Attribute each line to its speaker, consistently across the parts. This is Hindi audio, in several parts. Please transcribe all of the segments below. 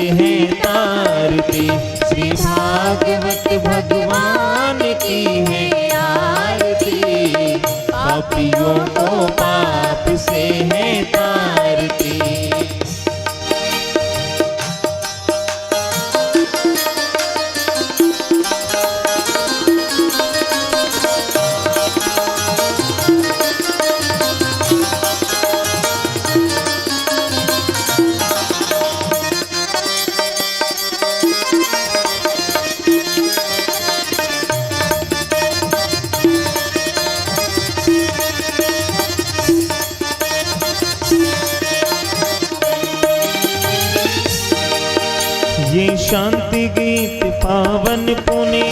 Speaker 1: है तारती। श्री भागवत भगवान की है आरती, पापियों को पाप से है तारती। ये शांति गीत पावन पुनि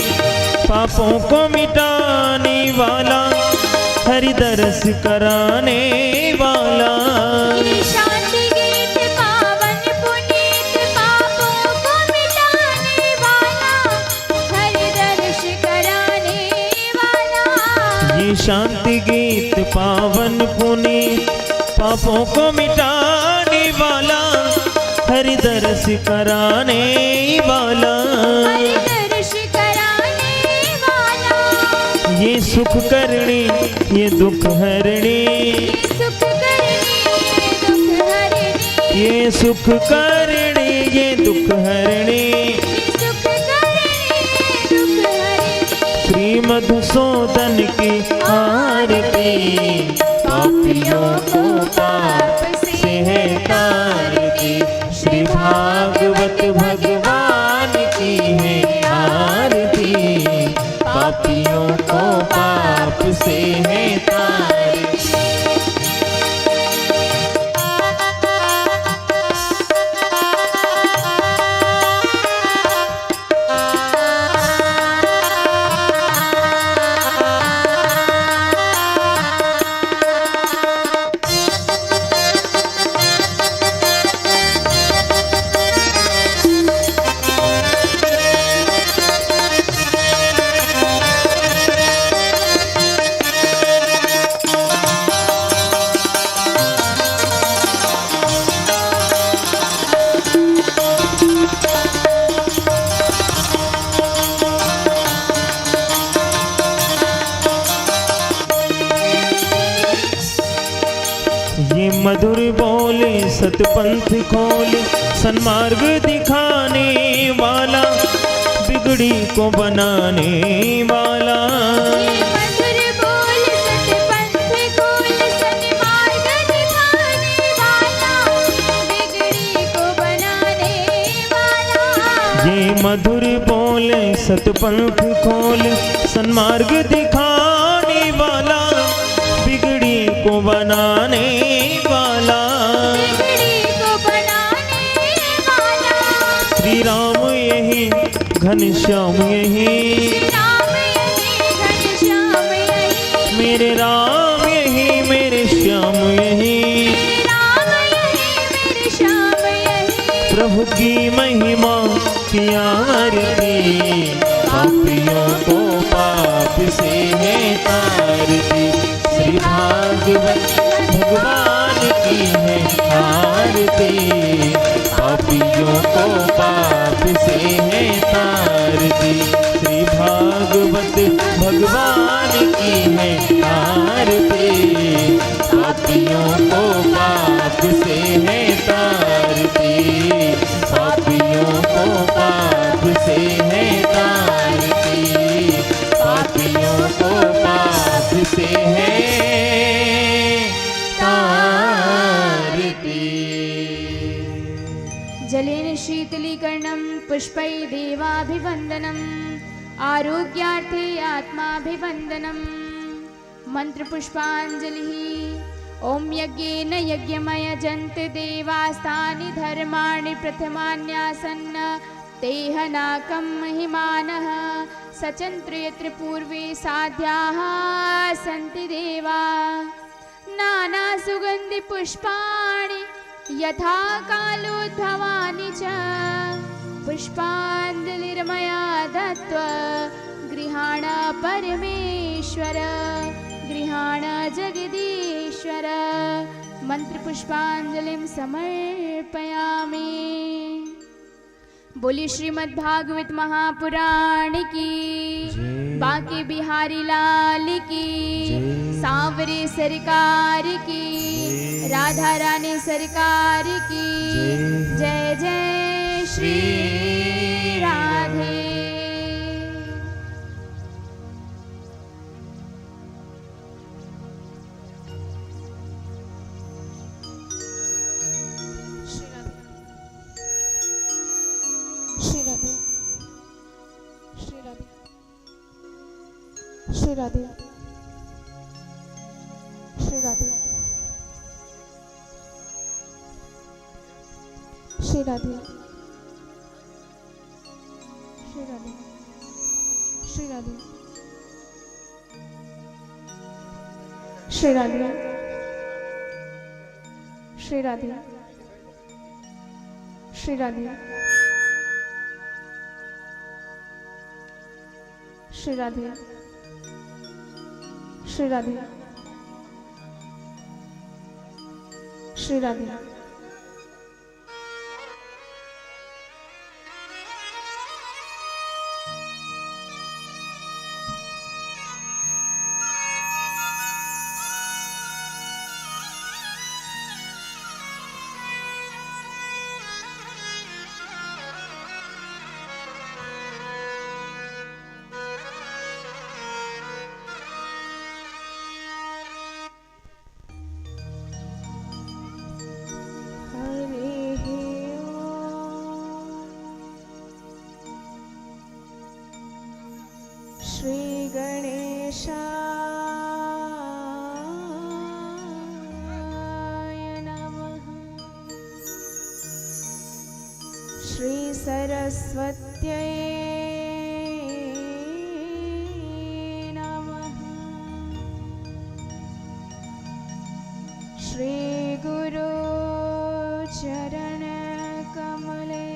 Speaker 1: पापों को मिटाने वाला, हरि दरस कराने वाला।
Speaker 2: ये शांति गीत पावन पुनीत पापों को मिटाने वाला, हरि दरस कराने वाला।
Speaker 1: ये शांति गीत पावन पुनीत पापों को मिटाने वाला, हरि दरस कराने वाला।
Speaker 2: हरि दरस कराने वाला।
Speaker 1: ये सुख करणी ये दुख हरणी,
Speaker 2: ये सुख करणी ये दुख हरणी,
Speaker 1: ये सुख करणी ये दुख हरणी। श्री मधुसूदन की आरती, पापियों को पाप से है तारती। श्री भागवत भगवान की है आरती, पापियों को पाप से है तारती। ये मधुर बोले सतपंथ खोले, सन्मार्ग दिखाने वाला, बिगड़ी को बनाने वाला।
Speaker 2: मधुर बोल सतपंथ खोल, सन्मार्ग दिखाने वाला, बिगड़ी को बनाने वाला।
Speaker 1: ये मधुर बोले सतपंथ खोले, सन्मार्ग दिखाने वाला, बिगड़ी को बनाने वाला।
Speaker 2: बिगड़ी को बनाने वाला।
Speaker 1: श्री राम यही घनश्याम यही,
Speaker 2: श्री राम यही घनश्याम यही,
Speaker 1: मेरे राम यही मेरे श्याम यही।
Speaker 2: श्री राम यही मेरे श्याम यही।
Speaker 1: प्रभु की महिमा की आरती, पापियों को पाप से है तारती। श्री भागवत भगवान की है आरती, पापियों को पाप से है तारती। श्री भागवत भगवान की है आरती, पापियों को पाप से है तारती। पापियों को पाप से है तारती, पापियों को पाप से है तारती।
Speaker 2: जलेन शीतलीकरणं पुष्पै देवाभिवन्दनम्, आरोग्यार्थे आत्माभिवन्दनम्। मन्त्रपुष्पाञ्जलिः। ॐ यज्ञेन यज्ञमयजन्त देवास्तानि धर्माणि प्रथमान्यासन्न, तेहनाकं महिमानः। सचन्त्र यत्र पूर्वे साध्याः सन्ति देवा, नानासुगन्धिपुष्पाणि यथा कालोद्भवानि च। पुष्पाञ्जलिर्मया दत्त्वा गृहाण परमेश्वर, गृहाण जगदीश्वर। मन्त्रपुष्पाञ्जलिं समर्पयामि। बोली श्रीमद् भागवत महापुराण की, बांके बिहारी लाल की, सांवरे सरकार की, राधा रानी सरकार की जय जय श्री राधे।
Speaker 3: श्री राधे, श्री राधे, श्री राधे, श्री राधे, श्री राधे, श्री राधे, श्री राधे, श्री राधे, श्री राधे, श्री राधे, श्री राधे, श्री गणेशाय नमः, श्री सरस्वत्यै नमः, श्री गुरु चरण कमले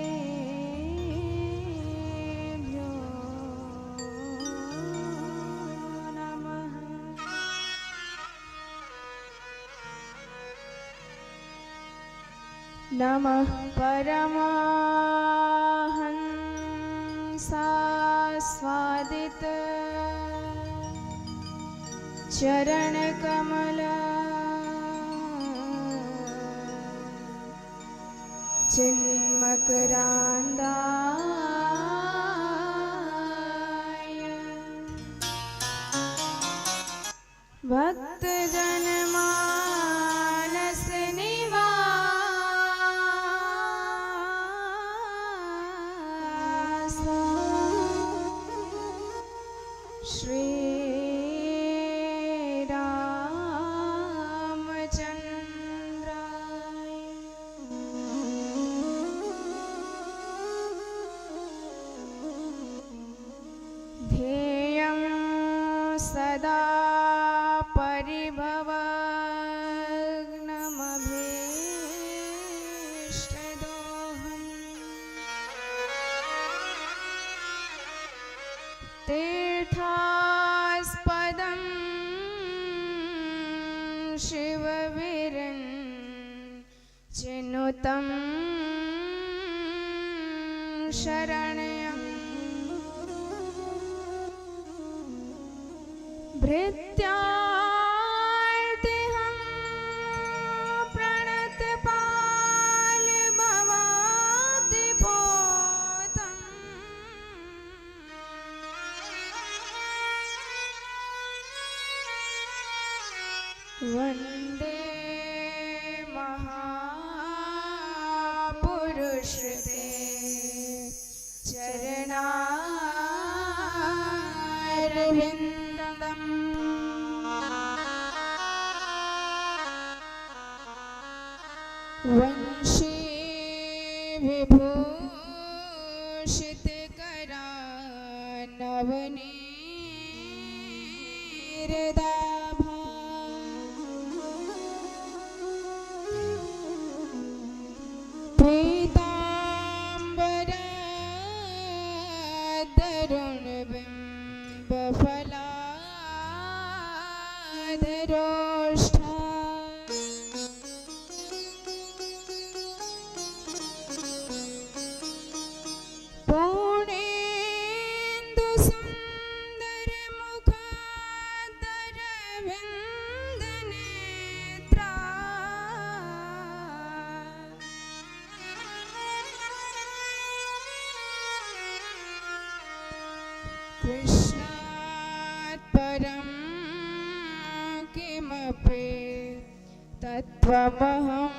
Speaker 3: नमः परमहंसास्वादित चरण कमल चिन्मकरान्दाय भक्त जनमानस निवास श्री रामचंद्राय ध्येयं सदा परिभवग्नमभीष्टदोहम् तीर्थास्पदं शिवविरञ्चिनुतं शरण्यं भृत्यार्तिहं प्रणतपालभवाब्धिपोतम् वन्दे महापुरुष ते चरणारविन्दम् वंशी विभूषितकरा नवनीरदाभा पीताम्बरदरुणबिम्बफलाधरोष्ठा कृष्णात् परं किमपि तत्त्वमहं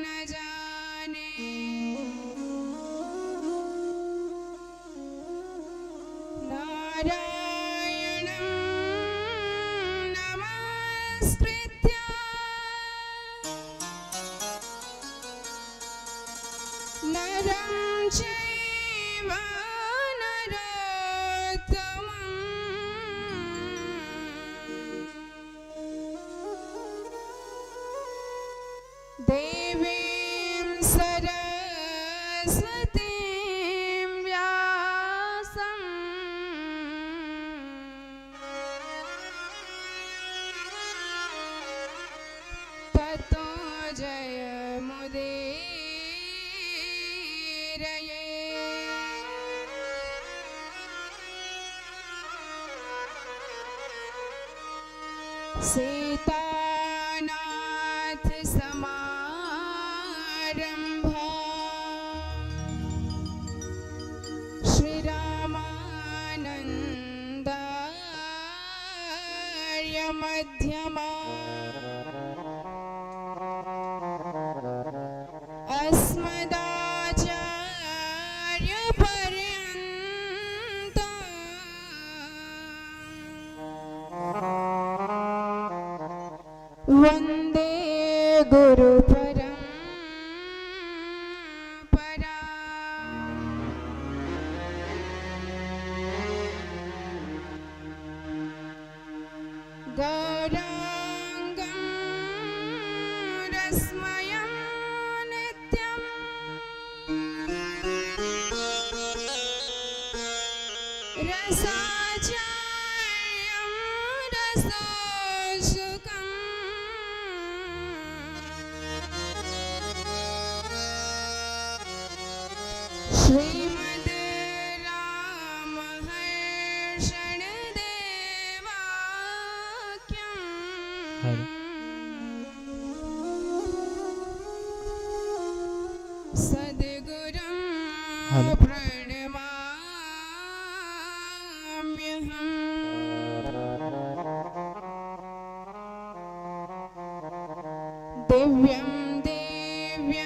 Speaker 3: न जाने। नारायणं नमस्कृत्य नरं चैव नरोत्तमम् देवीं सरस्वतीं व्यासं ततो जयमुदीरये। सीतानाथ समारंभा श्रीरामानन्दार्य मध्यमा अस्मदाचार्य पर्यन्ता वन्दे गुरु परम्परा। गौराङ्गं रस्मयं नित्यं रसाचार्यं रसोषुकम् श्रीमद् रामहर्षण देवाख्यम् सद्गुरुं प्रणमाम्यहम्। दिव्यं दिव्यकथाकारम्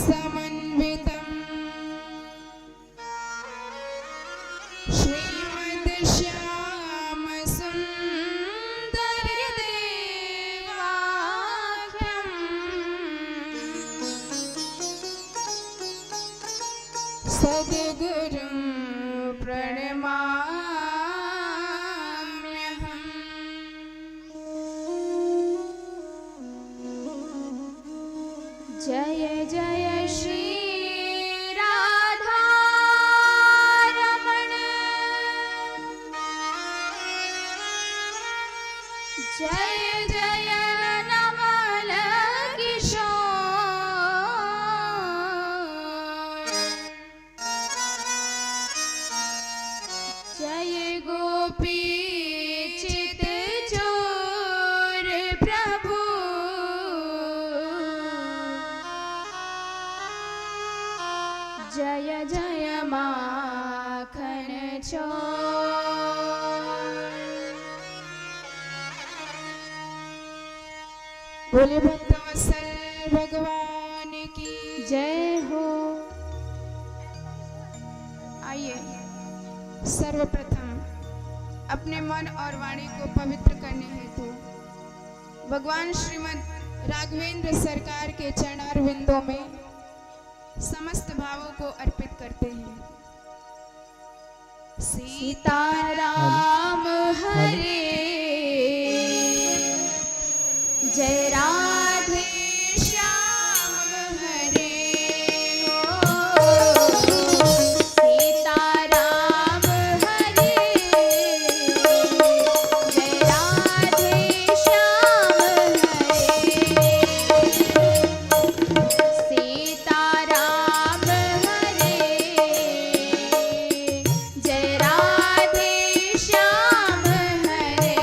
Speaker 3: दिव्यतेजसमन्वितम् श्रीमद्श्यामसुन्दरदेवाख्यम् सद्गुरुं प्रणमाम्यहम्। जय जय श्री राधा रमण जय जय नवल किशोर जय गोपी चित चोर प्रभु जय जय माखन चोर। बोले भक्तवत्सल भगवान की जय हो। आइए सर्वप्रथम अपने मन और वाणी को पवित्र करने हेतु भगवान श्रीमद् राघवेंद्र सरकार के चरणारविंदों में समस्त भावों को अर्पित करते हैं। सीताराम हरे जय राधे श्याम हरे हो। सीताराम हरे जय राधे श्याम हरे। सीताराम हरे जय राधे श्याम हरे।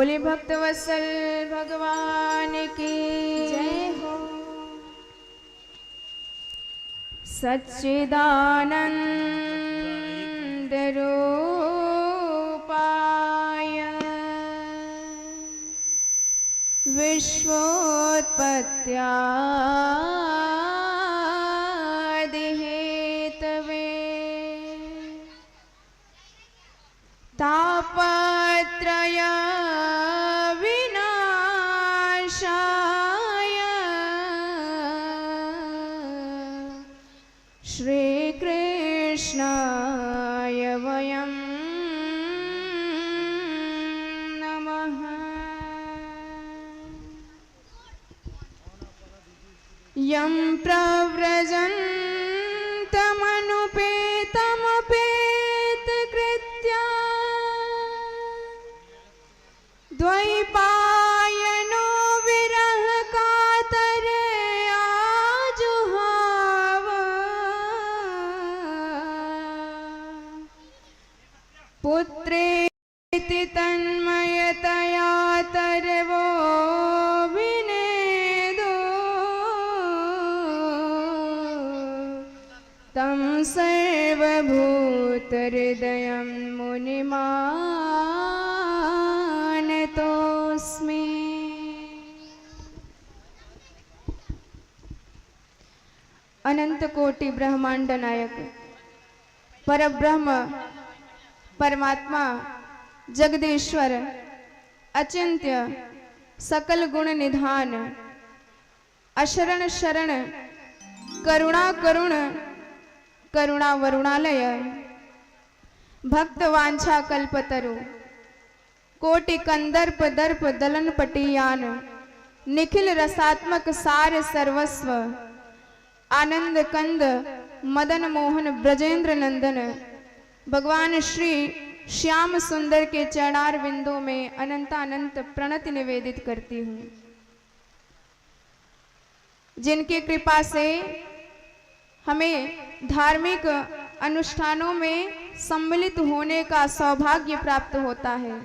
Speaker 3: बोले भक्त वत्सल भगवान की
Speaker 2: जय हो।
Speaker 3: सच्चिदानंद रूपाय विश्वोत्पत्त्यादि हेतवे तापत्रय विनाशाय श्रीकृष्णाय वयं नमः। यं प्रव्रजन्तमनुपेतमपेतकृत्या द्वैपायनो विरह कातरे आजुहाव पुत्रेति तन्मयतया तरवो विनेदो तं सर्वभूतहृदयं मुनिमानतोऽस्मि। अनंत कोटि ब्रह्मांड नायक परब्रह्म परमात्मा जगदीश्वर अचिंत्य सकल गुण निधान अशरण शरण करुणा करुण करुणा वरुणालय भक्त वांछा कल्पतरु कोटि कंदर्प दर्प दलन पटियान निखिल रसात्मक सार सर्वस्व आनंद कंद मदन मोहन ब्रजेंद्र नंदन भगवान श्री श्याम सुंदर के चरणार बिंदों में अनंत प्रणति निवेदित करती हूँ, जिनकी कृपा से हमें धार्मिक अनुष्ठानों में सम्मिलित होने का सौभाग्य प्राप्त होता है,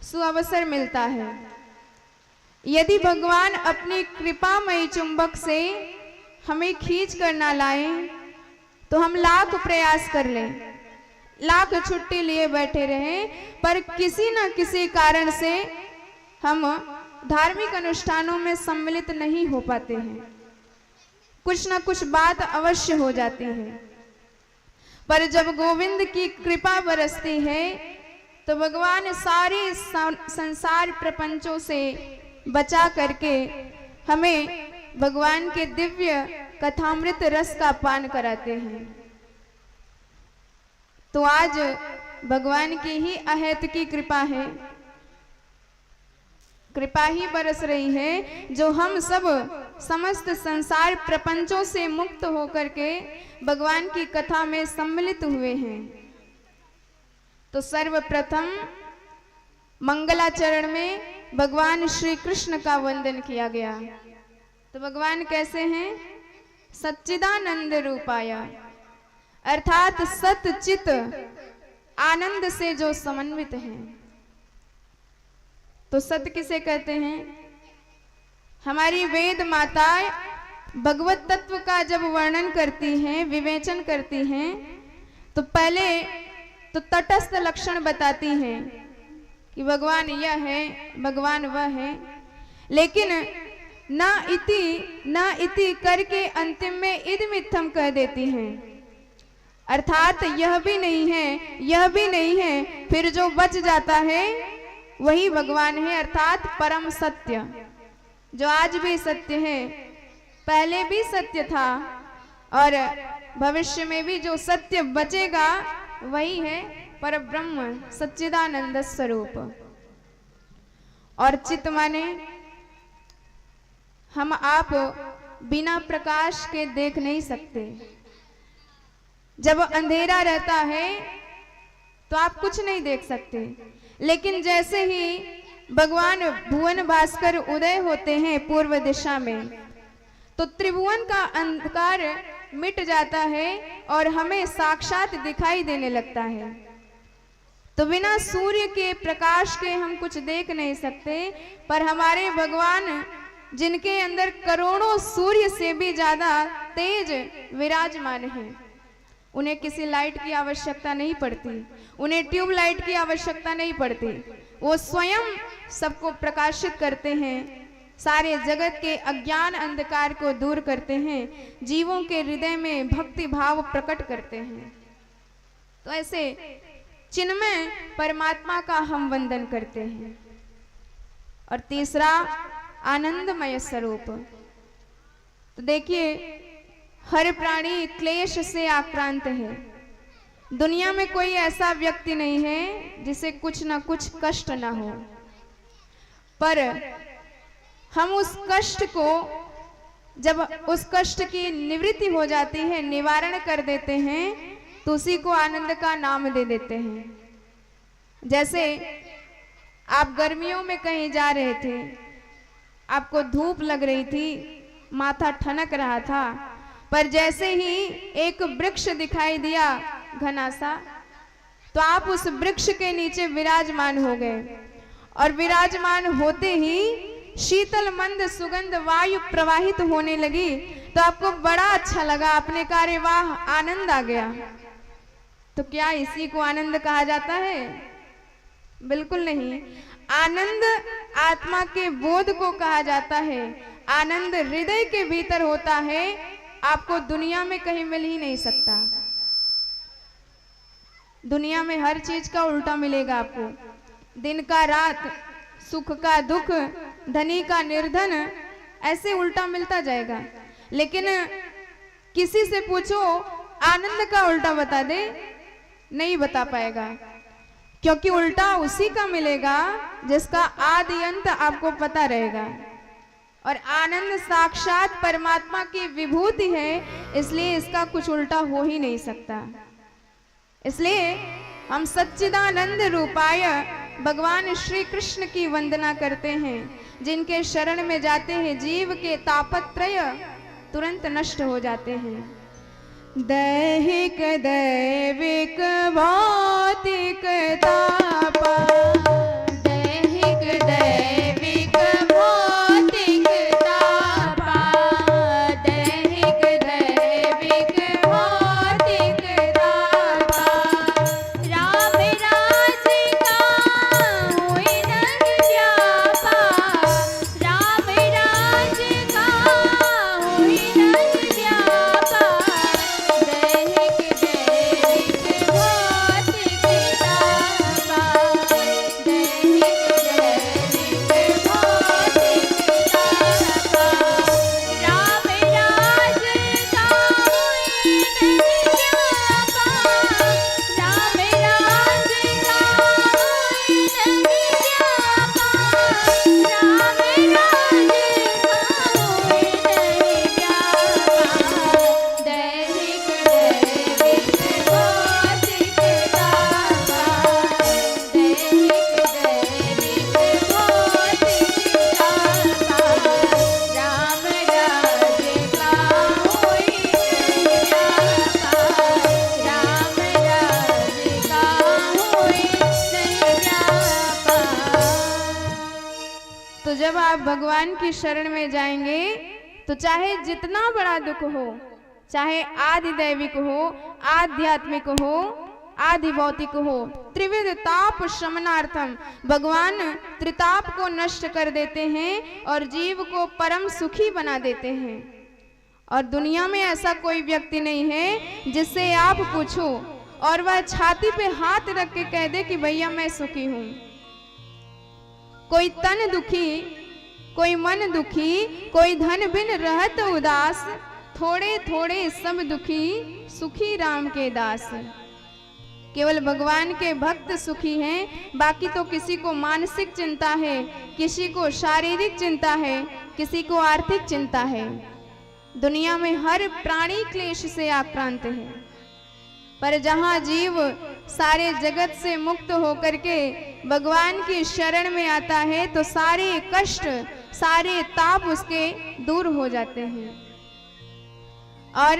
Speaker 3: सुअवसर मिलता है। यदि भगवान अपनी कृपामयी चुंबक से हमें खींच कर ना लाए तो हम लाख प्रयास कर लें, लाख छुट्टी लिए बैठे रहें, पर किसी न किसी कारण से हम धार्मिक अनुष्ठानों में सम्मिलित नहीं हो पाते हैं। कुछ न कुछ बात अवश्य हो जाती है, पर जब गोविंद की कृपा बरसती है तो भगवान सारे संसार प्रपंचों से बचा करके हमें भगवान के दिव्य कथामृत रस का पान कराते हैं। तो आज भगवान की ही अहेत की कृपा है, कृपा ही बरस रही है, जो हम सब समस्त संसार प्रपंचों से मुक्त होकर के भगवान की कथा में सम्मिलित हुए हैं। तो सर्वप्रथम मंगलाचरण में भगवान श्री कृष्ण का वंदन किया गया। तो भगवान कैसे हैं? सच्चिदानंद रूपाय, अर्थात सत चित आनंद से जो समन्वित हैं। तो सत किसे कहते हैं? हमारी वेद माताएं भगवत तत्व का जब वर्णन करती हैं, विवेचन करती हैं, तो पहले तो तटस्थ लक्षण बताती हैं कि भगवान यह है, भगवान वह है, लेकिन न इति करके अंतिम में इदमित्थम कह देती हैं। अर्थात यह भी नहीं है, यह भी नहीं है, फिर जो बच जाता है वही भगवान है, अर्थात परम सत्य, जो आज भी सत्य है, पहले भी सत्य था और भविष्य में भी जो सत्य बचेगा वही है परब्रह्म सच्चिदानंद स्वरूप। और चित माने हम आप बिना प्रकाश के देख नहीं सकते। जब अंधेरा रहता है तो आप कुछ नहीं देख सकते, लेकिन जैसे ही भगवान भुवन भास्कर उदय होते हैं पूर्व दिशा में, तो त्रिभुवन का अंधकार मिट जाता है और हमें साक्षात दिखाई देने लगता है। तो बिना सूर्य के प्रकाश के हम कुछ देख नहीं सकते, पर हमारे भगवान जिनके अंदर करोड़ों सूर्य से भी ज्यादा तेज विराजमान हैं, उन्हें किसी लाइट की आवश्यकता नहीं पड़ती, उन्हें ट्यूब लाइट की आवश्यकता नहीं पड़ती। वो स्वयं सबको प्रकाशित करते हैं, सारे जगत के अज्ञान अंधकार को दूर करते हैं, जीवों के हृदय में भक्ति भाव प्रकट करते हैं। तो ऐसे चिन्मय परमात्मा का हम वंदन करते हैं। और तीसरा आनंदमय स्वरूप। तो देखिए, हर प्राणी क्लेश से आक्रांत है। दुनिया में कोई ऐसा व्यक्ति नहीं है जिसे कुछ ना कुछ कष्ट ना हो, पर हम उस कष्ट को, जब उस कष्ट की निवृत्ति हो जाती है, निवारण कर देते हैं, तो उसी को आनंद का नाम दे देते हैं। जैसे आप गर्मियों में कहीं जा रहे थे, आपको धूप लग रही थी, माथा ठनक रहा था, पर जैसे ही एक वृक्ष दिखाई दिया घना सा, तो आप उस वृक्ष के नीचे विराजमान हो गए। और विराजमान होते ही शीतल मंद सुगंध वायु प्रवाहित होने लगी, तो आपको बड़ा अच्छा लगा, आपने कहा अरे वाह, आनंद आ गया। तो क्या इसी को आनंद कहा जाता है? बिल्कुल नहीं। आनंद आत्मा के बोध को कहा जाता है। आनंद हृदय के भीतर होता है, आपको दुनिया में कहीं मिल ही नहीं सकता। दुनिया में हर चीज का उल्टा मिलेगा आपको, दिन का रात, सुख का दुख, धनी का निर्धन, ऐसे उल्टा मिलता जाएगा। लेकिन किसी से पूछो आनंद का उल्टा बता दे, नहीं बता पाएगा, क्योंकि उल्टा उसी का मिलेगा जिसका आदि अंत आपको पता रहेगा। और आनंद साक्षात परमात्मा की विभूति है, इसलिए इसका कुछ उल्टा हो ही नहीं सकता। इसलिए हम सच्चिदानंद रूपाय भगवान श्री कृष्ण की वंदना करते हैं, जिनके शरण में जाते हैं जीव के तापत्रय तुरंत नष्ट हो जाते हैं। दैहिक दैविक भौतिक तापा, दैहिक दैविक भौतिक तापा, दैहिक दैविक भौतिक तापा, राम राज का हुई नग व्यापा, राम राज का हुई नग व्यापा, तो जब आप भगवान की शरण में जाएंगे, तो चाहे जितना बड़ा दुख हो, चाहे आदि दैविक हो, आध्यात्मिक हो, आदि भौतिक हो, त्रिविध ताप शमनार्थम भगवान त्रिताप को नष्ट कर देते हैं और जीव को परम सुखी बना देते हैं। और दुनिया में ऐसा कोई व्यक्ति नहीं है जिससे आप पूछो और वह छाती पे हाथ रख के कह दे कि भैया मैं सुखी हूं। कोई तन दुखी, कोई मन दुखी, कोई धन बिन रहत उदास, थोड़े थोड़े सब दुखी, सुखी राम के दास। केवल भगवान के भक्त सुखी हैं, बाकी तो किसी को मानसिक चिंता है, किसी को शारीरिक चिंता है, किसी को आर्थिक चिंता है। दुनिया में हर प्राणी क्लेश से आक्रांत है, पर जहां जीव सारे जगत से मुक्त होकर के भगवान की शरण में आता है, तो सारे कष्ट, सारे ताप उसके दूर हो जाते हैं। और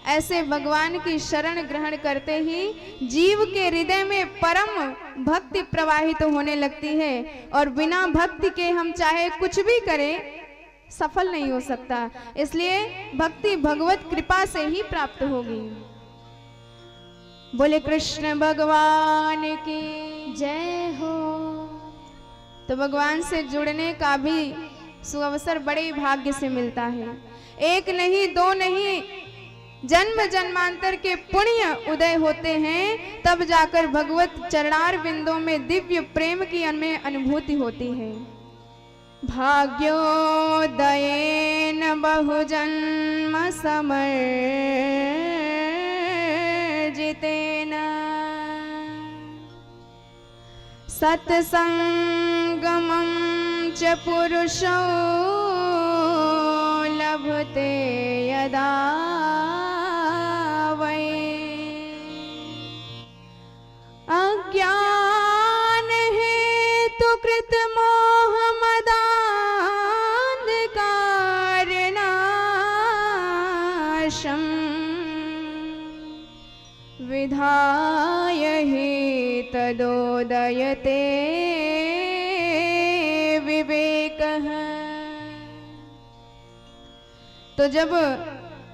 Speaker 3: ऐसे भगवान की शरण ग्रहण करते ही जीव के हृदय में परम भक्ति प्रवाहित होने लगती है और बिना भक्ति के हम चाहे कुछ भी करें सफल नहीं हो सकता। इसलिए भक्ति भगवत कृपा से ही प्राप्त होगी। बोले कृष्ण भगवान की जय हो। तो भगवान से जुड़ने का भी सुअवसर बड़े भाग्य से मिलता है। एक नहीं दो नहीं, जन्म जन्मांतर के पुण्य उदय होते हैं, तब जाकर भगवत चरणार बिंदों में दिव्य प्रेम की हमें अनुभूति होती है। भाग्योदयेन बहुजन्म समर्जितेन सत्संगमं च पुरुषो लभते यदा वै अज्ञान हेतु कृत मोह मदान्धकारनाशम् विधाय हि तदोदयते विवेकः। तो जब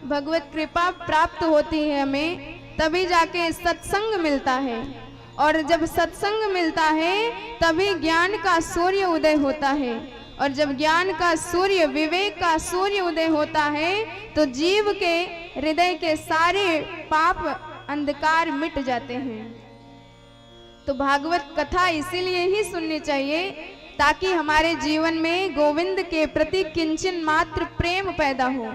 Speaker 3: भगवत कृपा प्राप्त होती है हमें, तभी जाके सत्संग मिलता है, और जब सत्संग मिलता है तभी ज्ञान का सूर्य उदय होता है, और जब ज्ञान का सूर्य, विवेक का सूर्य उदय होता है तो जीव के हृदय के सारे पाप अंधकार मिट जाते हैं। तो भागवत कथा इसीलिए ही सुननी चाहिए ताकि हमारे जीवन में गोविंद के प्रति किंचन मात्र प्रेम पैदा हो।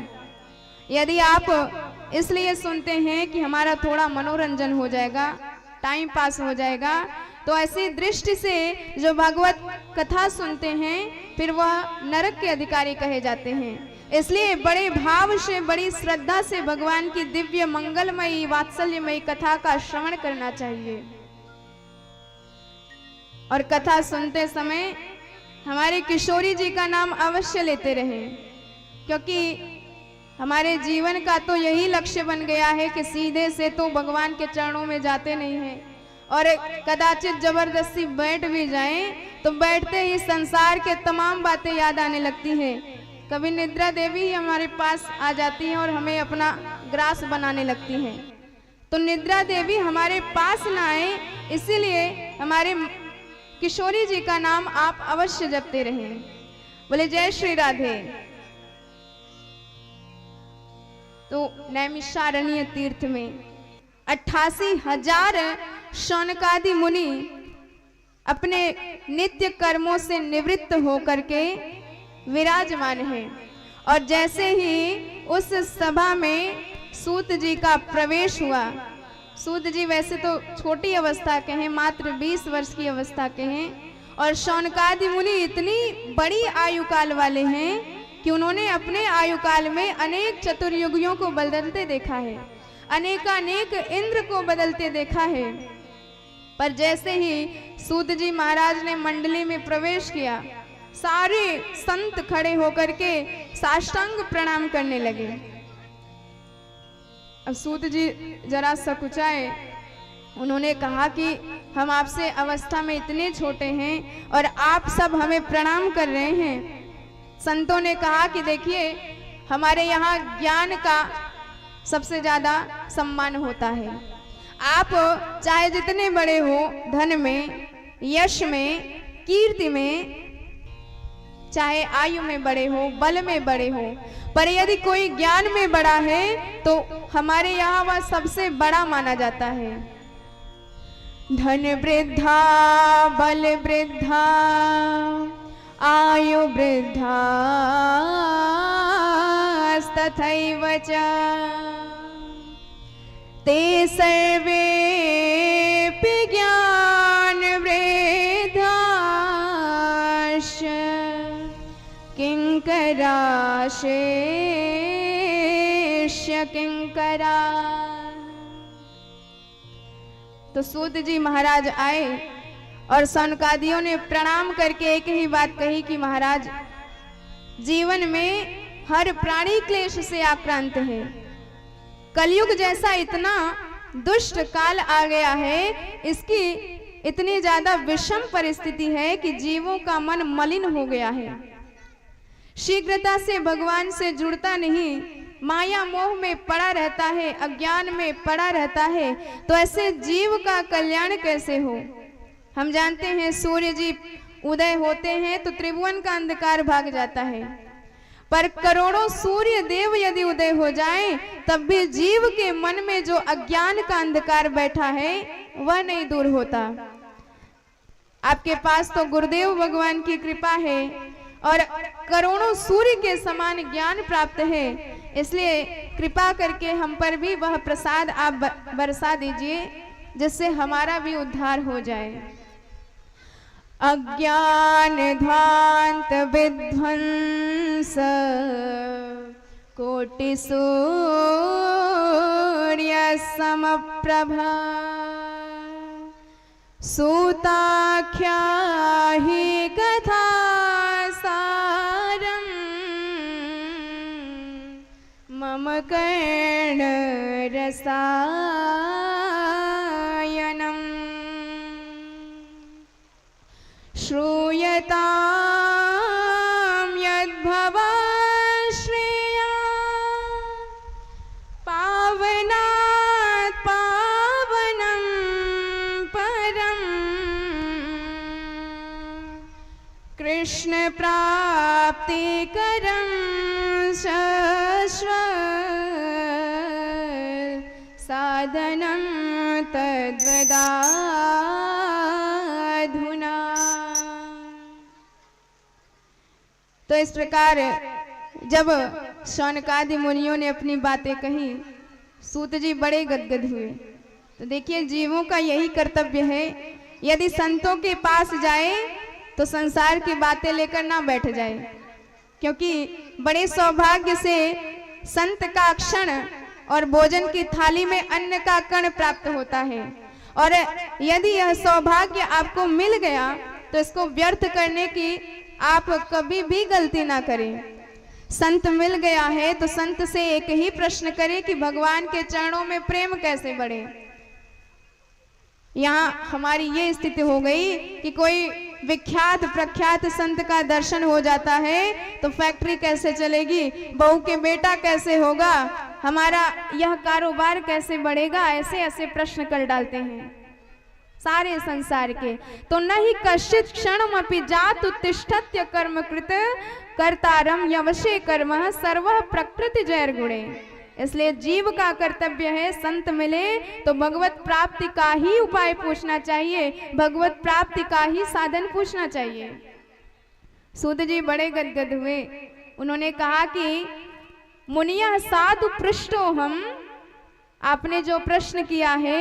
Speaker 3: यदि आप इसलिए सुनते हैं कि हमारा थोड़ा मनोरंजन हो जाएगा, टाइम पास हो जाएगा, तो ऐसी दृष्टि से जो भागवत कथा सुनते हैं फिर वह नरक के अधिकारी कहे जाते हैं। इसलिए बड़े भाव से, बड़ी श्रद्धा से भगवान की दिव्य मंगलमयी वात्सल्यमयी कथा का श्रवण करना चाहिए। और कथा सुनते समय हमारे किशोरी जी का नाम अवश्य लेते रहें, क्योंकि हमारे जीवन का तो यही लक्ष्य बन गया है कि सीधे से तो भगवान के चरणों में जाते नहीं हैं, और कदाचित जबरदस्ती बैठ भी जाएं तो बैठते ही संसार के तमाम बातें याद आने लगती हैं। कभी निद्रा देवी ही हमारे पास आ जाती हैं और हमें अपना ग्रास बनाने लगती हैं। तो निद्रा देवी हमारे पास ना आए, इसीलिए हमारे किशोरी जी का नाम आप अवश्य जपते रहें। बोले जय श्री राधे। तो नैमिषारण्य तीर्थ में 88,000 शौनकादि मुनि अपने नित्य कर्मों से निवृत्त होकर के विराजमान हैं, और जैसे ही उस सभा में सूत जी का प्रवेश हुआ, सूत जी वैसे तो छोटी अवस्था के हैं, मात्र 20 वर्ष की अवस्था के हैं, और शौनकादि मुनि इतनी बड़ी आयु काल वाले हैं कि उन्होंने अपने आयु काल में अनेक चतुर्युगियों को बदलते देखा है, अनेकानेक इंद्र को बदलते देखा है। पर जैसे ही सूत जी महाराज ने मंडली में प्रवेश किया, सारे संत खड़े होकर के साष्टांग प्रणाम करने लगे। अब सूत जी जरा सकुचाए, उन्होंने कहा कि हम आपसे अवस्था में इतने छोटे हैं और आप सब हमें प्रणाम कर रहे हैं। संतों ने कहा कि देखिए, हमारे यहाँ ज्ञान का सबसे ज्यादा सम्मान होता है। आप चाहे जितने बड़े हो, धन में, यश में, कीर्ति में, चाहे आयु में बड़े हो, बल में बड़े हो, पर यदि कोई ज्ञान में बड़ा है तो हमारे यहाँ वह सबसे बड़ा माना जाता है। धन वृद्धा, बल वृद्धा, आयु वृद्धा तथैव च ते सर्वेऽपि ज्ञान वृद्धाश्च किंकराशेष्य किंकरा। तो सूत जी महाराज आए और सौनकादियों ने प्रणाम करके एक ही बात कही कि महाराज, जीवन में हर प्राणी क्लेश से आक्रांत है, कलयुग जैसा इतना दुष्ट काल आ गया है, इसकी इतनी ज्यादा विषम परिस्थिति है कि जीवों का मन मलिन हो गया है, शीघ्रता से भगवान से जुड़ता नहीं, माया मोह में पड़ा रहता है, अज्ञान में पड़ा रहता है। तो ऐसे जीव का कल्याण कैसे हो? हम जानते हैं सूर्य जी उदय होते हैं तो त्रिभुवन का अंधकार भाग जाता है, पर करोड़ों सूर्य देव यदि उदय हो जाए तब भी जीव के मन में जो अज्ञान का अंधकार बैठा है वह नहीं दूर होता। आपके पास तो गुरुदेव भगवान की कृपा है और करोड़ों सूर्य के समान ज्ञान प्राप्त है, इसलिए कृपा करके हम पर भी वह प्रसाद आप बरसा दीजिए जिससे हमारा भी उद्धार हो जाए। अज्ञान ध्वांत विध्वंस कोटि सूर्य समप्रभा सूताख्या हि कथा सारम् मम कर्ण रसायनम् श्रूयतां यद्भवा श्रेया पावनात् पावनं परम् कृष्ण प्राप्तिकरं शाश्वत साधनं तद्वदाधुना। तो इस प्रकार जब शौनकादि मुनियों ने अपनी बातें कही, सूत जी बड़े गदगद हुए। तो देखिए जीवों का यही कर्तव्य है, यदि संतों के पास जाए तो संसार की बातें लेकर ना बैठ जाए, क्योंकि बड़े सौभाग्य से संत का क्षण और भोजन की थाली में अन्न का कण प्राप्त होता है, और यदि यह सौभाग्य आपको मिल गया तो इसको व्यर्थ करने की आप कभी भी गलती ना करें। संत मिल गया है तो संत से एक ही प्रश्न करें कि भगवान के चरणों में प्रेम कैसे बढ़े। यहाँ हमारी ये स्थिति हो गई कि कोई विख्यात प्रख्यात संत का दर्शन हो जाता है तो फैक्ट्री कैसे चलेगी, बहू के बेटा कैसे होगा, हमारा यह कारोबार कैसे बढ़ेगा, ऐसे ऐसे प्रश्न कर डालते हैं सारे संसार के। तो न ही कश्चित क्षणमपि जात उत्तिष्ठत्य कर्म कृत कर्तारम यवशे कर्म सर्वः प्रकृति जैर गुणे। इसलिए जीव का कर्तव्य है, संत मिले तो भगवत प्राप्ति का ही उपाय पूछना चाहिए, भगवत प्राप्ति का ही साधन पूछना चाहिए। सूत जी बड़े गदगद हुए। उन्होंने कहा कि मुनिया साधु पृष्ठो हम, आपने जो प्रश्न किया है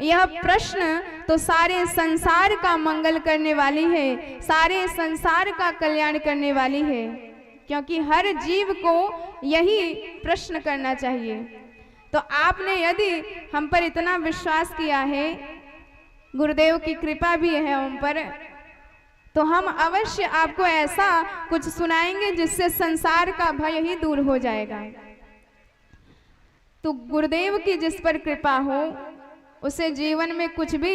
Speaker 3: यह प्रश्न तो सारे संसार का मंगल करने वाली है, सारे संसार का कल्याण करने वाली है, क्योंकि हर जीव को यही प्रश्न करना चाहिए। तो आपने यदि हम पर इतना विश्वास किया है, गुरुदेव की कृपा भी है हम पर, तो हम अवश्य आपको ऐसा कुछ सुनाएंगे जिससे संसार का भय ही दूर हो जाएगा। तो गुरुदेव की जिस पर कृपा हो उसे जीवन में कुछ भी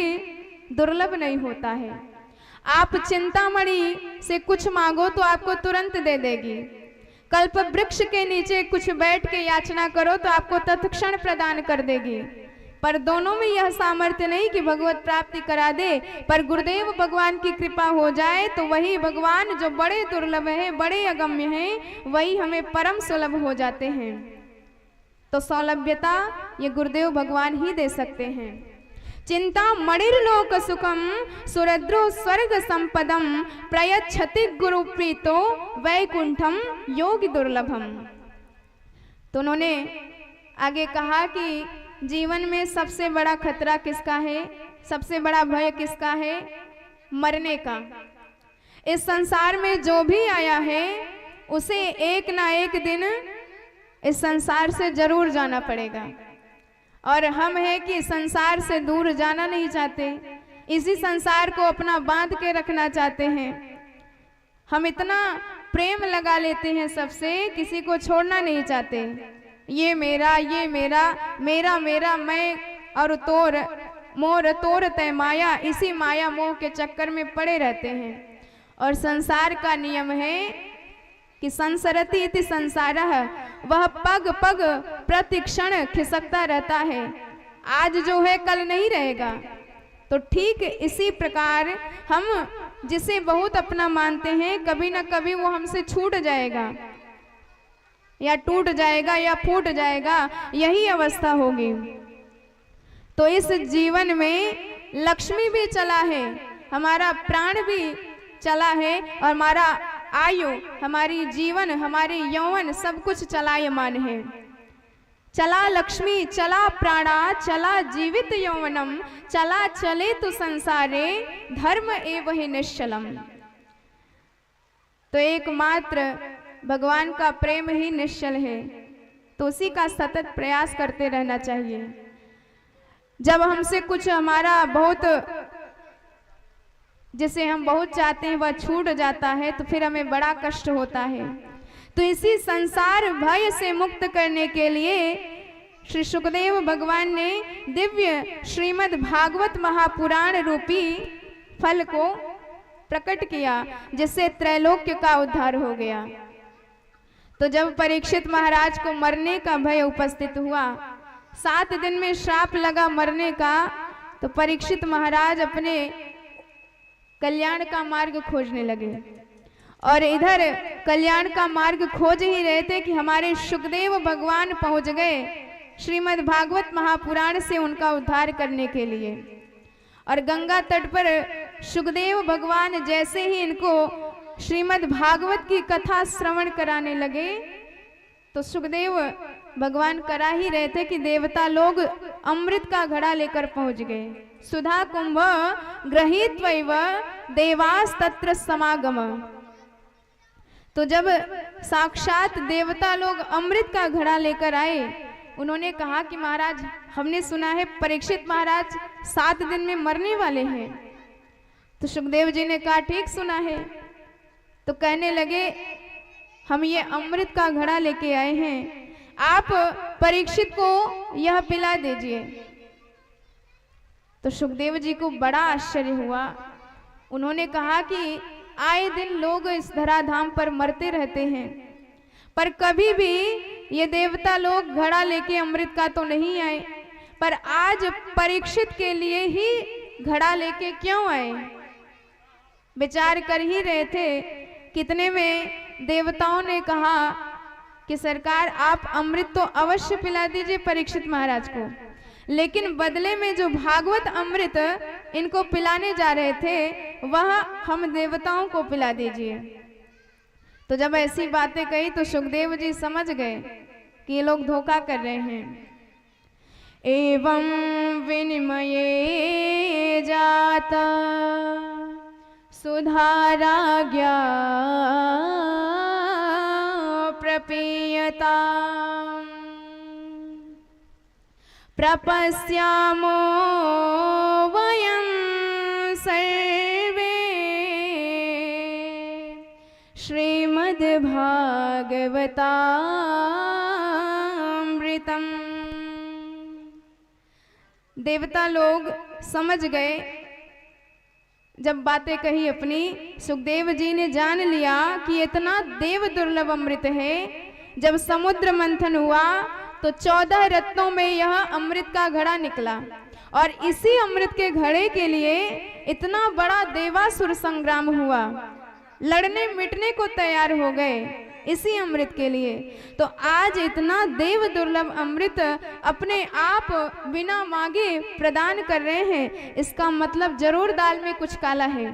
Speaker 3: दुर्लभ नहीं होता है। आप चिंतामणि से कुछ मांगो तो आपको तुरंत दे देगी, कल्प वृक्ष के नीचे कुछ बैठ के याचना करो तो आपको तत्क्षण प्रदान कर देगी। पर दोनों में यह सामर्थ्य नहीं कि भगवत प्राप्ति करा दे, पर गुरुदेव भगवान की कृपा हो जाए तो वही भगवान जो बड़े दुर्लभ है, बड़े अगम्य हैं, वही हमें परम सुलभ हो जाते हैं। तो सौलभ्यता ये गुरुदेव भगवान ही दे सकते हैं। चिंता मणिर्लोक सुखम सुरद्रो स्वर्ग संपदम प्रयच्छति गुरु प्रीतो वैकुंठम योगी दुर्लभम। तो उन्होंने आगे कहा कि जीवन में सबसे बड़ा खतरा किसका है, सबसे बड़ा भय किसका है? मरने का। इस संसार में जो भी आया है उसे एक ना एक दिन इस संसार से जरूर जाना पड़ेगा, और हम हैं कि संसार से दूर जाना नहीं चाहते, इसी संसार को अपना बांध के रखना चाहते हैं। हम इतना प्रेम लगा लेते हैं सबसे, किसी को छोड़ना नहीं चाहते, ये मेरा, ये मेरा, मेरा मेरा, मैं और तोर, मोर तोर तय माया, इसी माया मोह के चक्कर में पड़े रहते हैं। और संसार का नियम है कि संसरति इति संसारः, वह पग पग प्रतिक्षण खिसकता रहता है। आज जो है कल नहीं रहेगा। तो ठीक इसी प्रकार हम जिसे बहुत अपना मानते हैं, कभी ना कभी वो हमसे छूट जाएगा या टूट जाएगा या फूट जाएगा, यही अवस्था होगी। तो इस जीवन में लक्ष्मी भी चला है, हमारा प्राण भी चला है, और हमारा आयु, हमारी जीवन, हमारे यौवन सब कुछ चलायमान है। चला लक्ष्मी, चला प्राणा, चला जीवित यौवनम, चला चले तो संसारे, धर्म एव हि निश्चलम। तो एकमात्र भगवान का प्रेम ही निश्चल है, तो उसी का सतत प्रयास करते रहना चाहिए। जब हमसे कुछ हमारा बहुत, जिसे हम बहुत चाहते हैं, वह छूट जाता है तो फिर हमें बड़ा कष्ट होता है। तो इसी संसार भय से मुक्त करने के लिए श्री सुखदेव भगवान ने दिव्य श्रीमद् भागवत महापुराण रूपी फल को प्रकट किया, जिससे त्रैलोक्य का उद्धार हो गया। तो जब परीक्षित महाराज को मरने का भय उपस्थित हुआ, 7 दिन में श्राप लगा मरने का, तो परीक्षित महाराज अपने कल्याण का मार्ग खोजने लगे। और इधर कल्याण का मार्ग खोज ही रहे थे कि हमारे सुखदेव भगवान पहुंच गए श्रीमद् भागवत महापुराण से उनका उद्धार करने के लिए। और गंगा तट पर सुखदेव भगवान जैसे ही इनको श्रीमद् भागवत की कथा श्रवण कराने लगे, तो सुखदेव भगवान करा ही रहे थे कि देवता लोग अमृत का घड़ा लेकर पहुंच गए। सुधा कुंभ गृहीत्वैव देवास तत्र समागम। तो जब साक्षात देवता लोग अमृत का घड़ा लेकर आए, उन्होंने कहा कि महाराज, हमने सुना है परीक्षित महाराज 7 दिन में मरने वाले हैं। तो सुखदेव जी ने कहा ठीक सुना है। तो कहने लगे हम ये अमृत का घड़ा लेके आए हैं, आप परीक्षित को यह पिला दीजिए। तो सुखदेव जी को बड़ा आश्चर्य हुआ। उन्होंने कहा कि आए दिन लोग इस धराधाम पर मरते रहते हैं, पर कभी भी ये देवता लोग घड़ा लेके अमृत का तो नहीं आए, पर आज परीक्षित के लिए ही घड़ा लेके क्यों आए। विचार कर ही रहे थे, कितने में देवताओं ने कहा कि सरकार आप अमृत तो अवश्य पिला दीजिए परीक्षित महाराज को, लेकिन बदले में जो भागवत अमृत इनको पिलाने जा रहे थे वह हम देवताओं को पिला दीजिए। तो जब ऐसी बातें कही तो सुखदेव जी समझ गए कि ये लोग धोखा कर रहे हैं। एवं विनिमये जाता सुधाराज्ञा प्रपीयता प्रपश्यामो वयं सर्वे श्रीमद्भागवतामृतम्। देवता लोग समझ गए, जब बातें कही अपनी, सुखदेव जी ने जान लिया कि इतना देव दुर्लभ अमृत है। जब समुद्र मंथन हुआ तो 14 रत्नों में यह अमृत का घड़ा निकला, और इसी अमृत के घड़े के लिए इतना बड़ा देवासुर संग्राम हुआ, लड़ने मिटने को तैयार हो गए इसी अमृत के लिए। तो आज इतना देव दुर्लभ अमृत अपने आप बिना मांगे प्रदान कर रहे हैं, इसका मतलब जरूर दाल में कुछ काला है,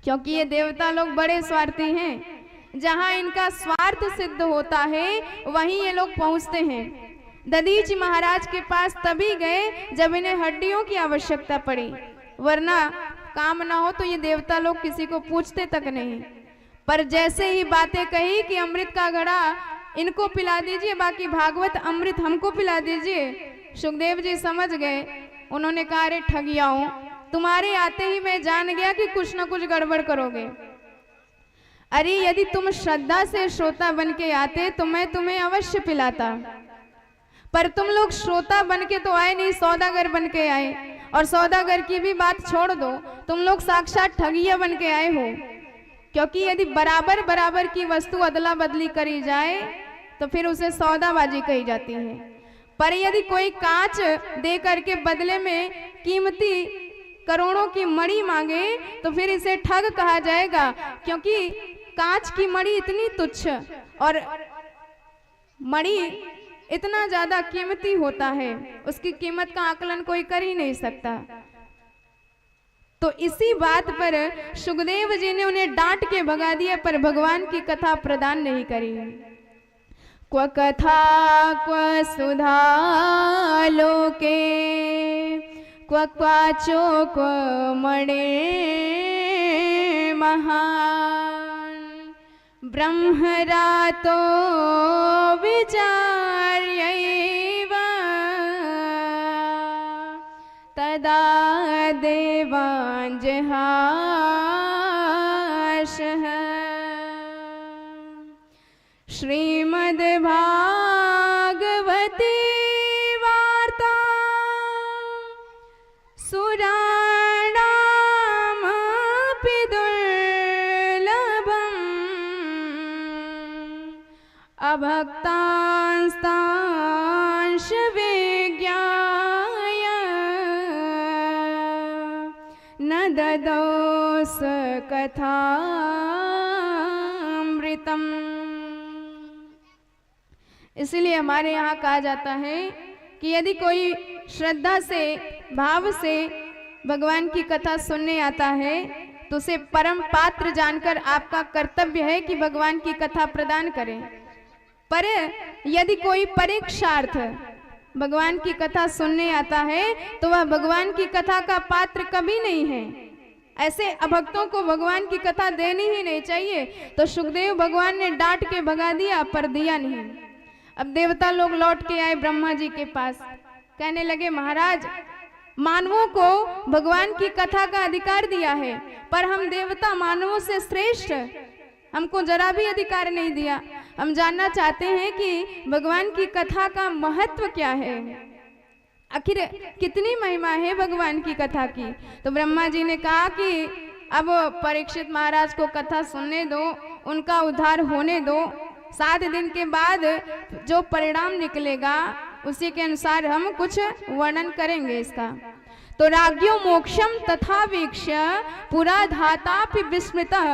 Speaker 3: क्योंकि ये देवता लोग बड़े स्वार्थी हैं। जहां इनका स्वार्थ सिद्ध होता है वहीं ये लोग पहुंचते हैं। दधीच महाराज के पास तभी गए जब इन्हें हड्डियों की आवश्यकता पड़ी, वरना काम ना हो तो ये देवता लोग किसी को पूछते तक नहीं। पर जैसे ही बातें कही कि अमृत का घड़ा इनको पिला दीजिए, बाकी भागवत अमृत हमको पिला दीजिए, सुखदेव जी समझ गए। उन्होंने कहा अरे ठगियाओ, तुम्हारे आते ही मैं जान गया कि कुछ न कुछ गड़बड़ करोगे। अरे यदि तुम श्रद्धा से श्रोता बन के आते तो मैं तुम्हें अवश्य पिलाता, पर तुम लोग श्रोता बन के तो आए नहीं, सौदागर बन के आए। और सौदागर की भी बात छोड़ दो, तुम लोग साक्षात ठगिया बन के आए हो। क्योंकि यदि बराबर बराबर की वस्तु अदला बदली करी जाए तो फिर उसे सौदाबाजी कही जाती है। पर यदि कोई कांच दे करके बदले में कीमती करोड़ों की मणि मांगे तो फिर इसे ठग कहा जाएगा, क्योंकि कांच की मणि इतनी तुच्छ और मणि इतना ज्यादा कीमती होता है, उसकी कीमत का आकलन कोई कर ही नहीं सकता। तो इसी बात पर सुखदेव जी ने उन्हें डांट के भगा दिया, पर भगवान की कथा प्रदान नहीं करी। क्व कथा क्व सुधा लोके क्व क्वाचो क्व मणे महान ब्रह्मरातो विचार्यैव तदा देवान् जहाशः। श्रीमद्भागवती वार्ता सुराणामपि दुर्लभम् अभक्तांस्तांश विज्ञाय न ददोस कथामृतम्। इसलिए हमारे यहाँ कहा जाता है कि यदि कोई श्रद्धा से भाव से भगवान की कथा सुनने आता है तो उसे परम पात्र जानकर आपका कर्तव्य है कि भगवान की कथा प्रदान करें। पर यदि कोई परीक्षार्थ भगवान की कथा सुनने आता है तो वह भगवान की कथा का पात्र कभी नहीं है। ऐसे अभक्तों को भगवान की कथा देनी ही नहीं चाहिए। तो सुखदेव भगवान ने डांट के भगा दिया, पर दिया नहीं। अब देवता लोग लौट के आए ब्रह्मा जी के पास, कहने लगे महाराज, मानवों को भगवान की कथा का अधिकार दिया है, पर हम देवता मानवों से श्रेष्ठ, हमको जरा भी अधिकार नहीं दिया। हम जानना चाहते हैं कि भगवान की कथा का महत्व क्या है, आखिर कितनी महिमा है भगवान की कथा की। तो ब्रह्मा जी ने कहा कि अब परीक्षित महाराज को कथा सुनने दो, उनका उद्धार होने दो। 7 दिन के बाद जो परिणाम निकलेगा उसी के अनुसार हम कुछ वर्णन करेंगे इसका। तो राज्ञो मोक्षम तथा वीक्ष्य पुरा धातापि विस्मृतः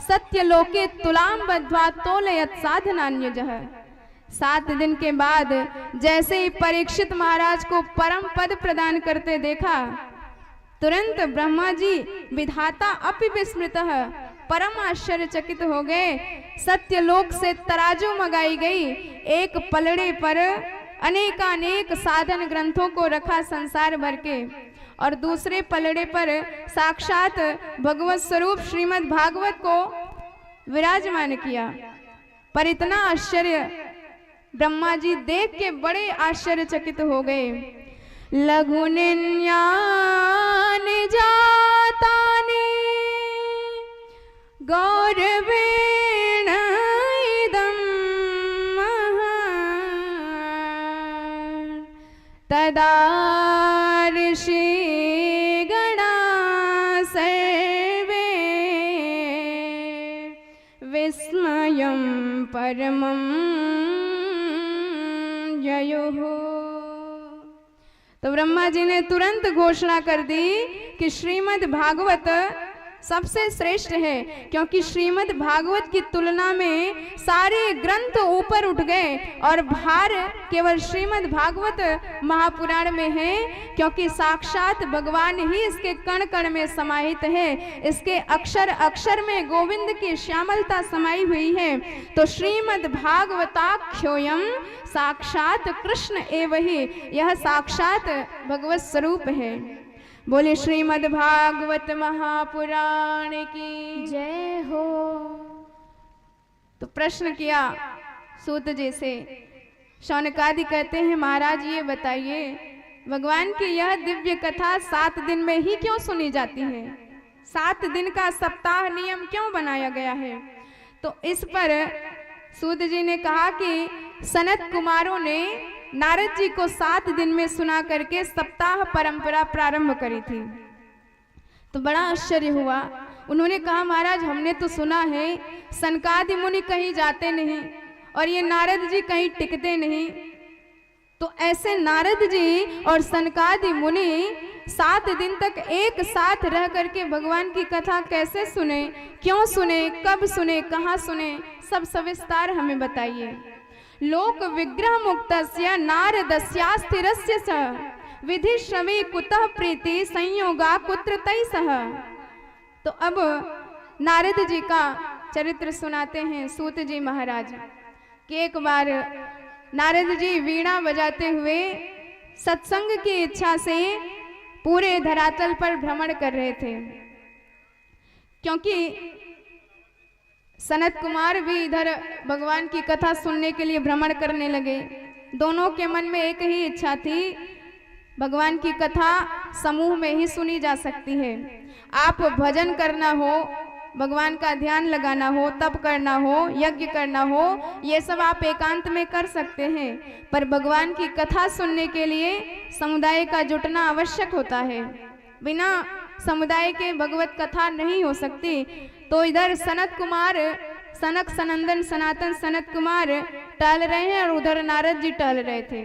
Speaker 3: सत्यलोके तुलाम बद्ध्वा तोलयत् साधनान्यजः। 7 दिन के बाद जैसे ही परीक्षित महाराज को परम पद प्रदान करते देखा, तुरंत ब्रह्मा जी विधाता अपि विस्मृतः परम आश्चर्यचकित हो गए। सत्यलोक से तराजू मंगाई गई, एक पलड़े पर अनेकानेक साधन ग्रंथों को रखा संसार भर के, और दूसरे पलड़े पर साक्षात भगवत स्वरूप श्रीमद् भागवत को विराजमान किया। पर इतना आश्चर्य ब्रह्मा जी देख के बड़े आश्चर्यचकित हो गए। लघुनिन्यानि जातानि गौरवेण इदं महान् तदा ऋषिगणा सर्वे विस्मयं परमं ययुः। तो ब्रह्मा जी ने तुरंत घोषणा कर दी कि श्रीमद् भागवत सबसे श्रेष्ठ है, क्योंकि श्रीमद् भागवत की तुलना में सारे ग्रंथ ऊपर उठ गए और भार केवल श्रीमद् भागवत महापुराण में है, क्योंकि साक्षात भगवान ही इसके कण कण में समाहित है। इसके अक्षर अक्षर में गोविंद की श्यामलता समाई हुई है। तो श्रीमद् भागवताख्योयम साक्षात कृष्ण एव ही, यह साक्षात भगवत स्वरूप है। बोले श्रीमद् भागवत महापुराण की जय हो। तो प्रश्न किया सूत जी से। शौनकादि कहते हैं महाराज ये बताइए, भगवान की यह दिव्य कथा 7 दिन में ही क्यों सुनी जाती है? 7 दिन का सप्ताह नियम क्यों बनाया गया है? तो इस पर सूत जी ने कहा कि सनत कुमारों ने नारद जी को 7 दिन में सुना करके सप्ताह परंपरा प्रारंभ करी थी। तो बड़ा आश्चर्य हुआ। उन्होंने कहा महाराज हमने तो सुना है सनकादि मुनि कहीं जाते नहीं और ये नारद जी कहीं टिकते नहीं, तो ऐसे नारद जी और सनकादि मुनि 7 दिन तक एक साथ रह करके भगवान की कथा कैसे सुने, क्यों सुने, कब सुने, कहाँ सुने, सब सविस्तार हमें बताइए। लोक विग्रह मुक्तस्य नारदस्यास्थिरस्य स विधि श्रवे कुतः प्रीति संयोगा कुत्र तै सह। तो अब नारद जी का चरित्र सुनाते हैं सूत जी महाराज कि एक बार नारद जी वीणा बजाते हुए सत्संग की इच्छा से पूरे धरातल पर भ्रमण कर रहे थे, क्योंकि सनत कुमार भी इधर भगवान की कथा सुनने के लिए भ्रमण करने लगे। दोनों के मन में एक ही इच्छा थी, भगवान की कथा समूह में ही सुनी जा सकती है। आप भजन करना हो, भगवान का ध्यान लगाना हो, तप करना हो, यज्ञ करना हो, ये सब आप एकांत में कर सकते हैं, पर भगवान की कथा सुनने के लिए समुदाय का जुटना आवश्यक होता है। बिना समुदाय के भगवत कथा नहीं हो सकती। तो इधर सनत कुमार, सनक सनंदन सनातन सनत कुमार टहल रहे हैं और उधर नारद जी टहल रहे थे।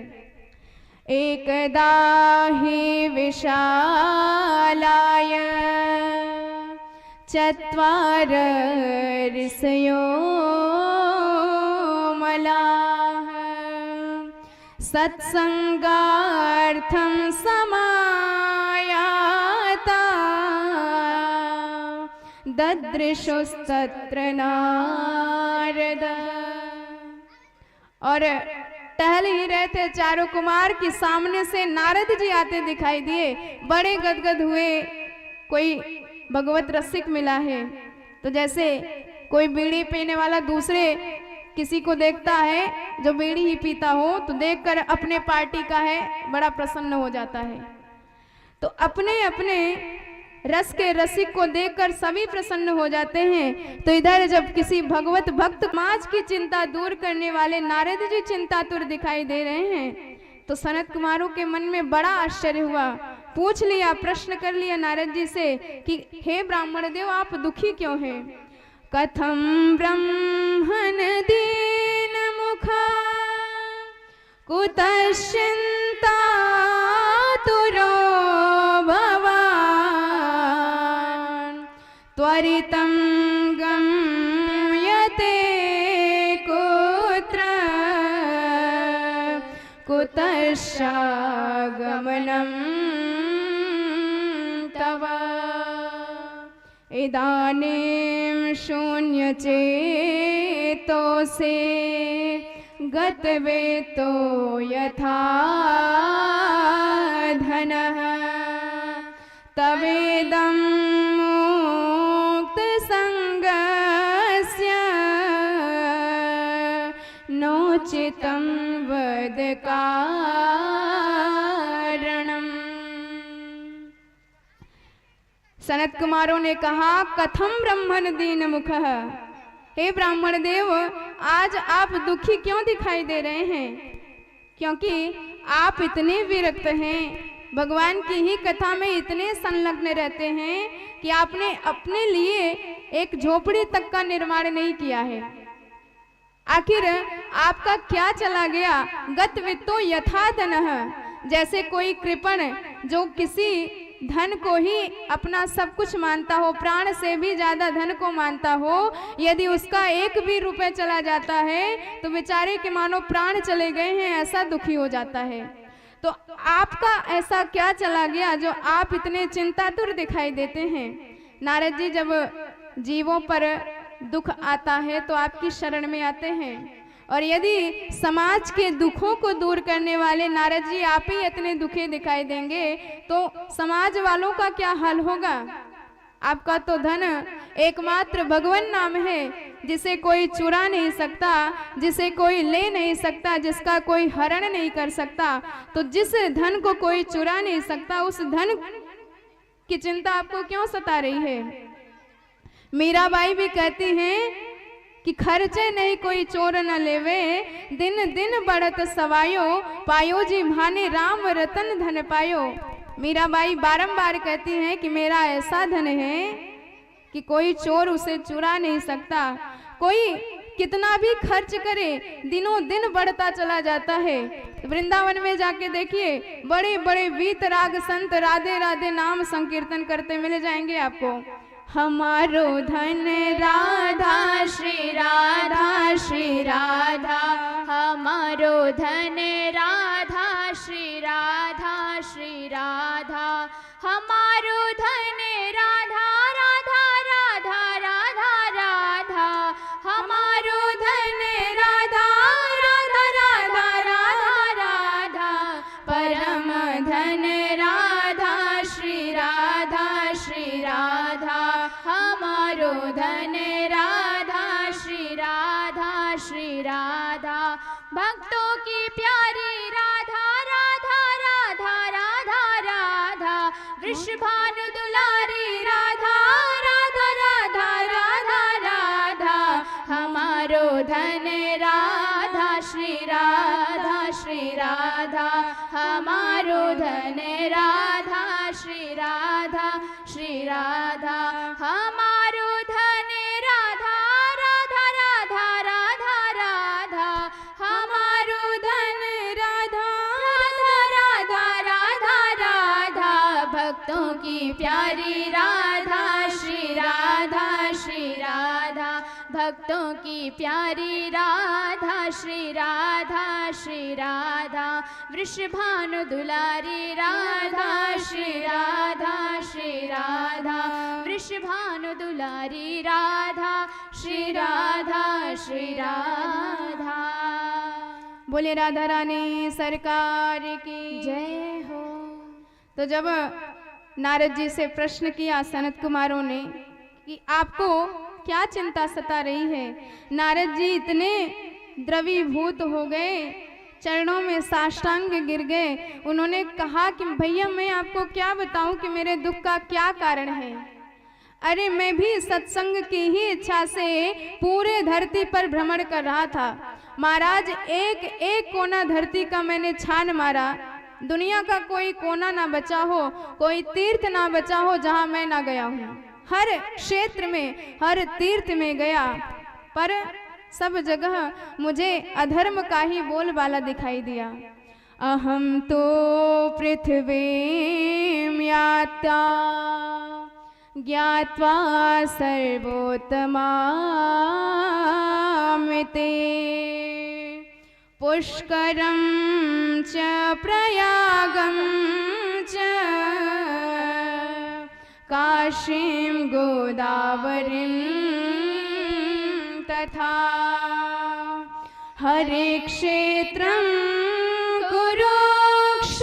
Speaker 3: एकदा हि विशालाय चत्वार ऋषयो मलाः सत्संगार्थं समायाता ददृशुस्तत्र नारद। और टहल ही रहे थे चारों कुमार की सामने से नारद जी आते दिखाई दिए। बड़े गदगद हुए, कोई भगवत रसिक मिला है। तो जैसे कोई बीड़ी पीने वाला दूसरे किसी को देखता है जो बीड़ी ही पीता हो, तो देखकर अपने पार्टी का है बड़ा प्रसन्न हो जाता है। तो अपने अपने रस के रसिक को देखकर सभी प्रसन्न हो जाते हैं। तो इधर जब किसी भगवत भक्त समाज की चिंता दूर करने वाले नारद जी चिंतातुर दिखाई दे रहे हैं, तो सनत कुमारों के मन में बड़ा आश्चर्य हुआ। पूछ लिया, प्रश्न कर लिया नारद जी से कि हे ब्राह्मण देव, आप दुखी क्यों हैं? कथम ब्रह्मण दीन मुखा कुतश्चिंता तुरो भवान् त्वरितं गम्यते कुत्र कुतश्चागमनं तव। इदानीं शून्यचेतोऽसि गतवेतो यथा धनः तवेदं मुक्तसङ्गस्य नोचितं वद कारणम्। सनत कुमारों ने कहा, कथम ब्रह्मण दीन मुखः, हे ब्राह्मण देव, आज आप दुखी क्यों दिखाई दे रहे हैं? क्योंकि आप इतने विरक्त हैं, भगवान की ही कथा में इतने संलग्न रहते हैं कि आपने अपने लिए एक झोपड़ी तक का निर्माण नहीं किया है। आखिर आपका क्या चला गया? गत वित्तो यथा धनः, जैसे कोई कृपण जो किसी धन को ही अपना सब कुछ मानता हो, प्राण से भी ज्यादा धन को मानता हो, यदि उसका एक भी रुपए चला जाता है तो बेचारे के मानो प्राण चले गए हैं, ऐसा दुखी हो जाता है। तो आपका ऐसा क्या चला गया जो आप इतने चिंतातुर दिखाई देते हैं? नारद जी जब जीवों पर दुख आता है तो आपकी शरण में आते हैं, और यदि समाज के दुखों को दूर करने वाले नारद जी आप ही इतने दुखी दिखाई देंगे तो समाज वालों का क्या हाल होगा? आपका तो धन एकमात्र भगवान नाम है, जिसे कोई चुरा नहीं सकता, जिसे कोई ले नहीं सकता, जिसका कोई हरण नहीं कर सकता। तो जिस धन को कोई चुरा नहीं सकता, उस धन की चिंता आपको क्यों सता रही है? मीराबाई भी कहती हैं कि खर्चे नहीं कोई चोर न लेवे, दिन दिन बढ़त सवायो, पायो जी भाने राम रतन धन पायो। मीराबाई बारंबार कहती हैं कि मेरा ऐसा धन है कि कोई चोर उसे चुरा नहीं सकता। कोई कितना भी खर्च करे दिनों दिन बढ़ता चला जाता है। वृंदावन में जाके देखिए, बड़े बड़े वीतराग संत राधे राधे नाम संकीर्तन करते मिले जाएंगे आपको। हमारो धन राधा श्री राधा श्री राधा,
Speaker 2: हमारो धन राधा श्री राधा श्री राधा, हमारो धन राधा राधा राधा राधा राधा, हमारो धन राधा राधा राधा राधा राधा, परम धन राधा श्री राधा श्री राधा, हमारो धन राधा श्री राधा श्री राधा। भक्तों की प्यारी राधा राधा राधा राधा राधा, वृषभानु दुलारी राधा राधा राधा राधा राधा, हमारो धन राधा श्री राधा श्री राधा, हमारो धन राधा श्री राधा श्री राधा, हमारो धन राधा राधा राधा राधा राधा, हमारो धन राधा राधा राधा राधा, भक्तों की प्यारी राधा श्री राधा श्री राधा, भक्तों की प्यारी राधा श्री राधा श्री राधा, वृषभानु दुलारी राधा श्री राधा श्री राधा, वृषभानु दुलारी राधा श्री राधा श्री राधा। बोले राधा रानी सरकार की जय हो। तो जब नारद जी से प्रश्न किया सनत कुमारों ने कि आपको क्या चिंता सता रही है, नारद जी इतने द्रवीभूत हो गए, चरणों में साष्टांग गिर गए। उन्होंने कहा कि भैया मैं आपको क्या बताऊं कि मेरे दुख का क्या कारण है। अरे मैं भी सत्संग की ही इच्छा से पूरे धरती पर भ्रमण कर रहा था महाराज। एक एक कोना धरती का मैंने छान मारा, दुनिया का कोई कोना ना बचा हो, कोई तीर्थ ना बचा हो जहां मैं ना गया हूँ। हर क्षेत्र में, हर तीर्थ में गया, पर सब जगह मुझे अधर्म का ही बोलबाला दिखाई दिया। अहम तो पृथ्वी यात्रा ज्ञात्वा सर्वोत्तमामिते, पुष्करं च प्रयागं च काशीं गोदावरीं तथा, हरे क्षेत्रं कुरुक्षेत्रं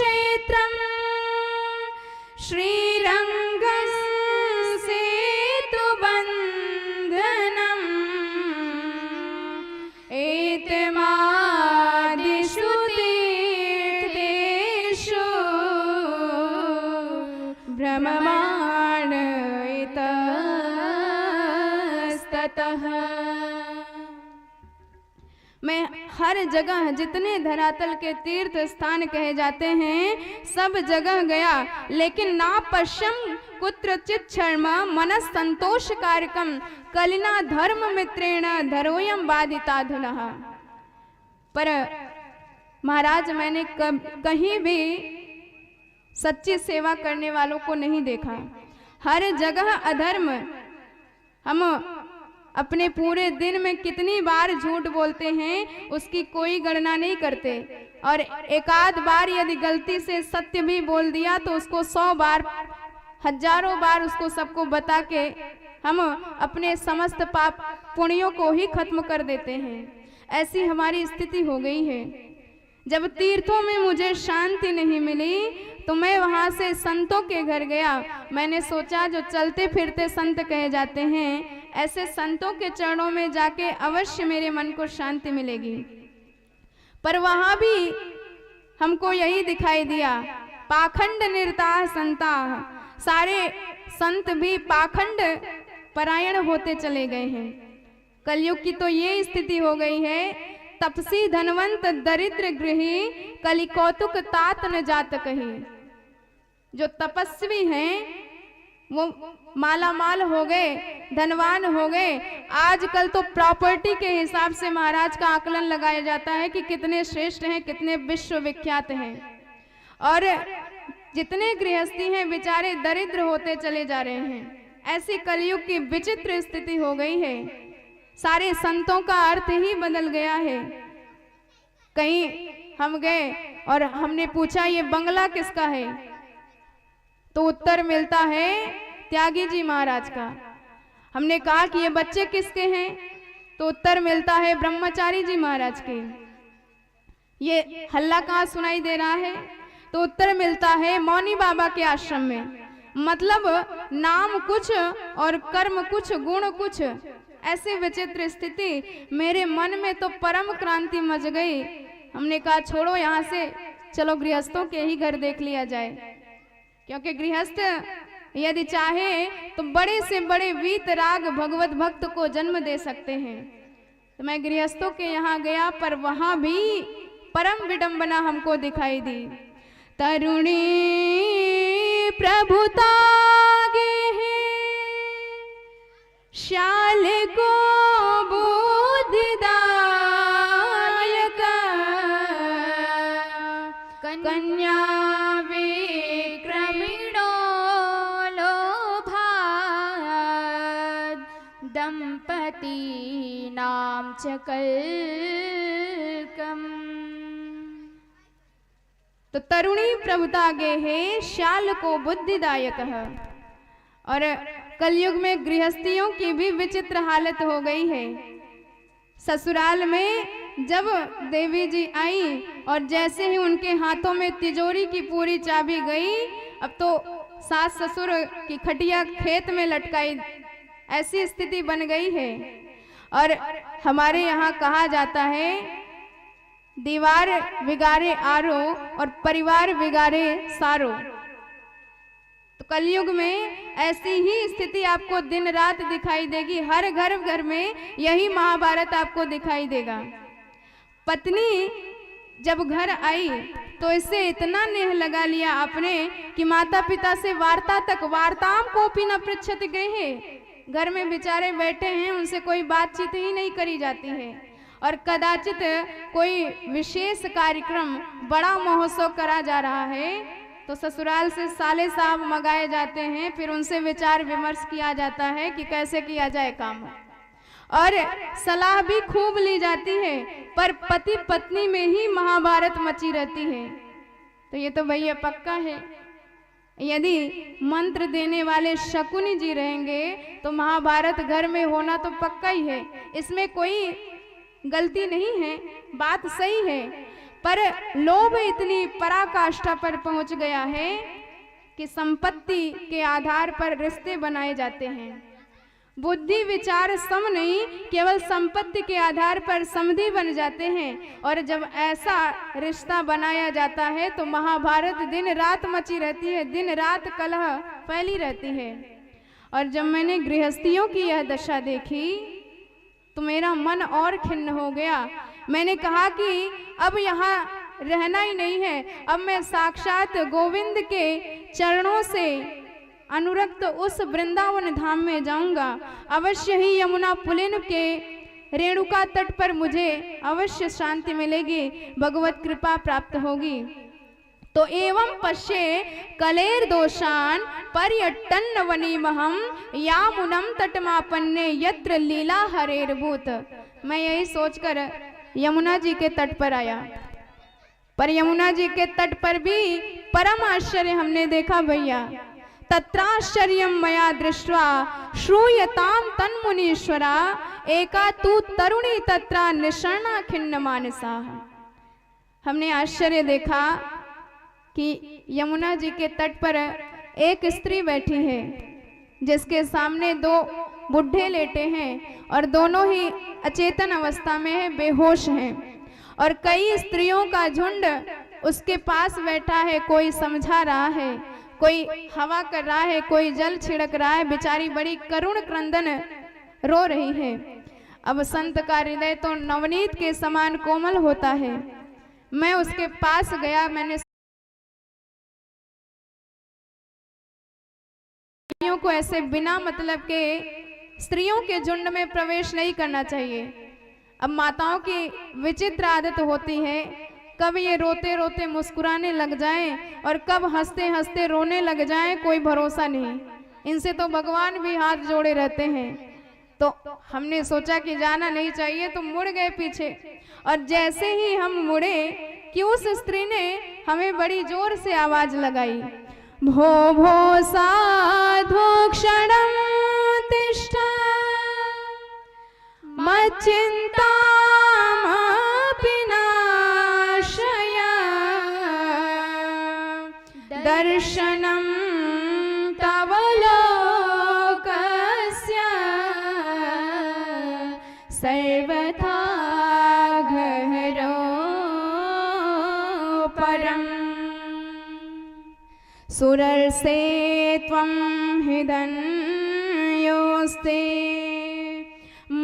Speaker 2: श्रीरङ्गं सेतुबन्धनम्, एतमादिषु तीर्थेषु भ्रममाण इतस्ततः। मैं हर जगह जितने धरातल के तीर्थ स्थान कहे जाते हैं सब जगह गया, लेकिन ना पश्यम कुत्रचित् शर्म मनस संतोष कारकम कलिना धर्म मित्रेण धरोयम बाधिताधुनः। पर महाराज मैंने कहीं भी सच्ची सेवा करने वालों को नहीं देखा, हर जगह अधर्म। हम अपने पूरे दिन में कितनी बार झूठ बोलते हैं उसकी कोई गणना नहीं करते, और एकाध बार यदि गलती से सत्य भी बोल दिया तो उसको 100 बार, हजारों बार उसको सबको बता के हम अपने समस्त पाप पुण्यों को ही खत्म कर देते हैं। ऐसी हमारी स्थिति हो गई है। जब तीर्थों में मुझे शांति नहीं मिली तो मैं वहाँ से संतों के घर गया। मैंने सोचा जो चलते फिरते संत कहे जाते हैं, ऐसे संतों के चरणों में जाके अवश्य मेरे मन को शांति मिलेगी। पर वहाँ भी हमको यही दिखाई दिया, पाखंड निरता संता, सारे संत भी पाखंड परायण होते चले गए हैं।
Speaker 4: कलयुग की तो ये स्थिति हो गई है, तपसी धनवंत दरिद्र गृही, कलि कौतुक तात न जात कही। जो तपस्वी हैं वो माला माल हो गए, धनवान हो गए। आजकल तो प्रॉपर्टी के हिसाब से महाराज का आकलन लगाया जाता है कि कितने श्रेष्ठ हैं, कितने विश्वविख्यात हैं। और जितने गृहस्थी हैं बेचारे दरिद्र होते चले जा रहे हैं। ऐसी कलयुग की विचित्र स्थिति हो गई है। सारे संतों का अर्थ ही बदल गया है। कहीं हम गए और हमने पूछा ये बंगला किसका है, तो उत्तर मिलता है त्यागी जी महाराज का। हमने कहा कि ये बच्चे किसके हैं, तो उत्तर मिलता है ब्रह्मचारी जी महाराज के। ये हल्ला कहाँ सुनाई दे रहा है, तो उत्तर मिलता है मौनी बाबा के आश्रम में। मतलब नाम कुछ और कर्म कुछ, गुण कुछ। ऐसी विचित्र स्थिति, मेरे मन में तो परम क्रांति मच गई। हमने कहा छोड़ो यहाँ से, चलो गृहस्थों के ही घर देख लिया जाए, क्योंकि गृहस्थ यदि चाहे तो बड़े से बड़े वीत राग भगवत भक्त को जन्म दे सकते हैं। तो मैं गृहस्थों के यहाँ गया, पर वहां भी परम विडंबना हमको दिखाई दी। तरुणी प्रभुता गे है, श्याल को बुद्धिदायक, कन्या विक्रमिणो लोभाद, दंपति नाम च कल्कम। तो तरुणी प्रभुता गे है, श्याल को बुद्धिदायक है। और कलयुग में गृहस्थियों की भी विचित्र हालत हो गई है। ससुराल में जब देवी जी आई और जैसे ही उनके हाथों में तिजोरी की पूरी चाबी गई, अब तो सास ससुर की खटिया खेत में लटकाई, ऐसी स्थिति बन गई है। और हमारे यहाँ कहा जाता है दीवार बिगाड़े आरो और परिवार बिगाड़े सारो। तो कलयुग में ऐसी ही स्थिति आपको दिन रात दिखाई देगी। हर घर में यही महाभारत आपको दिखाई देगा। पत्नी जब घर आई तो इससे इतना नेह लगा लिया आपने कि माता पिता से वार्ता तक, वार्ताम कोपी न पृच्छति गृहे। घर में बेचारे बैठे हैं, उनसे कोई बातचीत ही नहीं करी जाती है। और कदाचित कोई विशेष कार्यक्रम, बड़ा महोत्सव करा जा रहा है तो ससुराल से साले साहब मंगाए जाते हैं, फिर उनसे विचार विमर्श किया जाता है कि कैसे किया जाए काम, और सलाह भी खूब ली जाती है। पर पति पत्नी में ही महाभारत मची रहती है। तो ये तो भैया पक्का है, यदि मंत्र देने वाले शकुनी जी रहेंगे तो महाभारत घर में होना तो पक्का ही है। इसमें कोई गलती नहीं है, बात सही है। पर लोभ इतनी पराकाष्ठा पर पहुंच गया है कि संपत्ति के आधार पर रिश्ते बनाए जाते हैं। बुद्धि विचार सम नहीं, केवल संपत्ति के आधार पर समधि बन जाते हैं। और जब ऐसा रिश्ता बनाया जाता है तो महाभारत दिन रात मची रहती है, दिन रात कलह फैली रहती है। और जब मैंने गृहस्थियों की यह दशा देखी तो मेरा मन और खिन्न हो गया। मैंने कहा कि अब यहाँ रहना ही नहीं है, अब मैं साक्षात गोविंद के चरणों से अनुरक्त उस वृंदावन धाम में जाऊंगा। अवश्य ही यमुना पुलिन के रेणुका तट पर मुझे अवश्य शांति मिलेगी, भगवत कृपा प्राप्त होगी। तो एवं पश्ये कलेर दोषान पर्यटन वनीमहम यामुनम तटमापन्ने यत्र लीला हरेर्भूत। मैं यही सोचकर यमुना जी के तट पर आया, पर यमुना जी के तट पर भी परम आश्चर्य हमने देखा भैया। तत्राश्चर्यम मया दृष्ट्वा श्रूयताम तन्मुनीश्वरा, एका तू तरुणी तत्रा निशर्णा खिन्न मानसा। हमने आश्चर्य देखा कि यमुना जी के तट पर एक स्त्री बैठी है जिसके सामने दो बुढ़े लेटे हैं और दोनों ही अचेतन अवस्था में है, बेहोश हैं। और कई स्त्रियों का झुंड उसके पास बैठा है, कोई समझा रहा है, कोई हवा कर रहा है, कोई जल छिड़क रहा है। बेचारी बड़ी करुण क्रंदन रो रही है। अब संत का हृदय तो नवनीत के समान कोमल होता है। मैं उसके पास गया, मैंने स्त्रियों को ऐसे बिना मतलब के स्त्रियों के झुंड में प्रवेश नहीं करना चाहिए। अब माताओं की विचित्र आदत होती है, कब ये रोते रोते मुस्कुराने लग जाएं और कब हंसते हंसते रोने लग जाएं, कोई भरोसा नहीं। इनसे तो भगवान भी हाथ जोड़े रहते हैं। तो हमने सोचा कि जाना नहीं चाहिए, तो मुड़ गए पीछे। और जैसे ही हम मुड़े कि उस स्त्री ने हमें बड़ी जोर से आवाज लगाई, भो भो साधु क्षणं तिष्ठ मच्चिन्तामपि नाशय दर्शनं तव लोकस्य सर्वथा गहरो परम् सुरर्षे त्वं हृदयोस्ते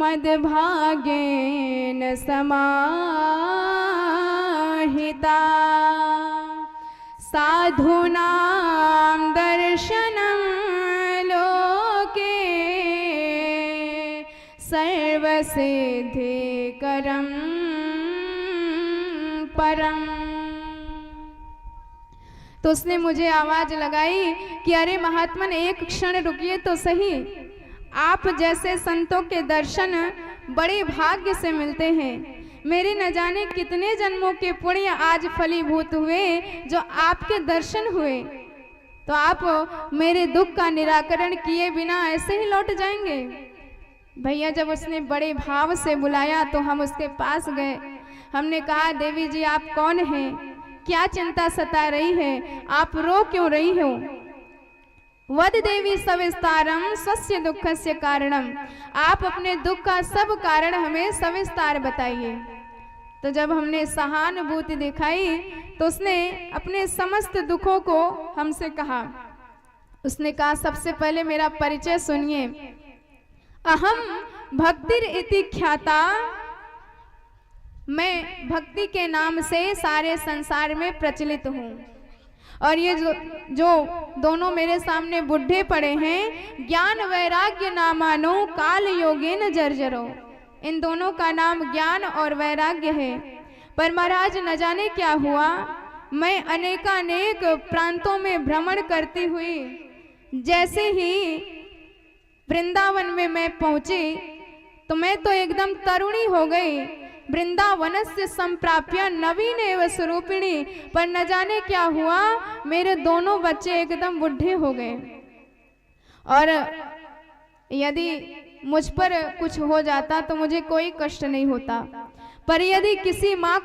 Speaker 4: मद्भाग्येन समाहिता साधूनां दर्शनं लोके सर्वसिद्धिकरं परम्। तो उसने मुझे आवाज लगाई कि अरे महात्मन, एक क्षण रुकिए तो सही। आप जैसे संतों के दर्शन बड़े भाग्य से मिलते हैं। मेरे न जाने कितने जन्मों के पुण्य आज फलीभूत हुए जो आपके दर्शन हुए। तो आप मेरे दुख का निराकरण किए बिना ऐसे ही लौट जाएंगे? भैया, जब उसने बड़े भाव से बुलाया तो हम उसके पास गए। हमने कहा, देवी जी आप कौन हैं? क्या चिंता सता रही है? आप रो क्यों रही हो? वद देवी सविस्तारम स्वस्य दुखस्य कारणम। आप अपने दुख का सब कारण हमें सविस्तार बताइए। तो जब हमने सहानुभूति दिखाई तो उसने अपने समस्त दुखों को हमसे कहा। उसने कहा, सबसे पहले मेरा परिचय सुनिए। अहम भक्तिर इति ख्याता। मैं भक्ति के नाम से सारे संसार में प्रचलित हूँ। और ये जो दोनों मेरे सामने बुढ़े पड़े हैं, ज्ञान वैराग्य नामानो काल योगेन जर्जरो। इन दोनों का नाम ज्ञान और वैराग्य है। पर महाराज न जाने क्या हुआ, मैं अनेकानेक प्रांतों में भ्रमण करती हुई जैसे ही वृंदावन में मैं पहुंची तो मैं तो एकदम तरुणी हो गई। वृंदावनस्य संप्राप्य नवीन एवं स्वरूपिणी। पर न जाने क्या हुआ, मेरे दोनों बच्चे एकदम बुढ़े हो गए। और यदि मुझ पर कुछ हो जाता तो मुझे कोई कष्ट नहीं होता, पर यदि किसी माँ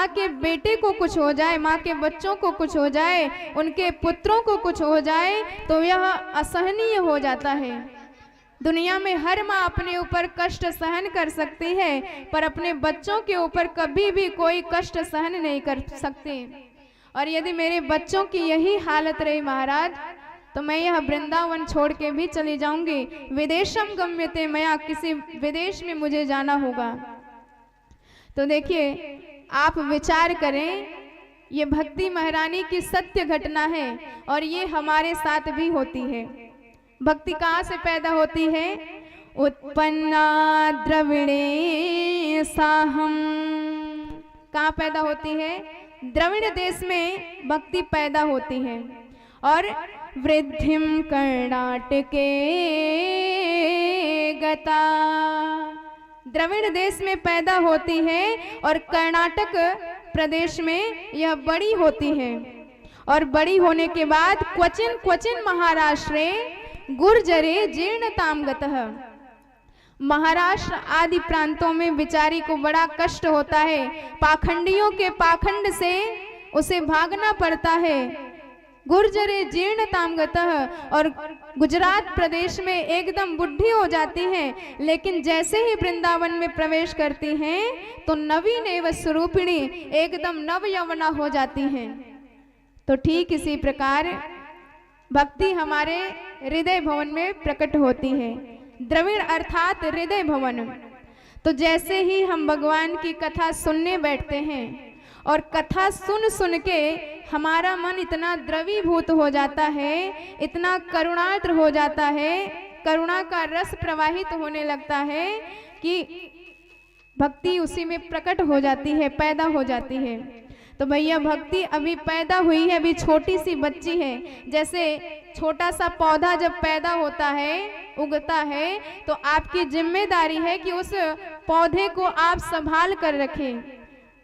Speaker 4: के बेटे को कुछ हो जाए, माँ के बच्चों को कुछ हो जाए, उनके पुत्रों को कुछ हो जाए तो यह असहनीय हो जाता है। दुनिया में हर माँ अपने ऊपर कष्ट सहन कर सकती है, पर अपने बच्चों के ऊपर कभी भी कोई कष्ट सहन नहीं कर सकती। और यदि मेरे बच्चों की यही हालत रही महाराज, तो मैं यह वृंदावन छोड़ के भी चली जाऊंगी। विदेशम गम्यते मया, किसी विदेश में मुझे जाना होगा। तो देखिए, आप विचार करें, ये भक्ति महारानी की सत्य घटना है और ये हमारे साथ भी होती है। भक्ति कहाँ से पैदा होती है? उत्पन्ना द्रविणे साहम। कहाँ पैदा होती है? द्रविड़ देश में भक्ति पैदा होती है। और वृद्धिम कर्नाटके गता, द्रविड़ देश में पैदा होती है और कर्नाटक प्रदेश में यह बड़ी होती है। और बड़ी होने के बाद क्वचिन क्वचिन महाराष्ट्रे गुर्जरे जीर्णताम गतः। महाराष्ट्र आदि प्रांतों में बिचारी को बड़ा कष्ट होता है। पाखंडियों के पाखंड से उसे भागना पड़ता है। गुर्जरे जीर्णताम गतः। और गुजरात प्रदेश में एकदम बुढ़ी हो जाती हैं, लेकिन जैसे ही वृंदावन में प्रवेश करती हैं तो नवीन एवं स्वरूपिणी, एकदम नव यौवना हो जाती हैं। तो ठीक इसी प्रकार भक्ति हमारे हृदय भवन में प्रकट होती है। द्रविड़ अर्थात हृदय भवन। तो जैसे ही हम भगवान की कथा सुनने बैठते हैं और कथा सुन सुन के हमारा मन इतना द्रवीभूत हो जाता है, इतना करुणार्द्र हो जाता है, करुणा का रस प्रवाहित होने लगता है कि भक्ति उसी में प्रकट हो जाती है, पैदा हो जाती है। तो भैया भक्ति अभी पैदा हुई है, अभी छोटी सी बच्ची है। जैसे छोटा सा पौधा जब पैदा होता है, उगता है, तो आपकी जिम्मेदारी है कि उस पौधे को आप संभाल कर रखें,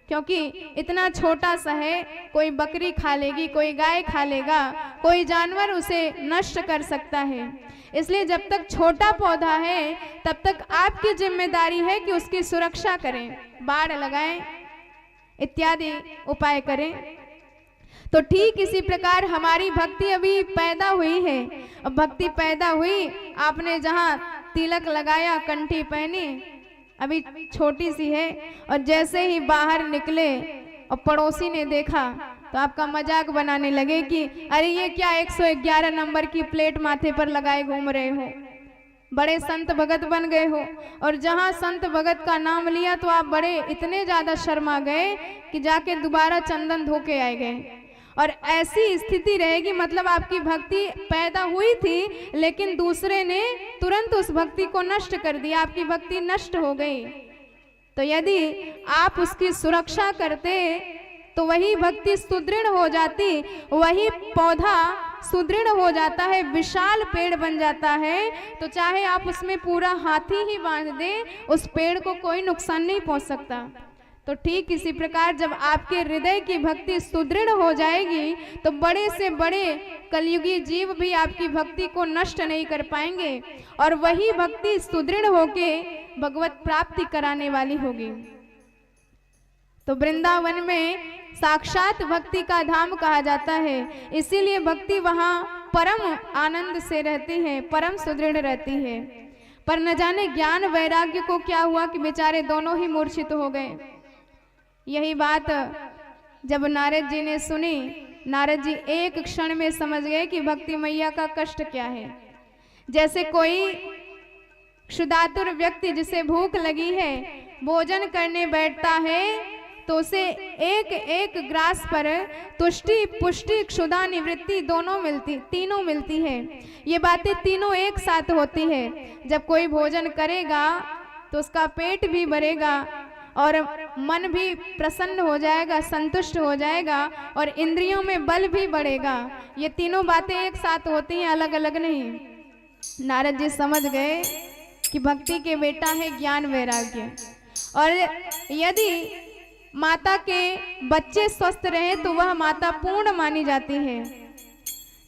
Speaker 4: क्योंकि इतना छोटा सा है, कोई बकरी खा लेगी, कोई गाय खा लेगा, कोई जानवर उसे नष्ट कर सकता है। इसलिए जब तक छोटा पौधा है तब तक आपकी जिम्मेदारी है कि उसकी सुरक्षा करें, बाड़ लगाएं, इत्यादि उपाय करें। तो ठीक इसी प्रकार हमारी भक्ति अभी पैदा हुई है। अब भक्ति पैदा हुई, आपने जहाँ तिलक लगाया, कंठी पहनी, अभी छोटी सी है, और जैसे ही बाहर निकले और पड़ोसी ने देखा तो आपका मजाक बनाने लगे कि अरे ये क्या 111 नंबर की प्लेट माथे पर लगाए घूम रहे हो, बड़े संत भगत बन गए हो। और जहाँ संत भगत का नाम लिया तो आप बड़े इतने ज़्यादा शर्मा गए कि जाके दोबारा चंदन धो के आए गए। और ऐसी स्थिति रहेगी, मतलब आपकी भक्ति पैदा हुई थी लेकिन दूसरे ने तुरंत उस भक्ति को नष्ट कर दिया, आपकी भक्ति नष्ट हो गई। तो यदि आप उसकी सुरक्षा करते तो वही भक्ति सुदृढ़ हो जाती, वही पौधा सुदृढ़ हो जाता है, विशाल पेड़ बन जाता है। तो चाहे आप उसमें पूरा हाथी ही बांध दें, उस पेड़ को कोई नुकसान नहीं पहुंच सकता। तो ठीक इसी प्रकार जब आपके हृदय की भक्ति सुदृढ़ हो जाएगी तो बड़े से बड़े कलयुगी जीव भी आपकी भक्ति को नष्ट नहीं कर पाएंगे, और वही भक्ति सुदृढ़ होके भगवत प्राप्ति कराने वाली होगी। तो वृंदावन में साक्षात भक्ति का धाम कहा जाता है, इसीलिए भक्ति वहाँ परम आनंद से रहती है, परम सुदृढ़ रहती है। पर न जाने ज्ञान वैराग्य को क्या हुआ कि बेचारे दोनों ही मूर्छित हो गए। यही बात जब नारद जी ने सुनी, नारद जी एक क्षण में समझ गए कि भक्ति मैया का कष्ट क्या है। जैसे कोई क्षुधातुर व्यक्ति जिसे भूख लगी है, भोजन करने बैठता है तो उसे एक एक ग्रास पर तुष्टि, पुष्टि, क्षुधा, निवृत्ति तीनों मिलती है। ये बातें तीनों एक साथ होती है। जब कोई भोजन करेगा तो उसका पेट भी भरेगा और मन भी प्रसन्न हो जाएगा, संतुष्ट हो जाएगा, और इंद्रियों में बल भी बढ़ेगा। ये तीनों बातें एक साथ होती हैं, अलग अलग नहीं। नारद जी समझ गए कि भक्ति के बेटा है ज्ञान वैराग्य, और यदि माता के बच्चे स्वस्थ रहे तो वह माता पूर्ण मानी जाती है।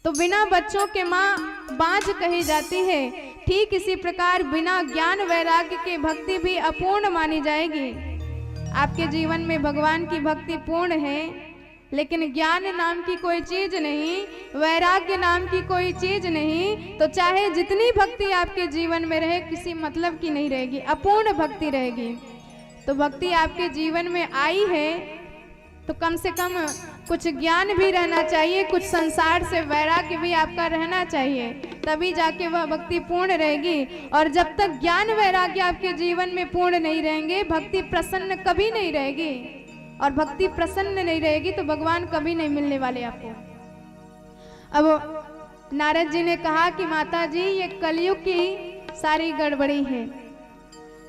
Speaker 4: तो बिना बच्चों के माँ बांझ कही जाती है। ठीक इसी प्रकार बिना ज्ञान वैराग्य के भक्ति भी अपूर्ण मानी जाएगी। आपके जीवन में भगवान की भक्ति पूर्ण है, लेकिन ज्ञान नाम की कोई चीज नहीं, वैराग्य नाम की कोई चीज नहीं, तो चाहे जितनी भक्ति आपके जीवन में रहे किसी मतलब की नहीं रहेगी, अपूर्ण भक्ति रहेगी। तो भक्ति आपके जीवन में आई है तो कम से कम कुछ ज्ञान भी रहना चाहिए, कुछ संसार से वैराग्य भी आपका रहना चाहिए, तभी जाके वह भक्ति पूर्ण रहेगी। और जब तक ज्ञान वैराग्य आपके जीवन में पूर्ण नहीं रहेंगे, भक्ति प्रसन्न कभी नहीं रहेगी, और भक्ति प्रसन्न नहीं रहेगी तो भगवान कभी नहीं मिलने वाले आपको। अब नारद जी ने कहा कि माता जी ये कलयुग की सारी गड़बड़ी है,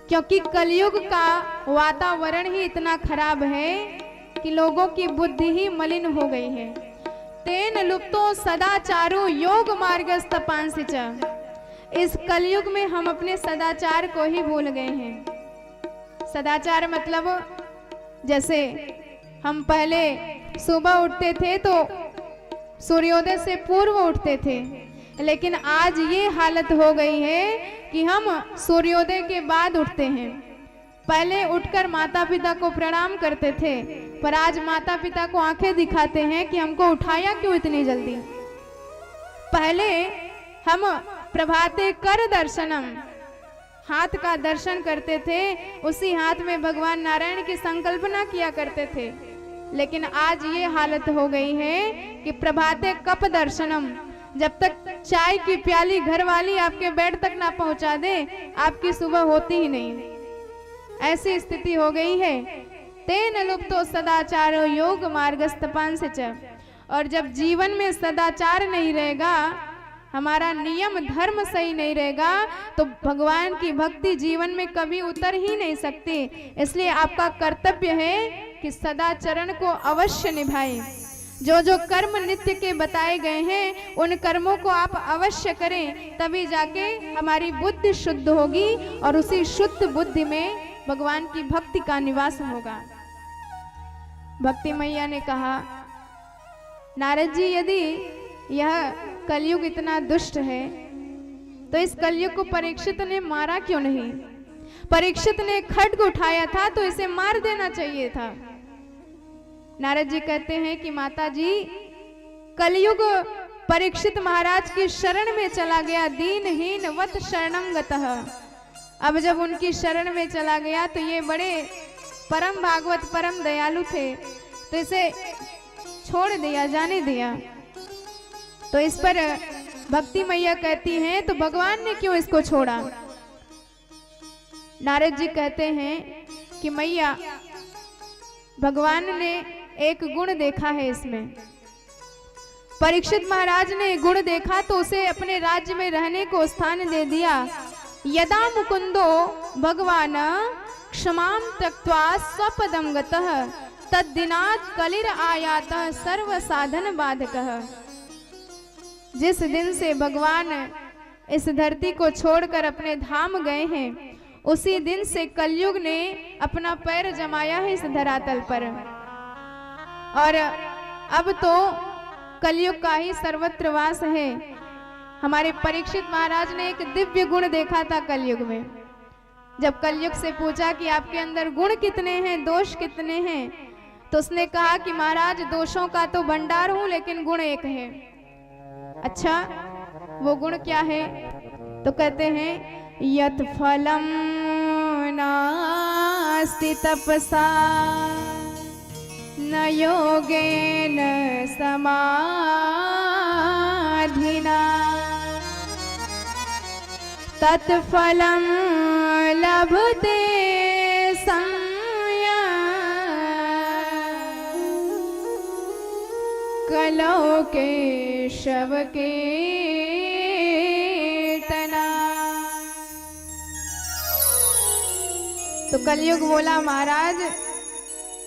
Speaker 4: क्योंकि कलयुग का वातावरण ही इतना खराब है कि लोगों की बुद्धि ही मलिन हो गई है। तेन लुप्तो सदाचारो योग मार्गस्तपांसि च। इस कलयुग में हम अपने सदाचार को ही भूल गए हैं। सदाचार मतलब जैसे हम पहले सुबह उठते थे तो सूर्योदय से पूर्व उठते थे, लेकिन आज ये हालत हो गई है कि हम सूर्योदय के बाद उठते हैं। पहले उठकर माता पिता को प्रणाम करते थे, पर आज माता पिता को आंखें दिखाते हैं कि हमको उठाया क्यों इतनी जल्दी। पहले हम प्रभाते कर दर्शनम, हाथ का दर्शन करते थे, उसी हाथ में भगवान नारायण की संकल्पना किया करते थे। लेकिन आज ये हालत हो गई है कि प्रभाते कप दर्शनम, जब तक चाय की प्याली घर वाली आपके बेड तक ना पहुंचा दे, आपकी सुबह होती ही नहीं। ऐसी स्थिति हो गई है। तेन लुप्तो सदाचारो योग मार्गस्तपांस च। और जब जीवन में सदाचार नहीं रहेगा, हमारा नियम धर्म सही नहीं रहेगा, तो भगवान की भक्ति जीवन में कभी उतर ही नहीं सकती। इसलिए आपका कर्तव्य है कि सदाचरण को अवश्य निभाएं। जो जो कर्म नित्य के बताए गए हैं उन कर्मों को आप अवश्य करें, तभी जाके हमारी बुद्धि शुद्ध होगी और उसी शुद्ध बुद्धि में भगवान की भक्ति का निवास होगा। भक्ति मैया ने कहा, नारद जी, यदि यह कलयुग इतना दुष्ट है तो इस कलयुग को परीक्षित ने मारा क्यों नहीं? परीक्षित ने खड्ग उठाया था तो इसे मार देना चाहिए था। नारद जी कहते हैं कि माता जी, कलयुग परीक्षित महाराज की शरण में चला गया, दीनहीन वत शरणं गतः। अब जब उनकी शरण में चला गया तो ये बड़े परम भागवत परम दयालु थे, तो इसे छोड़ दिया, जाने दिया। तो इस पर भक्ति मैया कहती हैं, तो भगवान ने क्यों इसको छोड़ा? नारद जी कहते हैं कि मैया, भगवान ने एक गुण देखा है इसमें। परीक्षित महाराज ने गुण देखा तो उसे अपने राज्य में रहने को स्थान दे दिया। यदा मुकुंदो भगवान क्षमां त्यक्त्वा स्वपदं गतः तद्दिनात् कलिर आयात सर्व साधन बाधकः। जिस दिन से भगवान इस धरती को छोड़कर अपने धाम गए हैं, उसी दिन से कलयुग ने अपना पैर जमाया है इस धरातल पर। और अब तो कलयुग का ही सर्वत्र वास है। हमारे परीक्षित महाराज ने एक दिव्य गुण देखा था कलयुग में। जब कलयुग से पूछा कि आपके अंदर गुण कितने हैं, दोष कितने हैं, तो उसने कहा कि महाराज, दोषों का तो भंडार हूं लेकिन गुण एक है। अच्छा, वो गुण क्या है? तो कहते हैं, यत् फलम नास्ति तपसा न योगेन समाधिना तत्फलं लभते कलौ के शव के तना। तो कलयुग बोला, महाराज,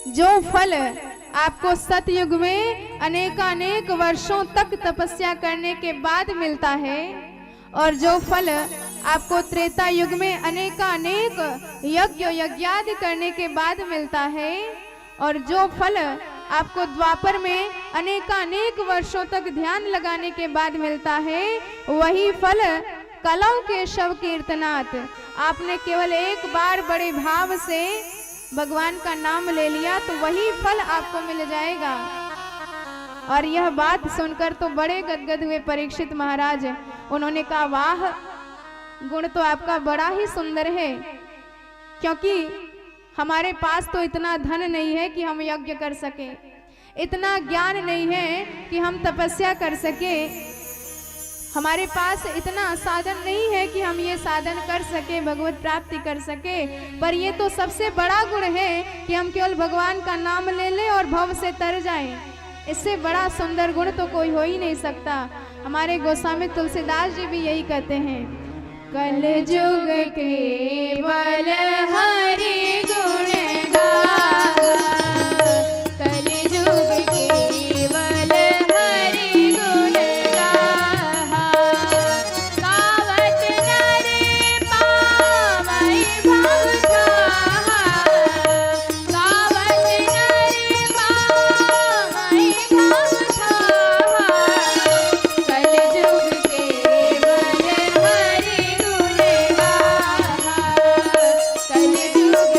Speaker 4: जो फल आपको सतयुग में अनेकानेक वर्षों तक तपस्या करने के बाद मिलता है, और जो फल आपको त्रेता युग में अनेकानेक यज्ञ यज्ञादि करने के बाद मिलता है, और जो फल आपको द्वापर में अनेकानेक वर्षों तक ध्यान लगाने के बाद मिलता है, वही फल कलौ के शव कीर्तनात्। आपने केवल एक बार बड़े भाव से भगवान का नाम ले लिया तो वही फल आपको मिल जाएगा। और यह बात सुनकर तो बड़े गदगद हुए परीक्षित महाराज। उन्होंने कहा, वाह, गुण तो आपका बड़ा ही सुंदर है, क्योंकि हमारे पास तो इतना धन नहीं है कि हम यज्ञ कर सके, इतना ज्ञान नहीं है कि हम तपस्या कर सके, हमारे पास इतना साधन नहीं है कि हम ये साधन कर सके, भगवत प्राप्ति कर सके। पर ये तो सबसे बड़ा गुण है कि हम केवल भगवान का नाम ले लें और भव से तर जाएं। इससे बड़ा सुंदर गुण तो कोई हो ही नहीं सकता। हमारे गोस्वामी तुलसीदास जी भी यही कहते हैं, कल जुग केवल हरि गुण गाहा, कल जुग केवल हरि गुण गाहा, गावत नर पावै भव थाहा, गावत नर पावै भव थाहा, कल जुग केवल हरि गुण गाहा, कल जुग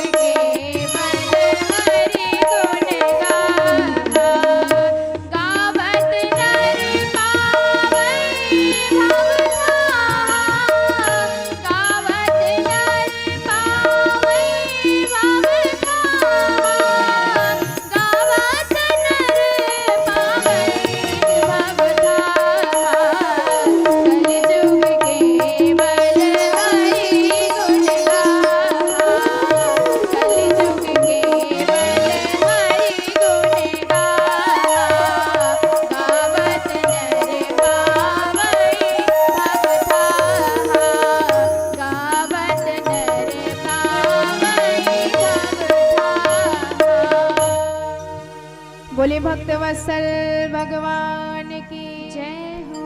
Speaker 4: भक्तवत्सल भगवान की
Speaker 2: जय हो।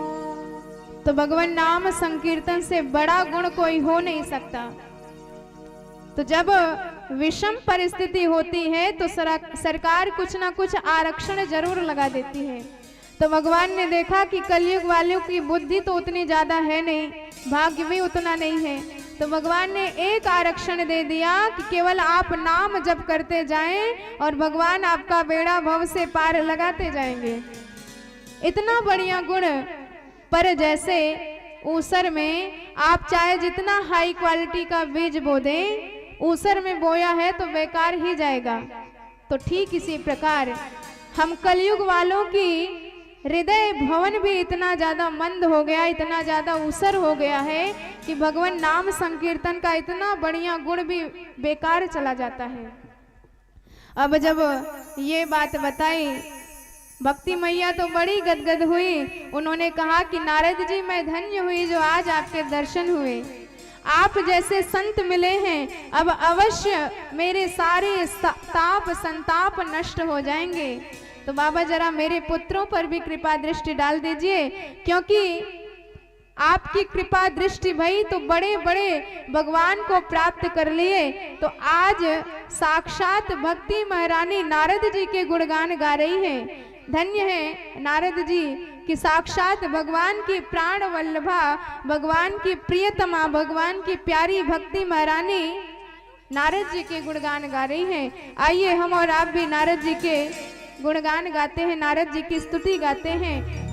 Speaker 4: तो भगवान नाम संकीर्तन से बड़ा गुण कोई हो नहीं सकता। तो जब विषम परिस्थिति होती है तो सरकार कुछ ना कुछ आरक्षण जरूर लगा देती है। तो भगवान ने देखा कि कलयुग वालों की बुद्धि तो उतनी ज्यादा है नहीं, भाग्य भी उतना नहीं है, तो भगवान ने एक आरक्षण दे दिया कि केवल आप नाम जप करते जाएं और भगवान आपका बेड़ा भव से पार लगाते जाएंगे। इतना बढ़िया गुण। पर जैसे ऊसर में आप चाहे जितना हाई क्वालिटी का बीज बो दें, ऊसर में बोया है तो बेकार ही जाएगा। तो ठीक इसी प्रकार हम कलयुग वालों की हृदय भवन भी इतना ज्यादा मंद हो गया, इतना ज्यादा ऊसर हो गया है कि भगवान नाम संकीर्तन का इतना बढ़िया गुण भी बेकार चला जाता है। अब जब ये बात बताई, भक्ति मैया तो बड़ी गदगद हुई। उन्होंने कहा कि नारद जी, मैं धन्य हुई जो आज आपके दर्शन हुए। आप जैसे संत मिले हैं, अब अवश्य मेरे सारे ताप संताप नष्ट हो जाएंगे। तो बाबा जरा मेरे पुत्रों पर भी कृपा दृष्टि डाल दीजिए, क्योंकि आपकी कृपा दृष्टि भई तो बड़े बड़े भगवान को प्राप्त कर लिए। तो आज साक्षात भक्ति महारानी नारद जी के गुणगान गा रही है। धन्य है नारद जी कि साक्षात भगवान की प्राण वल्लभा, भगवान की प्रियतमा, भगवान की प्यारी भक्ति महारानी नारद जी के गुणगान गा रही हैं। आइए हम और आप भी नारद जी के गुणगान गाते हैं, नारद जी की स्तुति गाते हैं।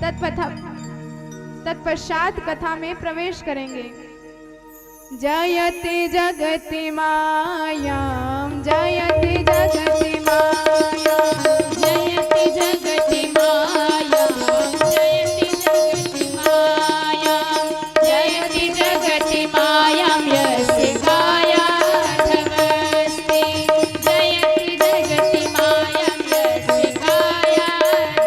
Speaker 4: तत्पश्चात कथा में प्रवेश करेंगे। जयते जगति मायां, जयते जगति मायां,
Speaker 2: जयति जगति मायां, जयति जगति मायां, जयति जगति मायां यस्य कायाधवस्ति, जयति जगति मायां यस्य कायाधवस्ति।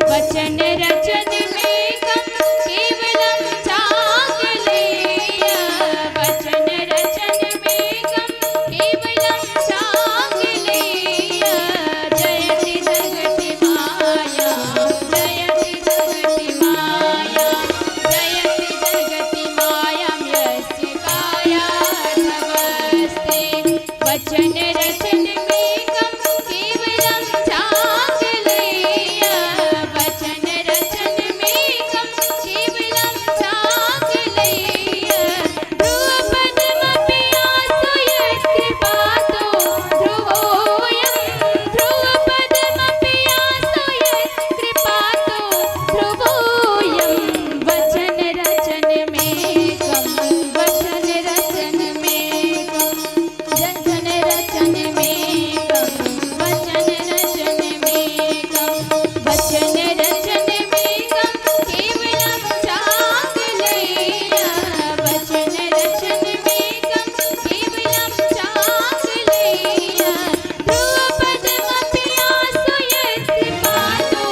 Speaker 2: वचन रचन में केवलं चांगलेय, वचन रचन में केवलं चांगलेय। जयति जगति मायां, जयति जगति मायां, जयति जगति मायां यस्य कायाधवस्ति। वचन रचन में केवलं चांगलेय, वचन रचन में केवलं चांगलेय। ध्रुवपदमपि आश्रयति पातो ध्रुवोऽयं, ध्रुवपदमपि आश्रयति पातो ध्रुवोऽयं। वचन रचन में वचन रचन में वचन रचन में वचन रचन में वचन रचन में केवलं चांगलेय, वचन रचन में केवलं चांगलेय। ध्रुवपदमपि आश्रयति पातो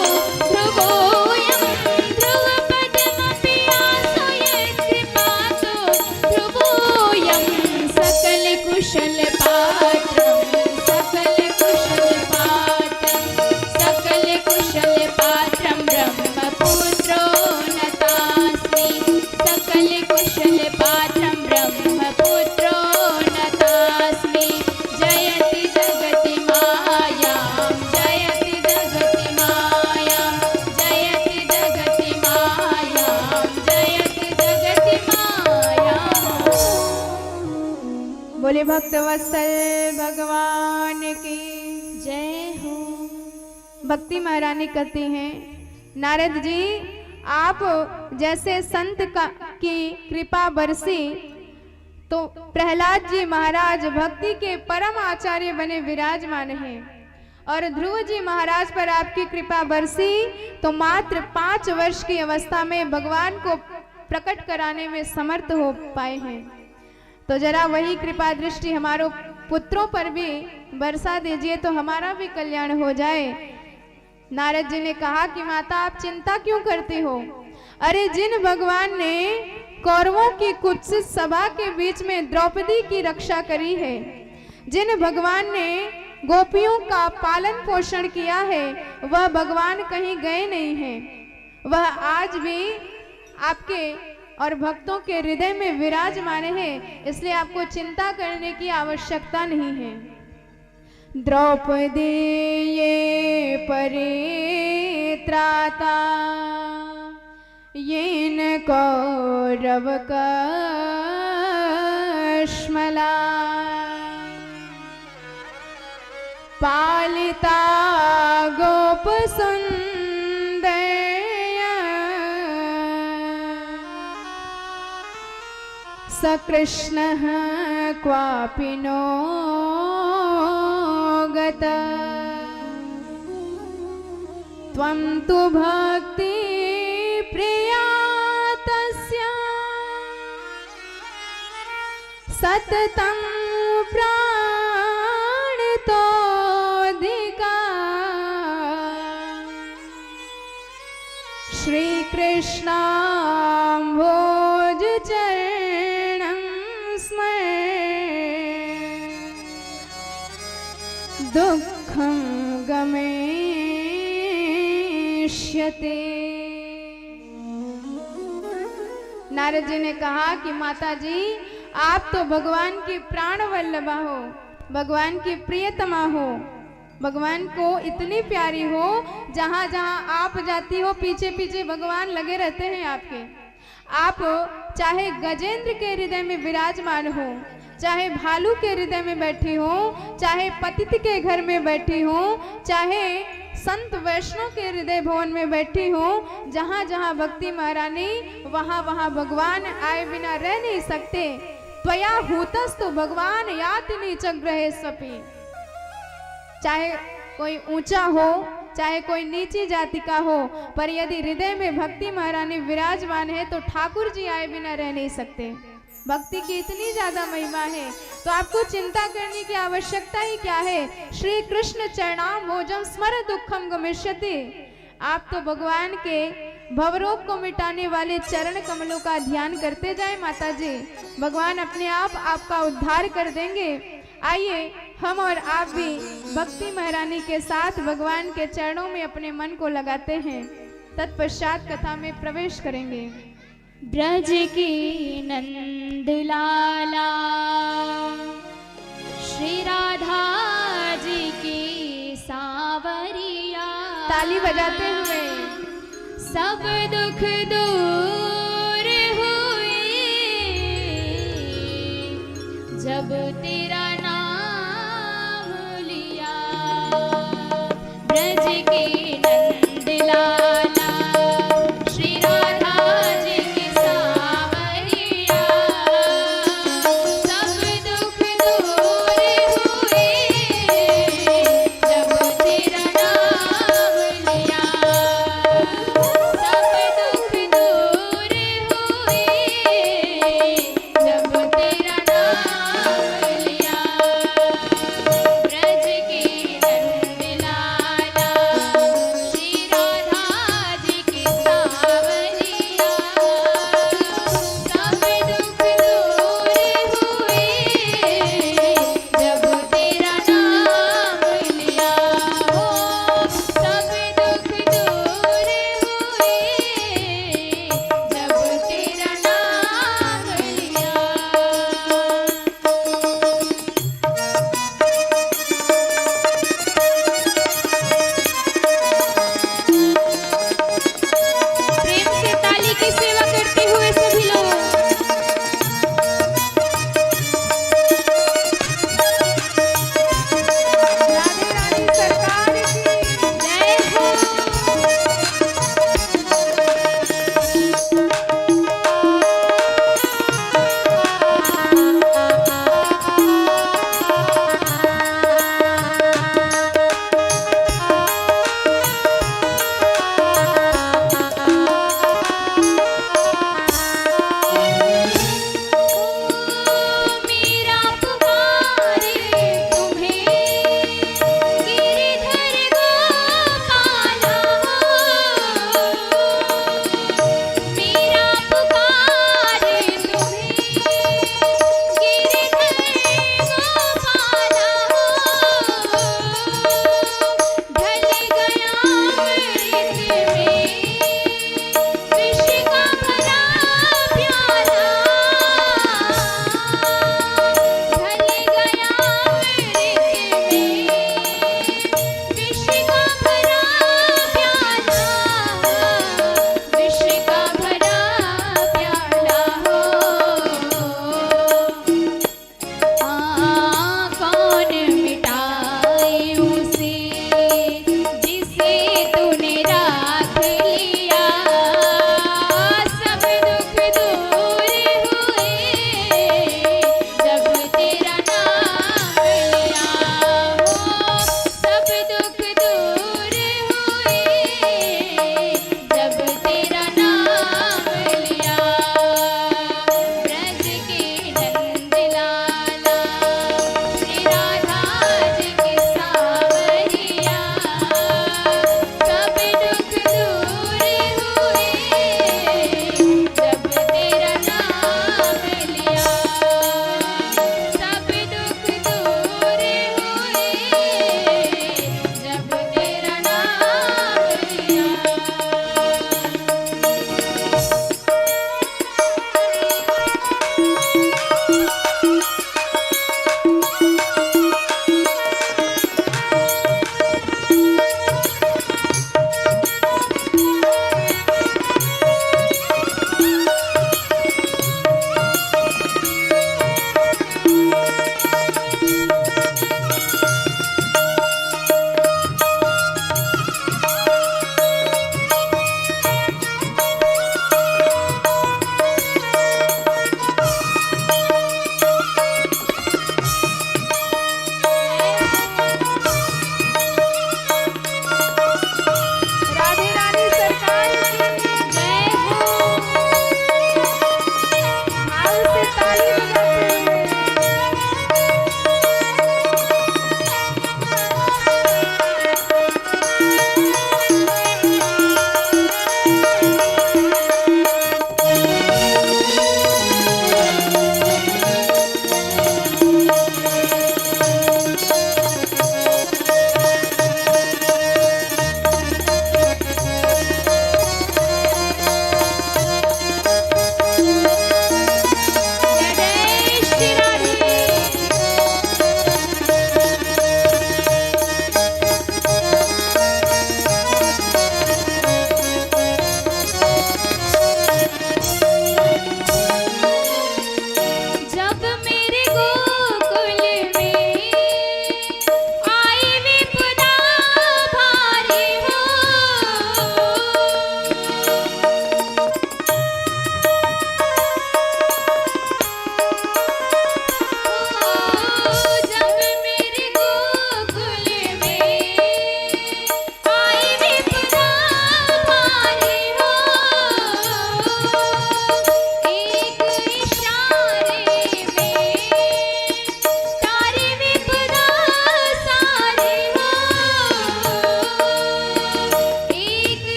Speaker 2: ध्रुवोऽयं, ध्रुवपदमपि आश्रयति पातो ध्रुवोऽयं। सकल कुशल पात्रं, सकल कुशल पात्रं, सकल कुशल पात्रं ब्रह्मपुत्रो नतास्मि, सकल कुशल पात्रं ब्रह्मपुत्रो नतास्मि। जयति जगति मायां, जयति जगति मायां, जयति जगति मायां, जयति जगति मायां।
Speaker 4: बोले भक्तवत्सल भगवान की
Speaker 2: जय हो।
Speaker 4: भक्ति महारानी कहती हैं, नारद जी आप जैसे संत की कृपा बरसी तो प्रहलाद जी महाराज भक्ति के परम आचार्य बने विराजमान हैं, और ध्रुव जी महाराज पर आपकी कृपा बरसी तो मात्र 5 वर्ष की अवस्था में भगवान को प्रकट कराने में समर्थ हो पाए हैं। तो जरा वही कृपा दृष्टि हमारे पुत्रों पर भी बरसा दीजिए तो हमारा भी कल्याण हो जाए। नारद जी ने कहा कि माता आप चिंता क्यों करती हो? अरे जिन भगवान ने कौरवों की कुत्सित सभा के बीच में द्रौपदी की रक्षा करी है, जिन भगवान ने गोपियों का पालन पोषण किया है, वह भगवान कहीं गए नहीं हैं। वह आज भी आपके और भक्तों के हृदय में विराजमान है, इसलिए आपको चिंता करने की आवश्यकता नहीं है। द्रौपदी ये परित्राता येन कौरव कश्मला पालिता गोप सुंदया सकृष्णः क्वापि नो गता त्वं तु भक्ति प्रिया तस्य सततं प्राणतोऽधिका श्रीकृष्णाम्भोज चरणं स्मर दुःखं गमेष्यते। नारद जी ने कहा कि माता जी, आप तो भगवान की प्राण वल्लभा हो, भगवान की प्रियतमा हो, भगवान को इतनी प्यारी हो, जहां जहां आप जाती हो पीछे पीछे भगवान लगे रहते हैं आपके। आप चाहे गजेंद्र के हृदय में विराजमान हो, चाहे भालू के हृदय में बैठी हो, चाहे पतित के घर में बैठी हो, चाहे संत वैष्णव के हृदय भवन में बैठी हो, जहां जहां भक्ति महारानी वहां वहां भगवान आए बिना रह नहीं सकते। त्वया हूतस्तु भगवान याति नीचं ग्रहेष्वपि। चाहे कोई ऊंचा हो, चाहे कोई नीची जाति का हो, पर यदि हृदय में भक्ति महारानी विराजमान है तो ठाकुर जी आए बिना रह नहीं सकते। भक्ति की इतनी ज्यादा महिमा है, तो आपको चिंता करने की आवश्यकता ही क्या है। श्री कृष्ण चरणाम्भोजं स्मर दुःखं गमिष्यति। आप तो भगवान के भवरोग को मिटाने वाले चरण कमलों का ध्यान करते जाए माता जी, भगवान अपने आप आपका उद्धार कर देंगे। आइए हम और आप भी भक्ति महारानी के साथ भगवान के चरणों में अपने मन को लगाते हैं, तत्पश्चात कथा में प्रवेश करेंगे।
Speaker 2: ब्रज की नंद लाला श्री राधा जी की सावरिया,
Speaker 4: ताली बजाते हुए
Speaker 2: सब दुख दूर हुए जब तेरा नाम लिया। ब्रज के नंद लाला श्री राधा जी की सावरिया, सब दुख दूर हुए जब तेरा नाम लिया। सब दुख दूर हुए जब तेरा नाम लिया।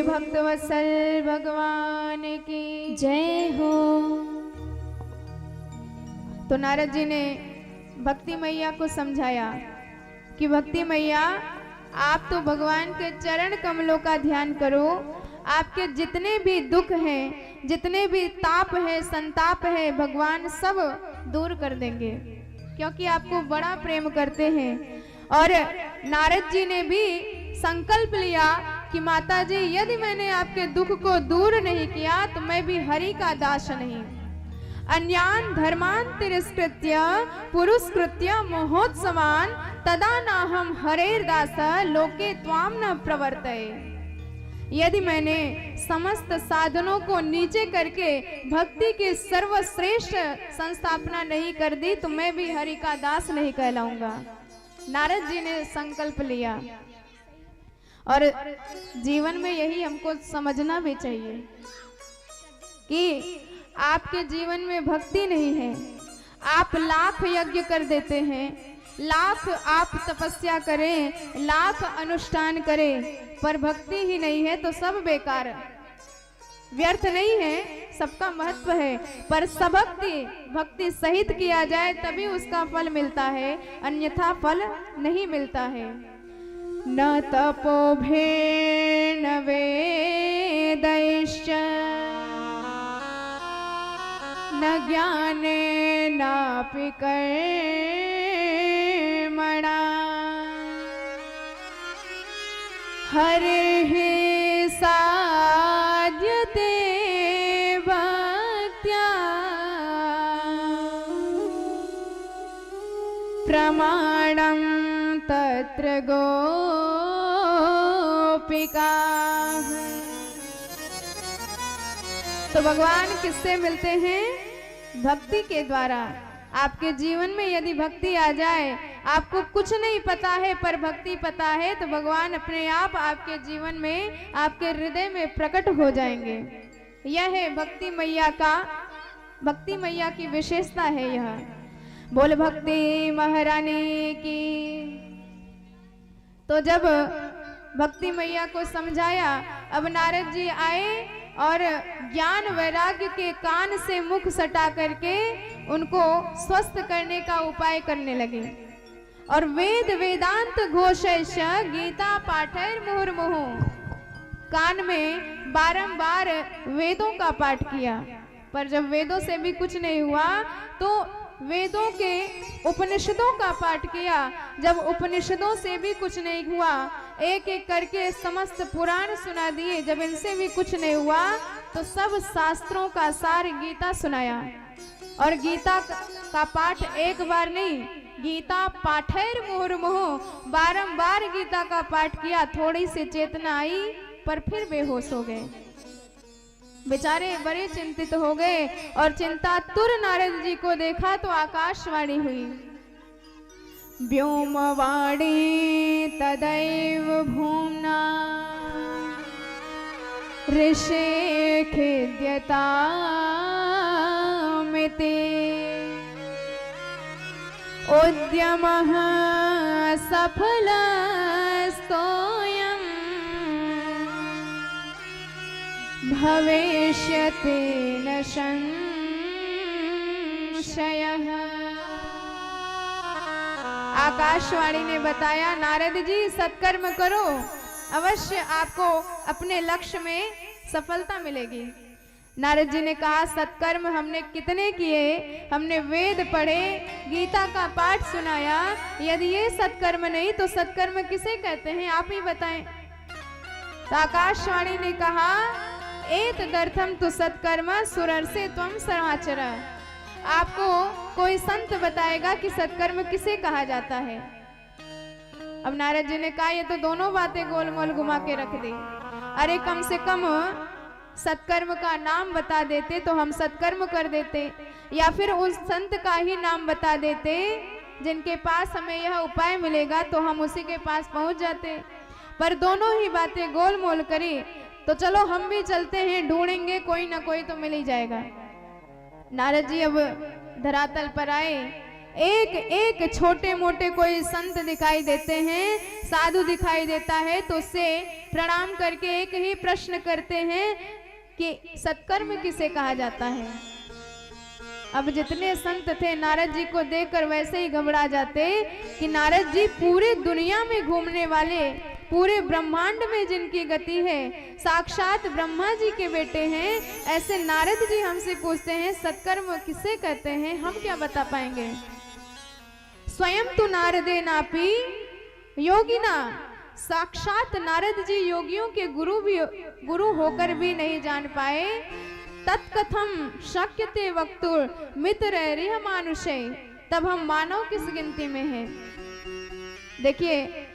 Speaker 4: बोले भक्तवत्सल भगवान की
Speaker 2: जय हो।
Speaker 4: तो नारद जी ने भक्ति मैया को समझाया कि भक्ति मैया, आप तो भगवान के चरण कमलों का ध्यान करो, आपके जितने भी दुख हैं, जितने भी ताप है, संताप है, भगवान सब दूर कर देंगे, क्योंकि आपको बड़ा प्रेम करते हैं। और नारद जी ने भी संकल्प लिया कि माता जी, यदि मैंने आपके दुख को दूर नहीं किया तो मैं भी हरि का दास नहीं। अन्यान धर्मान तिरस्कृत्य पुरुषकृत्य मोहोत्सवान तदा नाहम हरेर दास लोके त्वाम न प्रवर्तये। यदि मैंने समस्त साधनों को नीचे करके भक्ति की सर्वश्रेष्ठ संस्थापना नहीं कर दी तो मैं भी हरि का दास नहीं कहलाऊंगा। नारद जी ने संकल्प लिया, और जीवन में यही हमको समझना भी चाहिए कि आपके जीवन में भक्ति नहीं है, आप लाख यज्ञ कर देते हैं, लाख आप तपस्या करें, लाख अनुष्ठान करें, पर भक्ति ही नहीं है तो सब बेकार, व्यर्थ नहीं है, सबका महत्व है, पर सबक्ति भक्ति सहित किया जाए तभी उसका फल मिलता है, अन्यथा फल नहीं मिलता है। न तपोभेन वेदैश्च न ज्ञानेनापि कर्मणा हरिः साध्यते भक्त्या प्रमाणं तत्र गोपिका। तो भगवान किससे मिलते हैं? भक्ति के द्वारा। आपके जीवन में यदि भक्ति आ जाए, आपको कुछ नहीं पता है पर भक्ति पता है, तो भगवान अपने आप आपके जीवन में, आपके हृदय में प्रकट हो जाएंगे। यह है भक्ति मैया की विशेषता है। यह बोल भक्ति महारानी की। तो जब भक्ति मैया को समझाया, अब नारद जी आए और ज्ञान वैराग्य के कान से मुख सटा करके उनको स्वस्थ करने का उपाय करने लगे। और वेद वेदांत घोषैश्च गीता पाठैर मुहुर्मुहुः, कान में बारंबार वेदों का पाठ किया। पर जब वेदों से भी कुछ नहीं हुआ तो वेदों के उपनिषदों का पाठ किया। जब उपनिषदों से भी कुछ नहीं हुआ, एक एक करके समस्त पुराण सुना दिए। जब इनसे भी कुछ नहीं हुआ तो सब शास्त्रों का सार गीता सुनाया। और गीता का पाठ एक बार नहीं, गीता पाठैर मुहुर्मुहुः, बारंबार गीता का पाठ किया। थोड़ी सी चेतना आई पर फिर बेहोश हो गए। बेचारे बड़े चिंतित हो गए और चिंतातुर नारद जी को देखा तो आकाशवाणी हुई, व्योमवाणी तदैव भूम्ना ऋषे खिद्यतामिति उद्यमः सफलस्तोऽयम् भविष्यति न संशयः। आकाशवाणी ने बताया, नारद जी सत्कर्म करो, अवश्य आपको अपने लक्ष्य में सफलता मिलेगी। नारद जी ने कहा, सत्कर्म हमने कितने किए, हमने वेद पढ़े, गीता का पाठ सुनाया, यदि ये सत्कर्म नहीं तो सत्कर्म किसे कहते हैं, आप ही बताएं। तो आकाशवाणी ने कहा, एतदर्थम तु सत्कर्म सुरर्षे त्वं सर्वाचर। आपको कोई संत बताएगा कि सत्कर्म किसे कहा जाता है। अब नारद जी ने कहा, ये तो दोनों बातें गोलमोल घुमा के रख दी। अरे कम से कम सत्कर्म का नाम बता देते तो हम सत्कर्म कर देते, या फिर उस संत का ही नाम बता देते जिनके पास हमें यह उपाय मिलेगा तो हम उसी के पास पहुंच जाते। पर दोनों ही बातें गोलमोल करी। तो चलो हम भी चलते हैं, ढूंढेंगे, कोई ना कोई तो मिल ही जाएगा। नारद जी अब धरातल पर आए, एक एक छोटे मोटे कोई संत दिखाई देते हैं, साधु दिखाई देता है, तो उससे प्रणाम करके एक ही प्रश्न करते हैं कि सत्कर्म किसे कहा जाता है। अब जितने संत थे नारद जी को देखकर वैसे ही घबरा जाते कि नारद जी पूरे दुनिया में घूमने वाले, पूरे ब्रह्मांड में जिनकी गति है, साक्षात ब्रह्मा जी के बेटे हैं, ऐसे नारद जी हमसे पूछते हैं सत्कर्म किसे कहते हैं, हम क्या बता पाएंगे। स्वयं तो नारदे नापी योगिना, साक्षात नारद जी योगियों के गुरु होकर भी नहीं जान पाए। तत्कथम शक्यते वक्तुर मित्र रिह मानुषे, तब हम मानव किस गिनती में हैं। देखिए,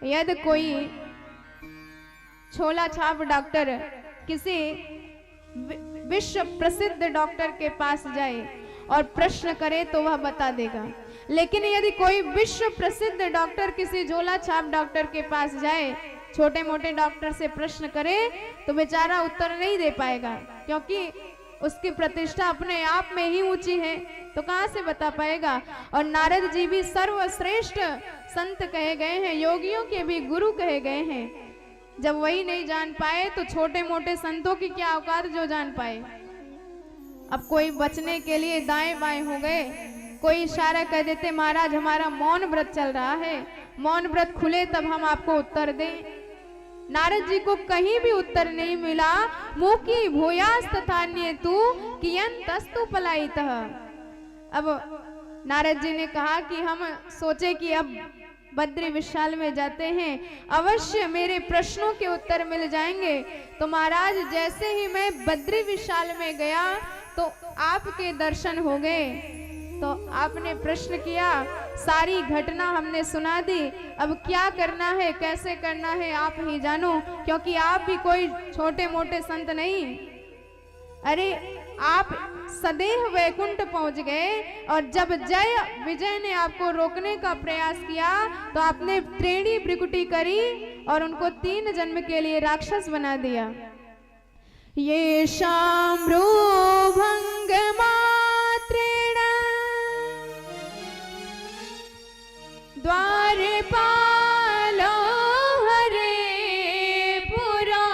Speaker 4: यदि कोई छोला छाप डॉक्टर किसी विश्व प्रसिद्ध डॉक्टर के पास जाए और प्रश्न करे तो वह बता देगा, लेकिन यदि कोई विश्व प्रसिद्ध डॉक्टर किसी झोला छाप डॉक्टर के पास जाए, छोटे मोटे डॉक्टर से प्रश्न करे तो बेचारा उत्तर नहीं दे पाएगा, क्योंकि उसकी प्रतिष्ठा अपने आप में ही ऊंची है, तो कहां से बता पाएगा। और नारद जी भी सर्वश्रेष्ठ संत कहे गए हैं, योगियों के भी गुरु कहे गए हैं। जब वही नहीं जान पाए तो छोटे मोटे संतों की क्या औकात जो जान पाए। अब कोई बचने के लिए दाएं बाएं हो गए, कोई इशारा कह देते महाराज हमारा मौन व्रत चल रहा है, मौन व्रत खुले तब हम आपको उत्तर दें। नारद जी को कहीं भी उत्तर नहीं मिला। मुकी भूयास तथान्य तू कियन तस्तु पलायितः। अब नारद जी ने कहा कि हम सोचे कि अब बद्री विशाल में जाते हैं, अवश्य मेरे प्रश्नों के उत्तर मिल जाएंगे। तो महाराज जैसे ही मैं बद्री विशाल में गया तो आपके दर्शन हो गए, तो आपने प्रश्न किया, सारी घटना हमने सुना दी, अब क्या करना है कैसे करना है आप ही जानो, क्योंकि आप भी कोई छोटे मोटे संत नहीं। अरे आप सदैव वैकुंठ पहुंच गए, और जब जय विजय ने आपको रोकने का प्रयास किया तो आपने त्रेणी भ्रिकुटी करी और उनको 3 जन्म के लिए राक्षस बना दिया। ये शाम्रो भंग मात्रेण द्वारपालो हरे पुरा,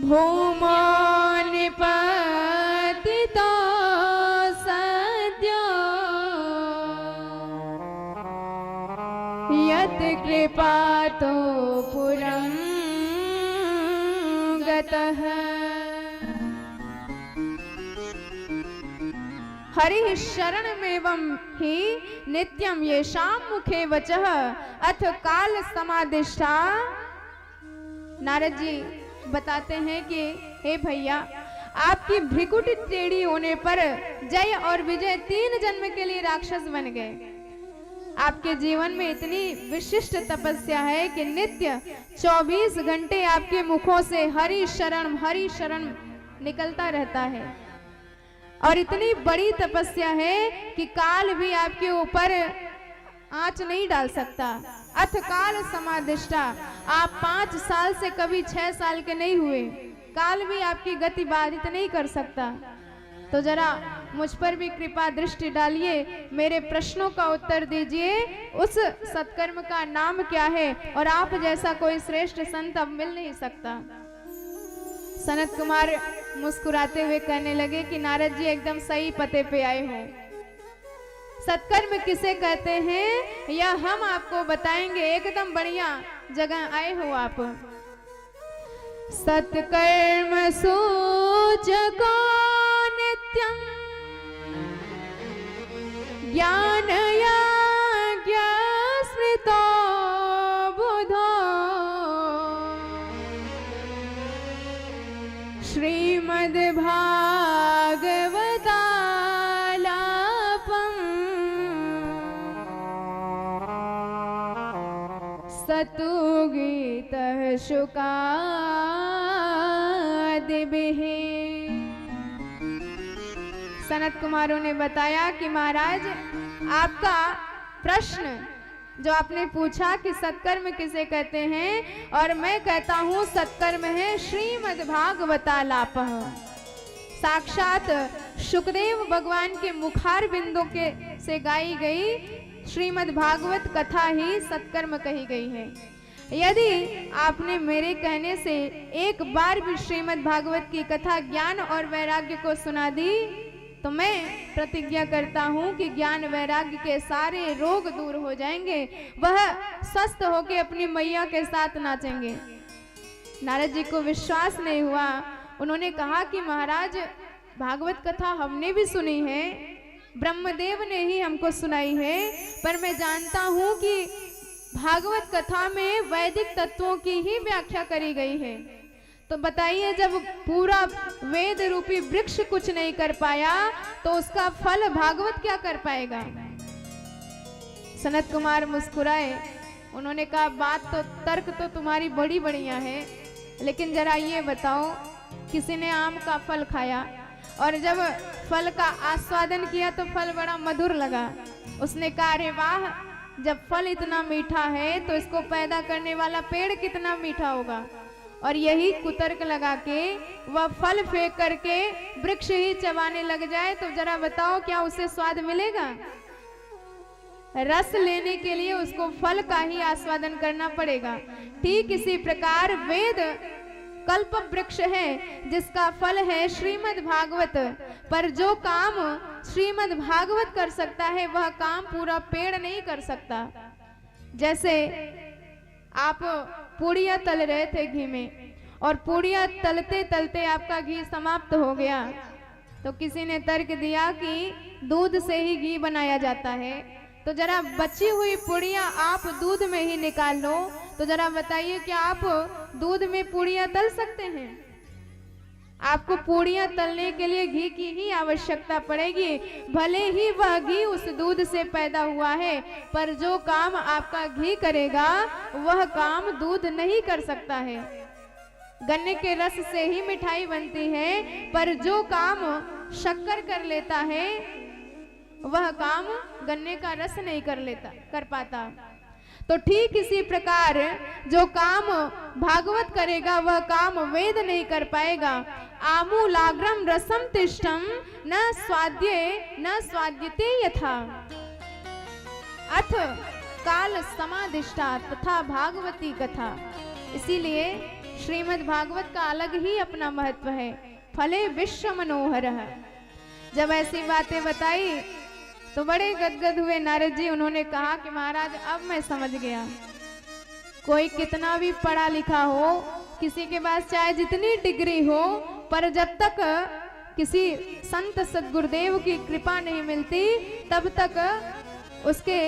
Speaker 4: भूमो निपतितो सद्यो, यत् कृपातो पुरं गतः। हरि शरणमेवं हि नित्यं येषां मुखे वचः अथ काल समादिष्टा। नारद जी बताते हैं कि हे भैया, आपकी भ्रिकुटी टेढ़ी होने पर जय और विजय 3 जन्म के लिए राक्षस बन गए। आपके जीवन में इतनी विशिष्ट तपस्या है कि नित्य 24 घंटे आपके मुखों से हरि शरण निकलता रहता है, और इतनी बड़ी तपस्या है कि काल भी आपके ऊपर आंच नहीं डाल सकता। अथ काल समादिष्टा, आप 5 साल से कभी 6 साल के नहीं हुए, काल भी आपकी गति बाधित नहीं कर सकता। तो जरा मुझ पर भी कृपा दृष्टि डालिए, मेरे प्रश्नों का उत्तर दीजिए, उस सत्कर्म का नाम क्या है, और आप जैसा कोई श्रेष्ठ संत अब मिल नहीं सकता। सनत कुमार मुस्कुराते हुए कहने लगे कि नारद जी एकदम सही पते पे आए हो। सत्कर्म किसे कहते हैं यह हम आपको बताएंगे, एकदम बढ़िया जगह आए हो आप। सत्कर्म सूचको नित्यं ज्ञान यज्ञ स्मृतो बुधो, श्रीमद् भागवतालापम् सतुगीतः शुकादिभिः। सनत कुमारों ने बताया कि महाराज आपका प्रश्न जो आपने पूछा कि सत्कर्म किसे कहते हैं, और मैं कहता हूँ सत्कर्म है श्रीमद् भागवतालापः। साक्षात सुखदेव भगवान के मुखार बिंदु के से गाई गई श्रीमद् भागवत कथा ही सत्कर्म कही गई है। यदि आपने मेरे कहने से एक बार भी श्रीमद् भागवत की कथा ज्ञान और वैराग्य को सुना दी तो मैं प्रतिज्ञा करता हूँ कि ज्ञान वैराग्य के सारे रोग दूर हो जाएंगे, वह स्वस्थ होकर अपनी मैया के साथ नाचेंगे। नारद जी को विश्वास नहीं हुआ। उन्होंने कहा कि महाराज, भागवत कथा हमने भी सुनी है, ब्रह्मदेव ने ही हमको सुनाई है, पर मैं जानता हूँ कि भागवत कथा में वैदिक तत्वों की ही व्याख्या करी गई है। तो बताइए, जब पूरा वेद रूपी वृक्ष कुछ नहीं कर पाया तो उसका फल भागवत क्या कर पाएगा। सनत कुमार मुस्कुराए। उन्होंने कहा, बात तो तर्क तो तुम्हारी बड़ी बढ़िया है, लेकिन जरा ये बताओ, किसी ने आम का फल खाया और जब फल का आस्वादन किया तो फल बड़ा मधुर लगा। उसने कहा, अरे वाह, जब फल इतना मीठा है तो इसको पैदा करने वाला पेड़ कितना मीठा होगा। और यही कुतर्क लगा के वह फल फेंक करके वृक्ष ही चबाने लग जाए तो जरा बताओ, क्या उसे स्वाद मिलेगा। रस लेने के लिए उसको फल का ही आस्वादन करना पड़ेगा। ठीक इसी प्रकार वेद कल्प वृक्ष है जिसका फल है श्रीमद् भागवत, पर जो काम श्रीमद् भागवत कर सकता है वह काम पूरा पेड़ नहीं कर सकता। जैसे आप पूड़ियाँ तल रहे थे घी में और पूड़ियाँ तलते तलते आपका घी समाप्त हो गया, तो किसी ने तर्क दिया कि दूध से ही घी बनाया जाता है, तो जरा बची हुई पूड़ियाँ आप दूध में ही निकाल लो। तो जरा बताइए, क्या आप दूध में पूड़ियाँ तल सकते हैं। आपको पूड़ियाँ तलने के लिए घी की ही आवश्यकता पड़ेगी, भले ही वह घी उस दूध से पैदा हुआ है, पर जो काम आपका घी करेगा वह काम दूध नहीं कर सकता है। गन्ने के रस से ही मिठाई बनती है, पर जो काम शक्कर कर लेता है वह काम गन्ने का रस नहीं कर पाता। तो ठीक इसी प्रकार जो काम भागवत करेगा वह काम वेद नहीं कर पाएगा। आमूलाग्रम रसम तिष्ठम न स्वाद्यते यथा अथ काल समादिष्टा तथा भागवती कथा। इसीलिए श्रीमद् भागवत का अलग ही अपना महत्व है। फले विश्व मनोहर। जब ऐसी बातें बताई तो बड़े गदगद हुए नारद जी। उन्होंने कहा कि महाराज, अब मैं समझ गया, कोई कितना भी पढ़ा लिखा हो, किसी के पास चाहे जितनी डिग्री हो, पर जब तक किसी संत सद्गुरुदेव की कृपा नहीं मिलती तब तक उसके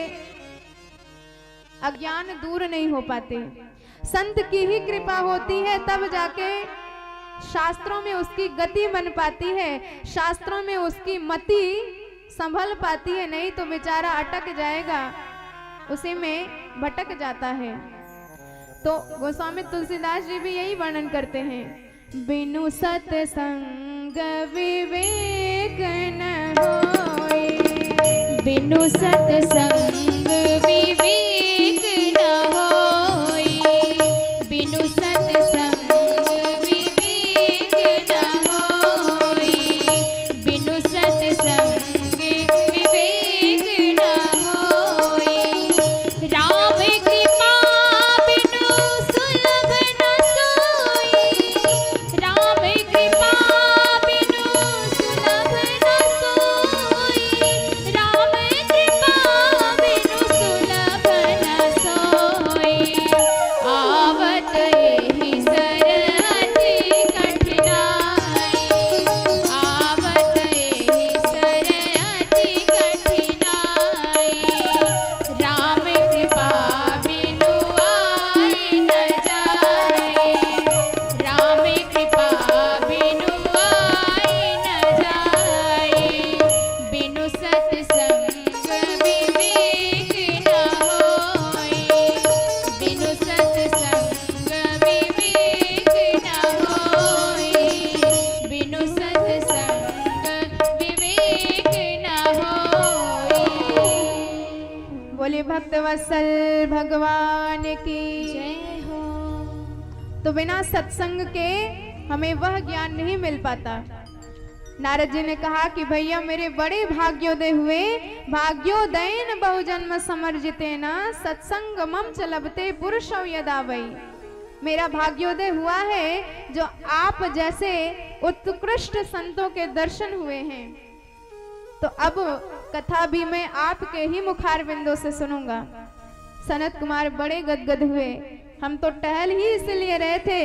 Speaker 4: अज्ञान दूर नहीं हो पाते। संत की ही कृपा होती है तब जाके शास्त्रों में उसकी गति बन पाती है, शास्त्रों में उसकी मति संभल पाती है, नहीं तो बेचारा अटक जाएगा, उसी में भटक जाता है। तो गोस्वामी तुलसीदास जी भी यही वर्णन करते हैं, बिनु सत्संग विवेक न होए, बिनु सत्संग विवेक न होए, बिनु सत्संग विवेक न होए, बिनु सत्संग भक्तवत्सल भगवान की जय हो। तो बिना सत्संग के हमें वह ज्ञान नहीं मिल पाता। नारद जी ने कहा कि भैया मेरे बड़े भाग्योदय हुए, भाग्योदयन बहुजन्म समर्जिते न सत्संग मम च लभते पुरुषौ यदा वै। मेरा भाग्योदय हुआ है जो आप जैसे उत्कृष्ट संतों के दर्शन हुए हैं। तो अब कथा भी मैं आपके ही मुखार बिंदों से सुनूंगा। सनत कुमार बड़े गदगद हुए। हम तो टहल ही इसलिए रहे थे,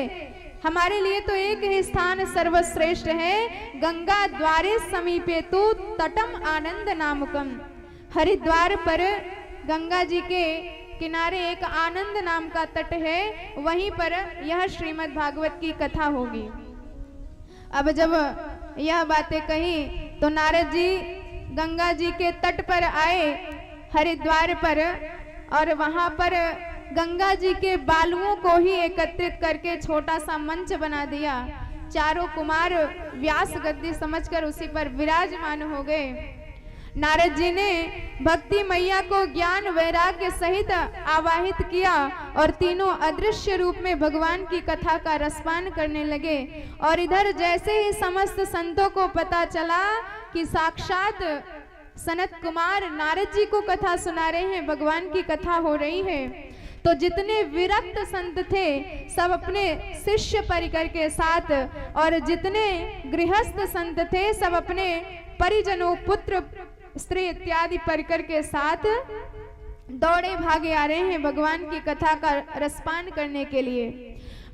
Speaker 4: हमारे लिए तो एक ही स्थान सर्वश्रेष्ठ है, गंगा द्वारे समीपे तु तटम आनंद नामकम। हरिद्वार पर गंगा जी के किनारे एक आनंद नाम का तट है, वहीं पर यह श्रीमद् भागवत की कथा होगी। अब जब यह बातें कही तो नारद जी गंगा जी के तट पर आए, हरिद्वार पर, और वहां पर गंगा जी के बालुओं को ही एकत्रित करके छोटा सा मंच बना दिया। चारों कुमार व्यास गद्दी समझकर उसी पर विराजमान हो गए। नारद जी ने भक्ति मैया को ज्ञान वैराग्य सहित आवाहित किया और तीनों अदृश्य रूप में भगवान की कथा का रसपान करने लगे। और इधर जैसे ही समस्त संतों को पता चला कि साक्षात सनत कुमार नारद जी को कथा सुना रहे हैं, भगवान की कथा हो रही है, तो जितने विरक्त संत थे सब अपने शिष्य परिकर के साथ, और जितने गृहस्थ संत थे सब अपने परिजनों, पुत्र, स्त्री इत्यादि परिकर के साथ दौड़े भागे आ रहे हैं भगवान की कथा का रसपान करने के लिए।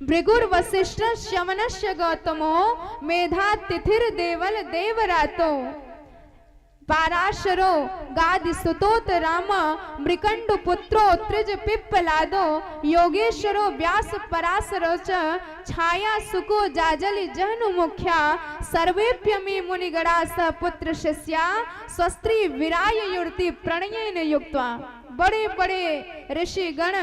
Speaker 4: भृगुर वशिष्ठ शवनस्य गौतमो मेधा तिथिर देवल देवरातो पाराशरो गादि सुतोत राम मृकंड पुत्रो त्रिज पिप्पलादो योगेश्वरो व्यास पराशरो च छाया सुको जाजलि जहनु मुख्या सर्वेप्यमी मुनिगणा स पुत्र शिष्या स्वस्त्री विराय युर्ति प्रणयेन युक्त्वा। बड़े बड़े ऋषि गण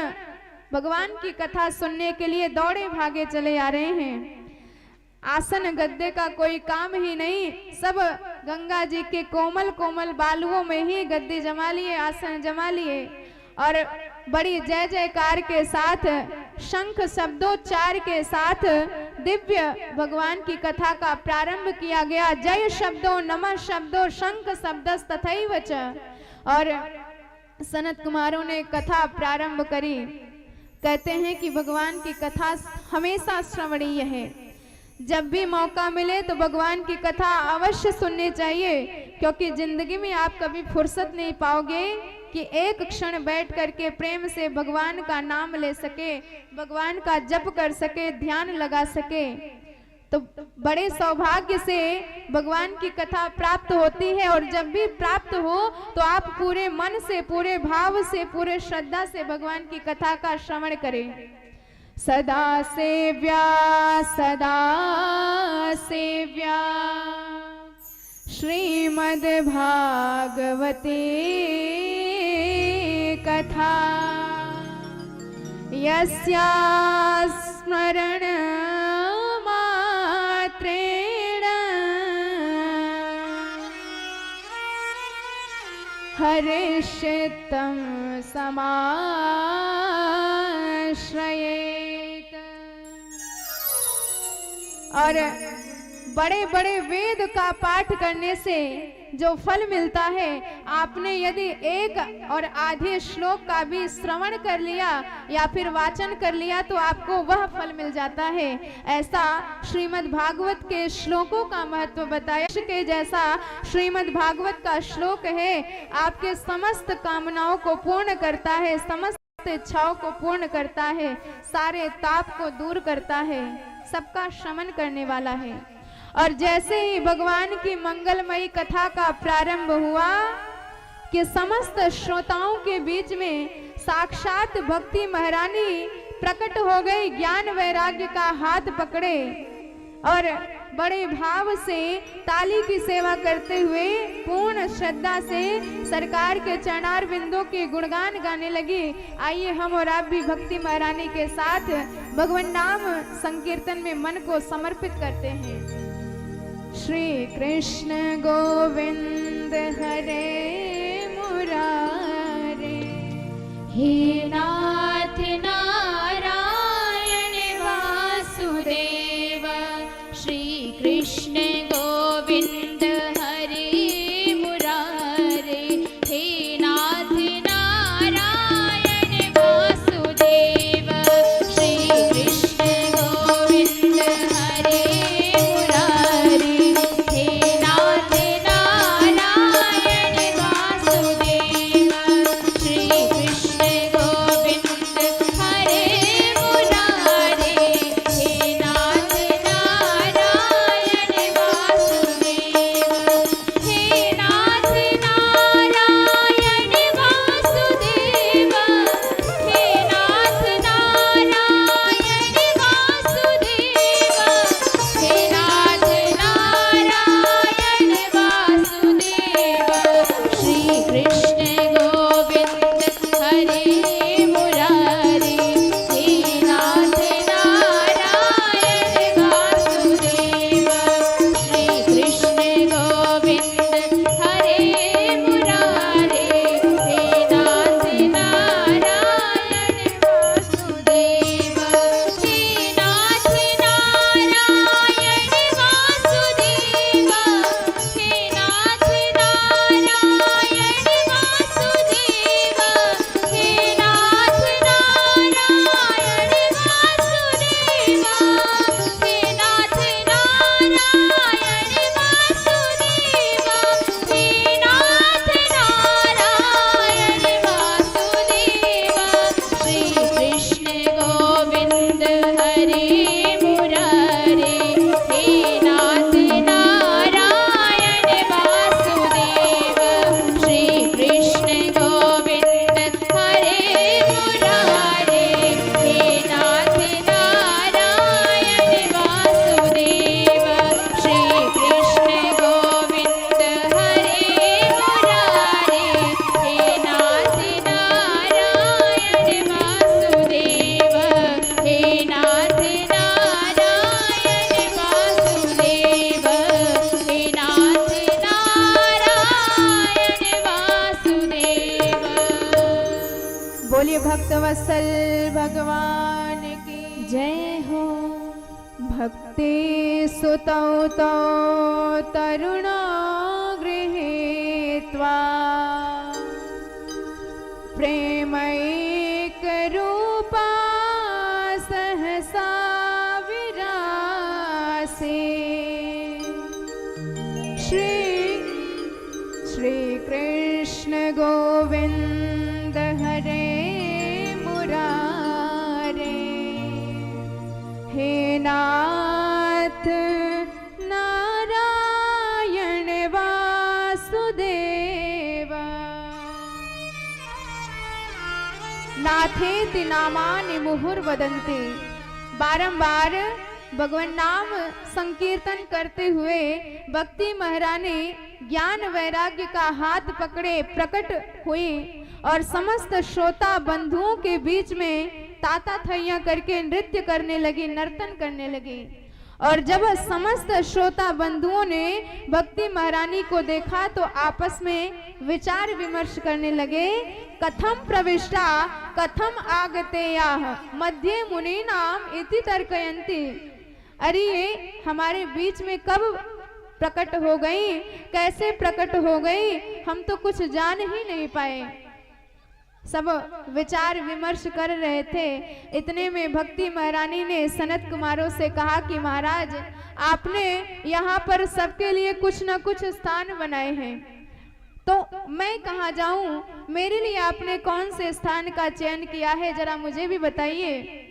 Speaker 4: भगवान की कथा सुनने के लिए दौड़े भागे चले आ रहे हैं। आसन गद्दे का कोई काम ही नहीं, सब गंगा जी के कोमल कोमल बालुओं में ही गद्दे जमा लिए, आसन जमा लिए, और बड़ी जय जयकार के साथ, शंख शब्दोच्चार के साथ दिव्य भगवान की कथा का प्रारंभ किया गया। जय शब्दों, नमः शब्दों, शंख शब्दस तथैव च। और सनत कुमारों ने कथा प्रारंभ करी। कहते हैं कि भगवान की कथा हमेशा श्रवणीय है, जब भी मौका मिले तो भगवान की कथा अवश्य सुननी चाहिए, क्योंकि जिंदगी में आप कभी फुर्सत नहीं पाओगे कि एक क्षण बैठ करके प्रेम से भगवान का नाम ले सके, भगवान का जप कर सके, ध्यान लगा सके। तो बड़े सौभाग्य से भगवान की कथा प्राप्त होती है, और जब भी प्राप्त हो तो आप पूरे मन से, पूरे भाव से, पूरे श्रद्धा से भगवान की कथा का श्रवण करें। सदा सेव्या सदा सेव्या श्रीमद् भागवते कथा यस्या स्मरण मात्रेण हर्षितं समाश्रयेत्। और बड़े बड़े वेद का पाठ करने से जो फल मिलता है, आपने यदि एक और आधे श्लोक का भी श्रवण कर लिया या फिर वाचन कर लिया तो आपको वह फल मिल जाता है। ऐसा श्रीमद् भागवत के श्लोकों का महत्व बताया के जैसा श्रीमद् भागवत का श्लोक है, आपके समस्त कामनाओं को पूर्ण करता है, समस्त इच्छाओं को पूर्ण करता है, सारे ताप को दूर करता है, सबका शमन करने वाला है। और जैसे ही भगवान की मंगलमयी कथा का प्रारंभ हुआ कि समस्त श्रोताओं के बीच में साक्षात भक्ति महारानी प्रकट हो गई, ज्ञान वैराग्य का हाथ पकड़े और बड़े भाव से ताली की सेवा करते हुए पूर्ण श्रद्धा से सरकार के चरणार बिंदों के गुणगान गाने लगी। आइए हम और आप भी भक्ति महारानी के साथ भगवान नाम संकीर्तन में मन को समर्पित करते हैं। श्री कृष्ण गोविंद हरे मुरारे, हे नाथ नारायण वासुदेव, श्री कृष्ण गोविंद बोलिए भक्तवत्सल भगवान की
Speaker 2: जय हो।
Speaker 4: भक्ति सुतौ तौ तरुणा गृहीत्वा प्रेमैक रूपा सहसा विरासे श्री कृष्ण गोविंद हरे मुरारे हे नाथ नारायण वासुदेव नाथेति नामानि मुहुर्वदन्ति। बारंबार भगवान नाम संकीर्तन करते हुए भक्ति महारानी ज्ञान वैराग्य का हाथ पकड़े प्रकट हुई और समस्त श्रोता बंधुओं के बीच में ताता थैया करके नृत्य करने लगी, नर्तन करने लगी। और जब समस्त श्रोता बंधुओं ने भक्ति महारानी को देखा तो आपस में विचार विमर्श करने लगे। कथम प्रविष्टा कथम आगतेयाः मध्ये मुनीनाम इति तर्कयन्ति। अरे ये हमारे बीच में कब प्रकट हो गई, कैसे प्रकट हो गई, हम तो कुछ जान ही नहीं पाए। सब विचार विमर्श कर रहे थे। इतने में भक्ति महारानी ने सनत कुमारों से कहा कि महाराज आपने यहाँ पर सबके लिए कुछ न कुछ स्थान बनाए हैं, तो मैं कहाँ जाऊं, मेरे लिए आपने कौन से स्थान का चयन किया है, जरा मुझे भी बताइए।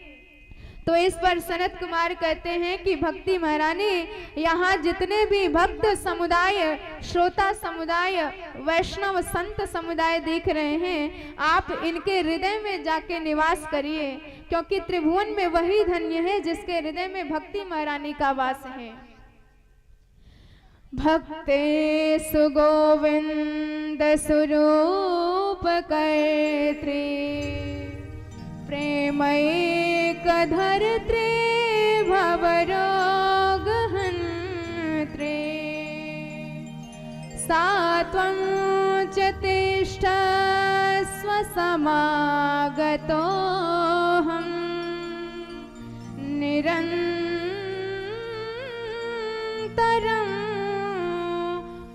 Speaker 4: तो इस पर सनत कुमार कहते हैं कि भक्ति महारानी यहाँ जितने भी भक्त समुदाय, श्रोता समुदाय, वैष्णव संत समुदाय दिख रहे हैं, आप इनके हृदय में जाके निवास करिए, क्योंकि त्रिभुवन में वही धन्य है जिसके हृदय में भक्ति महारानी का वास है। भक्ते सुगोविंद स्वरूप कर्त्री प्रेमैक धर्त्री भवरोग हन्त्री सात्वं च तिष्ठस्व समागतोऽहं निरन्तरं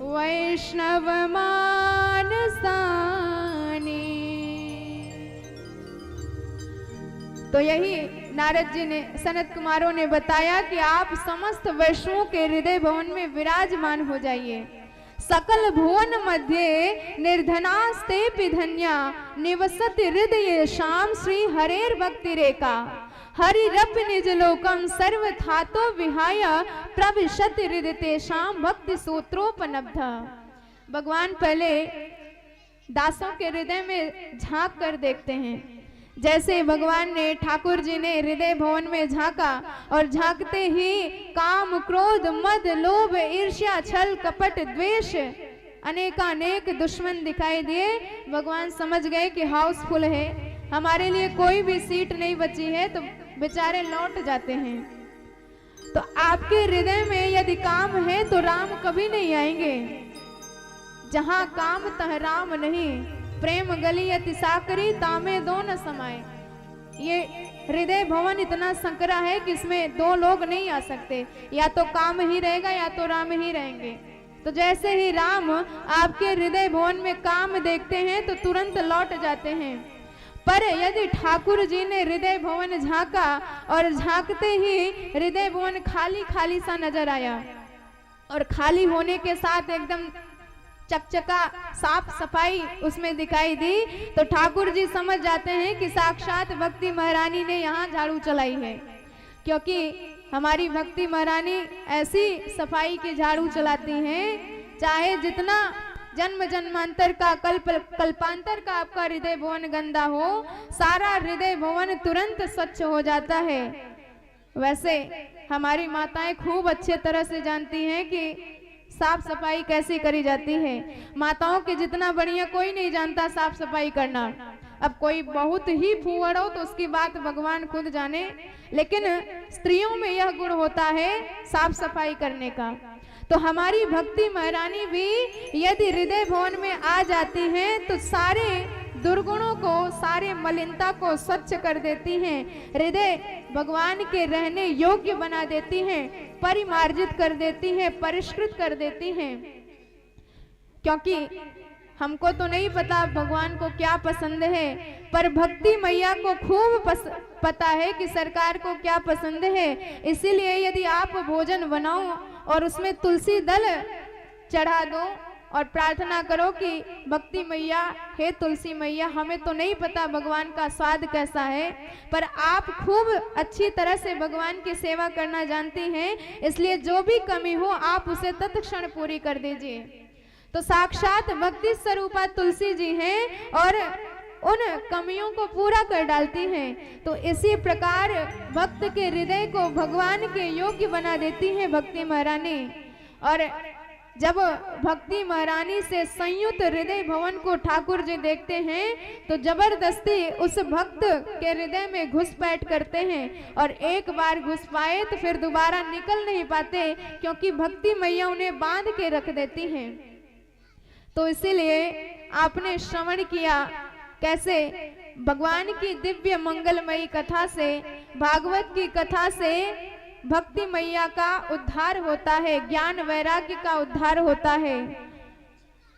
Speaker 4: वैष्णवमानसानि। तो यही नारद जी ने, सनत कुमारों ने बताया कि आप समस्त वैष्णवों के हृदय भवन में विराजमान हो जाइए। सकल भुवन मध्य निर्धनास्तेपि धन्या निवसति हृदये शाम श्री हरेर भक्ति रेखा हरिरप निज लोकम सर्वथातो विहाय प्रविशति हृदय शाम भक्ति सूत्रोपनब्ध। भगवान पहले दासों के हृदय में झांक कर देखते हैं। जैसे भगवान ने, ठाकुर जी ने हृदय भवन में झांका और झांकते ही काम क्रोध मद लोभ ईर्ष्या छल कपट द्वेष अनेकानेक दुश्मन दिखाई दिए। भगवान समझ गए कि हाउसफुल है, हमारे लिए कोई भी सीट नहीं बची है, तो बेचारे लौट जाते हैं। तो आपके हृदय में यदि काम है तो राम कभी नहीं आएंगे। जहां काम तह राम नहीं, प्रेम गली अति साकरी तामे दो न समाए। ये हृदय भवन इतना संकरा है कि इसमें दो लोग नहीं आ सकते, या तो काम ही रहेगा या तो राम ही रहेंगे। तो जैसे ही राम आपके हृदय भवन में काम देखते हैं तो तुरंत लौट जाते हैं। पर यदि ठाकुर जी ने हृदय भवन झांका और झांकते ही हृदय भवन खाली खाली सा नजर आया, और खाली होने के साथ एकदम चकचका साफ सफाई उसमें दिखाई दी, तो ठाकुर जी समझ जाते हैं कि साक्षात भक्ति महारानी ने यहाँ झाड़ू चलाई है। क्योंकि हमारी भक्ति महारानी ऐसी सफाई की झाड़ू चलाती हैं, चाहे जितना जन्म जन्मांतर का कल्पांतर का आपका हृदय भवन गंदा हो, सारा हृदय भवन तुरंत स्वच्छ हो जाता है। वैसे हमारी माताएं खूब अच्छे तरह से जानती हैं कि साफ सफाई कैसे करी जाती है। माताओं के जितना बढ़िया कोई नहीं जानता साफ सफाई करना। अब कोई बहुत ही फूहड़ हो तो उसकी बात भगवान खुद जाने, लेकिन स्त्रियों में यह गुण होता है साफ सफाई करने का। तो हमारी भक्ति महारानी भी यदि हृदय भवन में आ जाती हैं तो सारे दुर्गुणों को, सारे मलिनता को स्वच्छ कर देती हैं। हृदय भगवान के रहने योग्य बना देती हैं, परिमार्जित कर देती हैं, परिष्कृत कर देती हैं। क्योंकि हमको तो नहीं पता भगवान को क्या पसंद है, पर भक्ति मैया को खूब पता है कि सरकार को क्या पसंद है। इसीलिए यदि आप भोजन बनाओ और उसमें तुलसी दल चढ़ा दो और प्रार्थना करो कि भक्ति मैया, हे तुलसी मैया, हमें तो नहीं पता भगवान का स्वाद कैसा है, पर आप खूब अच्छी तरह से भगवान की सेवा करना जानती हैं, इसलिए जो भी कमी हो आप उसे तत्क्षण पूरी कर दीजिए। तो साक्षात भक्ति स्वरूपा तुलसी जी हैं और उन कमियों को पूरा कर डालती हैं। तो इसी प्रकार भक्त के हृदय को भगवान के योग्य बना देती हैं भक्ति महारानी। और जब भक्ति महारानी से संयुक्त हृदय भवन को ठाकुर जी देखते हैं तो जबरदस्ती उस भक्त के हृदय में घुसपैठ करते हैं, और एक बार घुस पाए तो फिर दोबारा निकल नहीं पाते, क्योंकि भक्ति मैया उन्हें बांध के रख देती हैं। तो इसीलिए आपने श्रवण किया कैसे भगवान की दिव्य मंगलमयी कथा से, भागवत की कथा से भक्ति मैया का उद्धार होता है, ज्ञान वैराग्य का उद्धार होता है।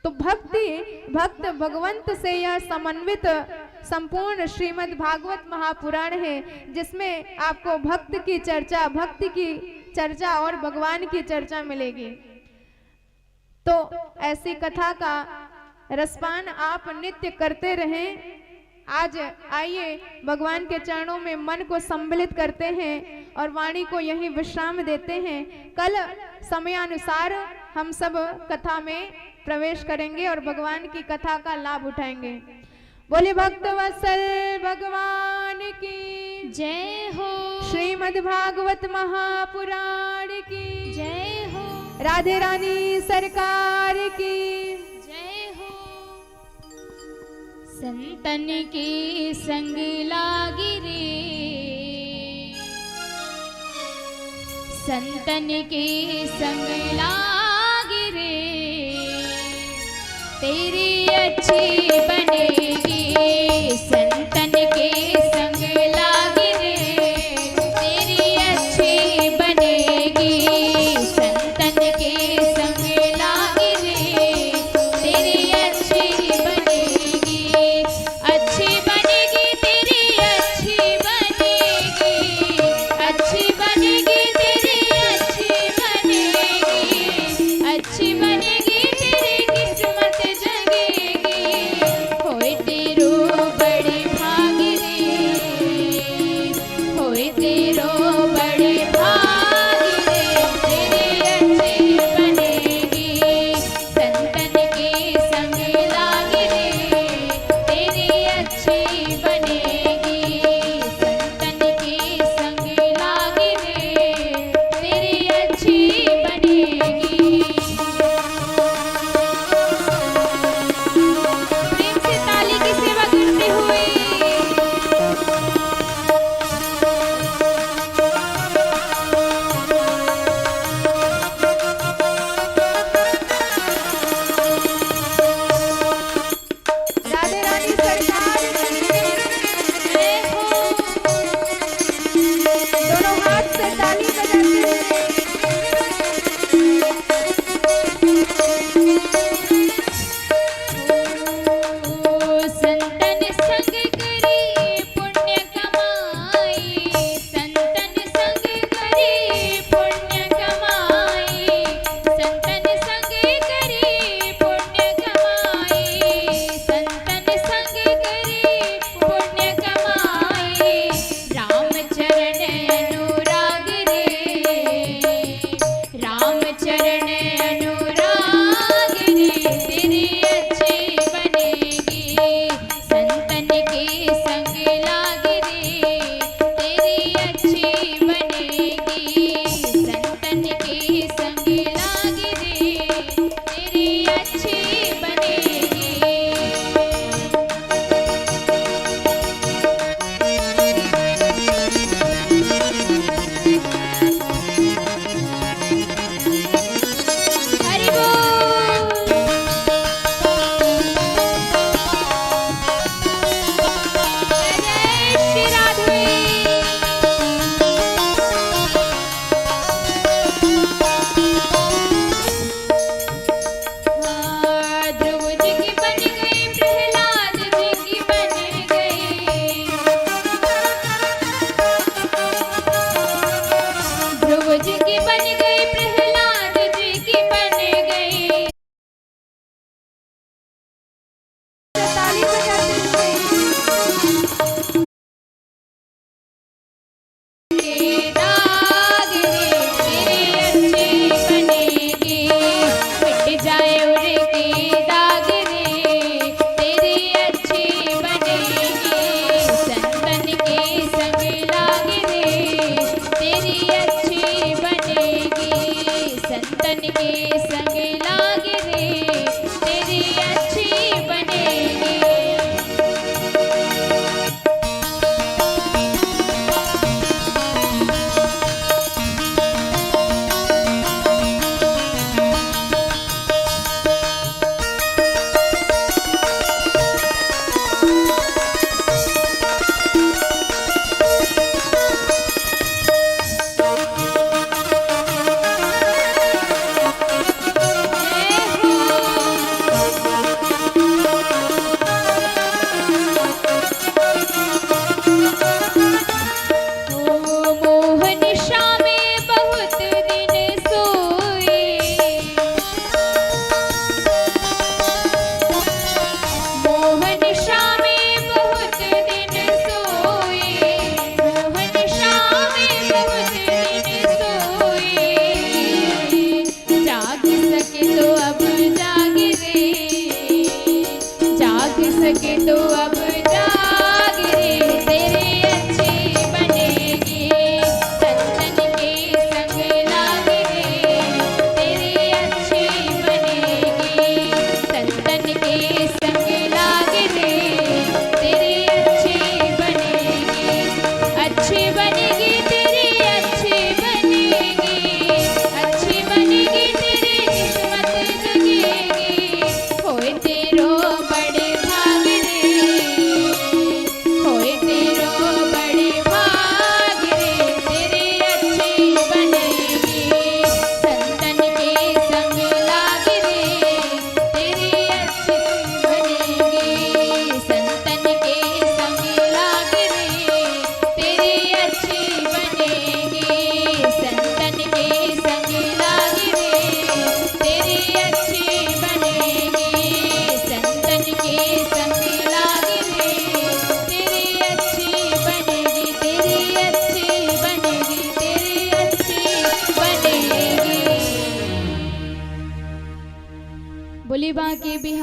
Speaker 4: तो भक्त भगवंत से यह समन्वित संपूर्ण श्रीमद् भागवत महापुराण है, जिसमें आपको भक्त की चर्चा, भक्ति की चर्चा और भगवान की चर्चा मिलेगी। तो ऐसी कथा का रसपान आप नित्य करते रहें। आज आइए भगवान के चरणों में मन को सम्मिलित करते हैं और वाणी को यही विश्राम देते हैं। कल समयानुसार हम सब कथा में प्रवेश करेंगे और भगवान की कथा का लाभ उठाएंगे। बोले भक्तवत्सल भगवान की
Speaker 2: जय हो,
Speaker 4: श्रीमद् भागवत महापुराण की
Speaker 2: जय हो,
Speaker 4: राधे रानी सरकार की
Speaker 2: जय हो। संतन की संग लागी रे, संतन की संग लागी रे, तेरी अच्छी बनेगी। संतन के संग लागी रे, तेरी अच्छी बनेगी। संतन के संग लागी रे, तेरी अच्छी बनेगी। अच्छी बनेगी तेरी, अच्छी बनेगी, अच्छी बनेगी तेरी, अच्छी बनेगी, अच्छी बनेगी तेरी किस्मत जगेगी। होए तेरू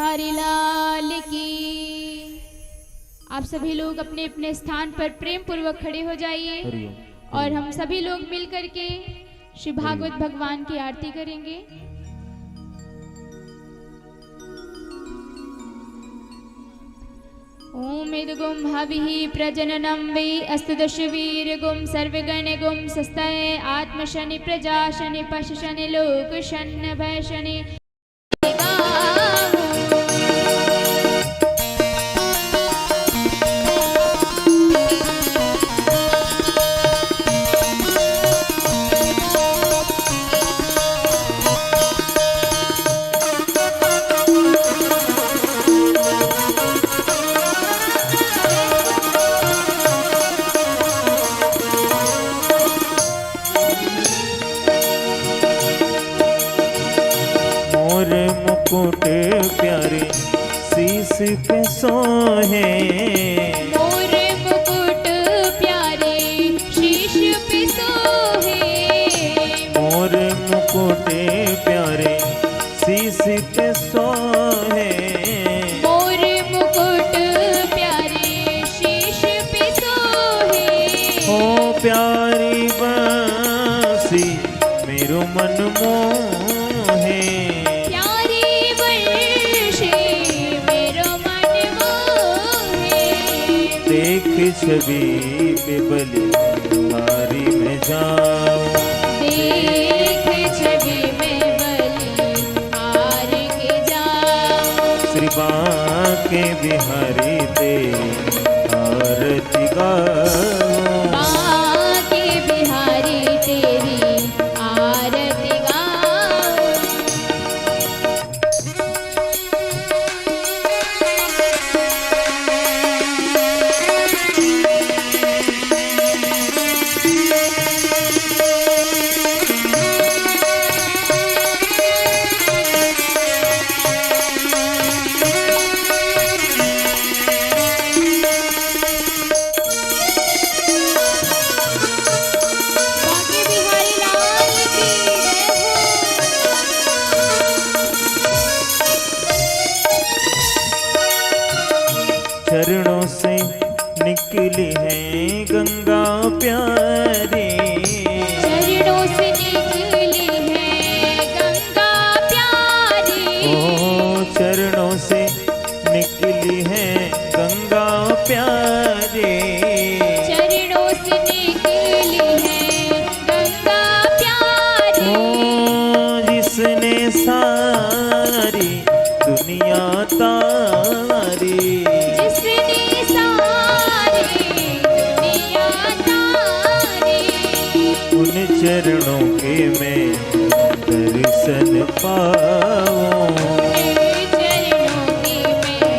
Speaker 2: बिहारी लाल की। आप सभी लोग अपने अपने स्थान पर प्रेम पूर्वक खड़े हो जाइए और हम सभी लोग मिल करके श्री भागवत भगवान की आरती करेंगे। ओम इदगुम हविः प्रजननं वै अस्तु दशवीरगुम सर्वगणगुम सस्तये आत्मशनि प्रजाशनि पशशनि लोकशनि भयशनि।
Speaker 1: मुकुट प्यारे शीश पे सोहे,
Speaker 2: मोर मुकुट प्यारे शीश पे सोहे।
Speaker 1: मोर मुकुट प्यारे शीश पे सोहे,
Speaker 2: मोर मुकुट प्यारे शीश पे सोहे।
Speaker 1: ओ प्यारी बांसी मेरो मन मोहे, देख छवि पे बलिहारी में जाऊं,
Speaker 2: देख छवि में बलिहार के जाऊं।
Speaker 1: श्री बांके बिहारी ते आरती गाऊं,
Speaker 2: बांके बिहारी तेरी आरती गाऊं।
Speaker 1: चरणों से निकली है गंगा प्यारी,
Speaker 2: चरणों से निकली है गंगा प्यारी।
Speaker 1: ओ चरणों से निकली है गंगा प्यारी,
Speaker 2: चरणों से निकली है गंगा प्यारी।
Speaker 1: ओ जिसने सारी दुनिया तारी,
Speaker 2: जिसने सारी दुनिया तारी।
Speaker 1: उन चरणों के मैं दर्शन पाऊं,
Speaker 2: चरणों की मैं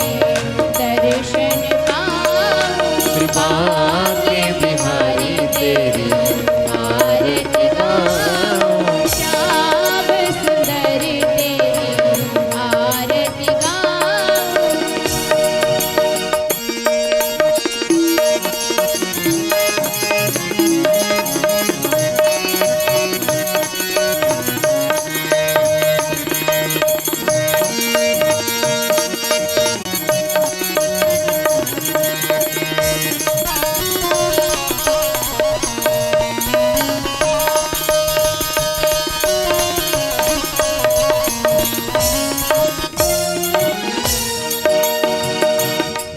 Speaker 2: दर्शन पाऊं।
Speaker 1: श्री बांके बिहारी तेरी
Speaker 2: आरती गाऊं। श्याम सुंदर तेरी आरती गाऊं।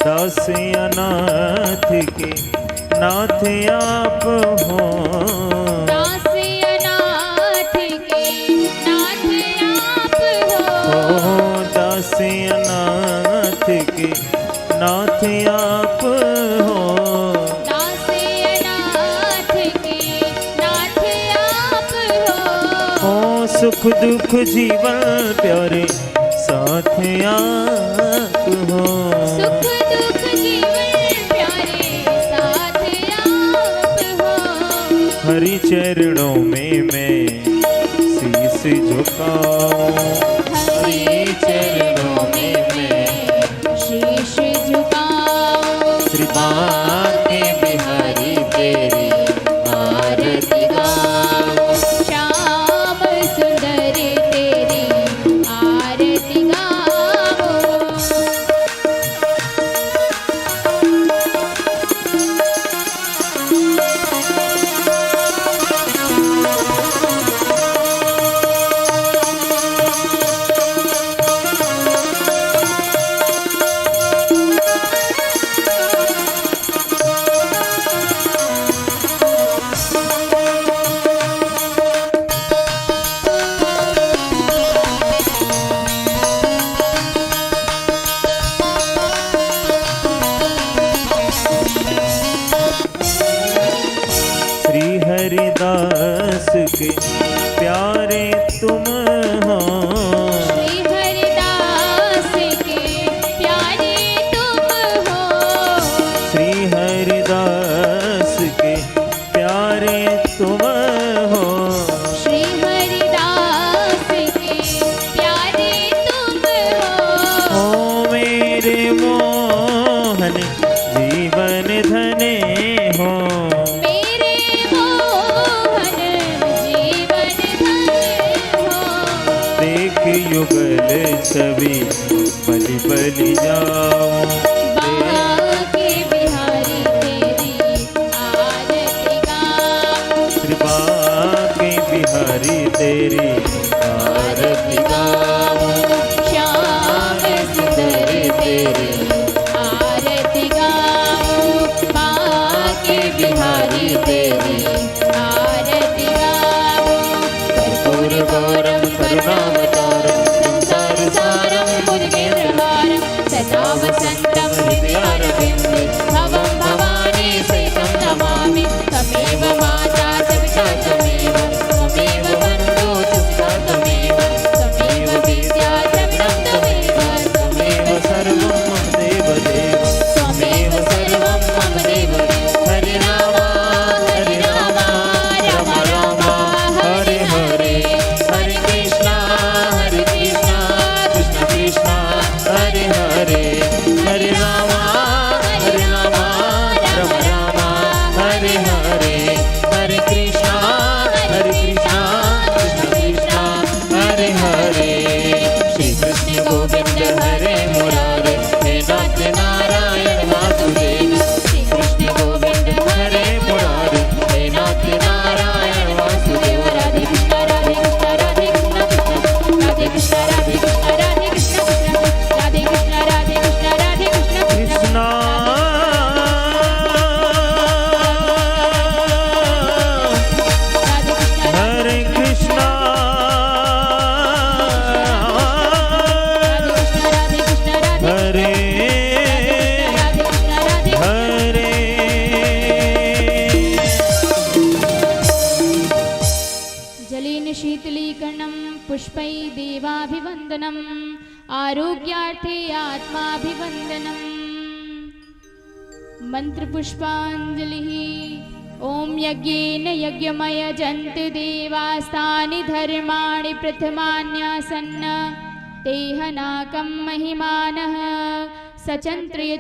Speaker 1: दास अनाथ के नाथ आप हो,
Speaker 2: दास अनाथ के नाथ आप हो।
Speaker 1: ओ दास अनाथ के नाथ आप हो,
Speaker 2: दास अनाथ के नाथ आप हो।
Speaker 1: ओ सुख दुख जीवन प्यारे साथ आप हो,
Speaker 2: सुख दुख जीवन प्यारे साथ आप हो।
Speaker 1: हरि चरणों में मैं शीश झुकाऊं,
Speaker 2: हरि चरणों में मैं शीश झुकाऊं।
Speaker 1: श्री बांके बिहारी तेरी आरती गाऊं,
Speaker 2: श्याम सुंदर तेरी आरती गाऊं।
Speaker 1: युगल सभी बलि बलि जाऊं।
Speaker 2: बाके बिहारी तेरी आरती गाऊं।
Speaker 1: श्री बाके बिहारी तेरी आरती गाऊं।
Speaker 2: श्याम सुंदर तेरी आरती गाऊं। बाके बिहारी तेरी आरती गाऊं। कर्पूर गौरम करुणावतारम संसार सारम मुनिकेन्द्रहारम सदा वसन्तं हृदयारविन्दे भवं भवानी सहितं नमामि। त्वमेव माता च पिता त्वमेव त्वमेव बन्धुः च सखा त्वमेव त्वमेव विद्या द्रविणं त्वमेव
Speaker 1: त्वमेव सर्वं मम देव देव।
Speaker 2: त्वमेव सर्वं मम देव। हरे राम राम राम हरे हरे हरे कृष्णा कृष्ण कृष्ण हरे हरे हरे राम राम राम हरे हरे हरे कृष्णा कृष्ण कृष्ण हरे हरे। श्री कृष्ण गोविंद हरे मुरारे हे नाथ नारायण वासुदेव। श्री कृष्ण गोविंद हरे मुरारे हे नाथ नारायण वासुदेव। राधे कृष्ण राधे कृष्ण राधे कृष्ण राधे कृष्ण राधे कृष्ण राधे कृष्ण राधे कृष्ण राधे कृष्ण राधे कृष्ण
Speaker 1: कृष्णा
Speaker 2: राधे कृष्ण
Speaker 1: हरे कृष्णा
Speaker 2: राधे कृष्ण राधे
Speaker 1: हरे
Speaker 2: कृष्ण राधे
Speaker 1: हरे।
Speaker 2: जलेन शीतलीकरणं पुष्पै देवाभिवन्दनम् आरोग्यार्थे आत्माभिवन्दनम्। मन्त्रपुष्पाञ्जलिः। ॐ यज्ञेन यज्ञमयजन्त देवास्तानि धर्माणि प्रथमान्यासन्न तेह नाकं महिमानः सचन्त्रयत्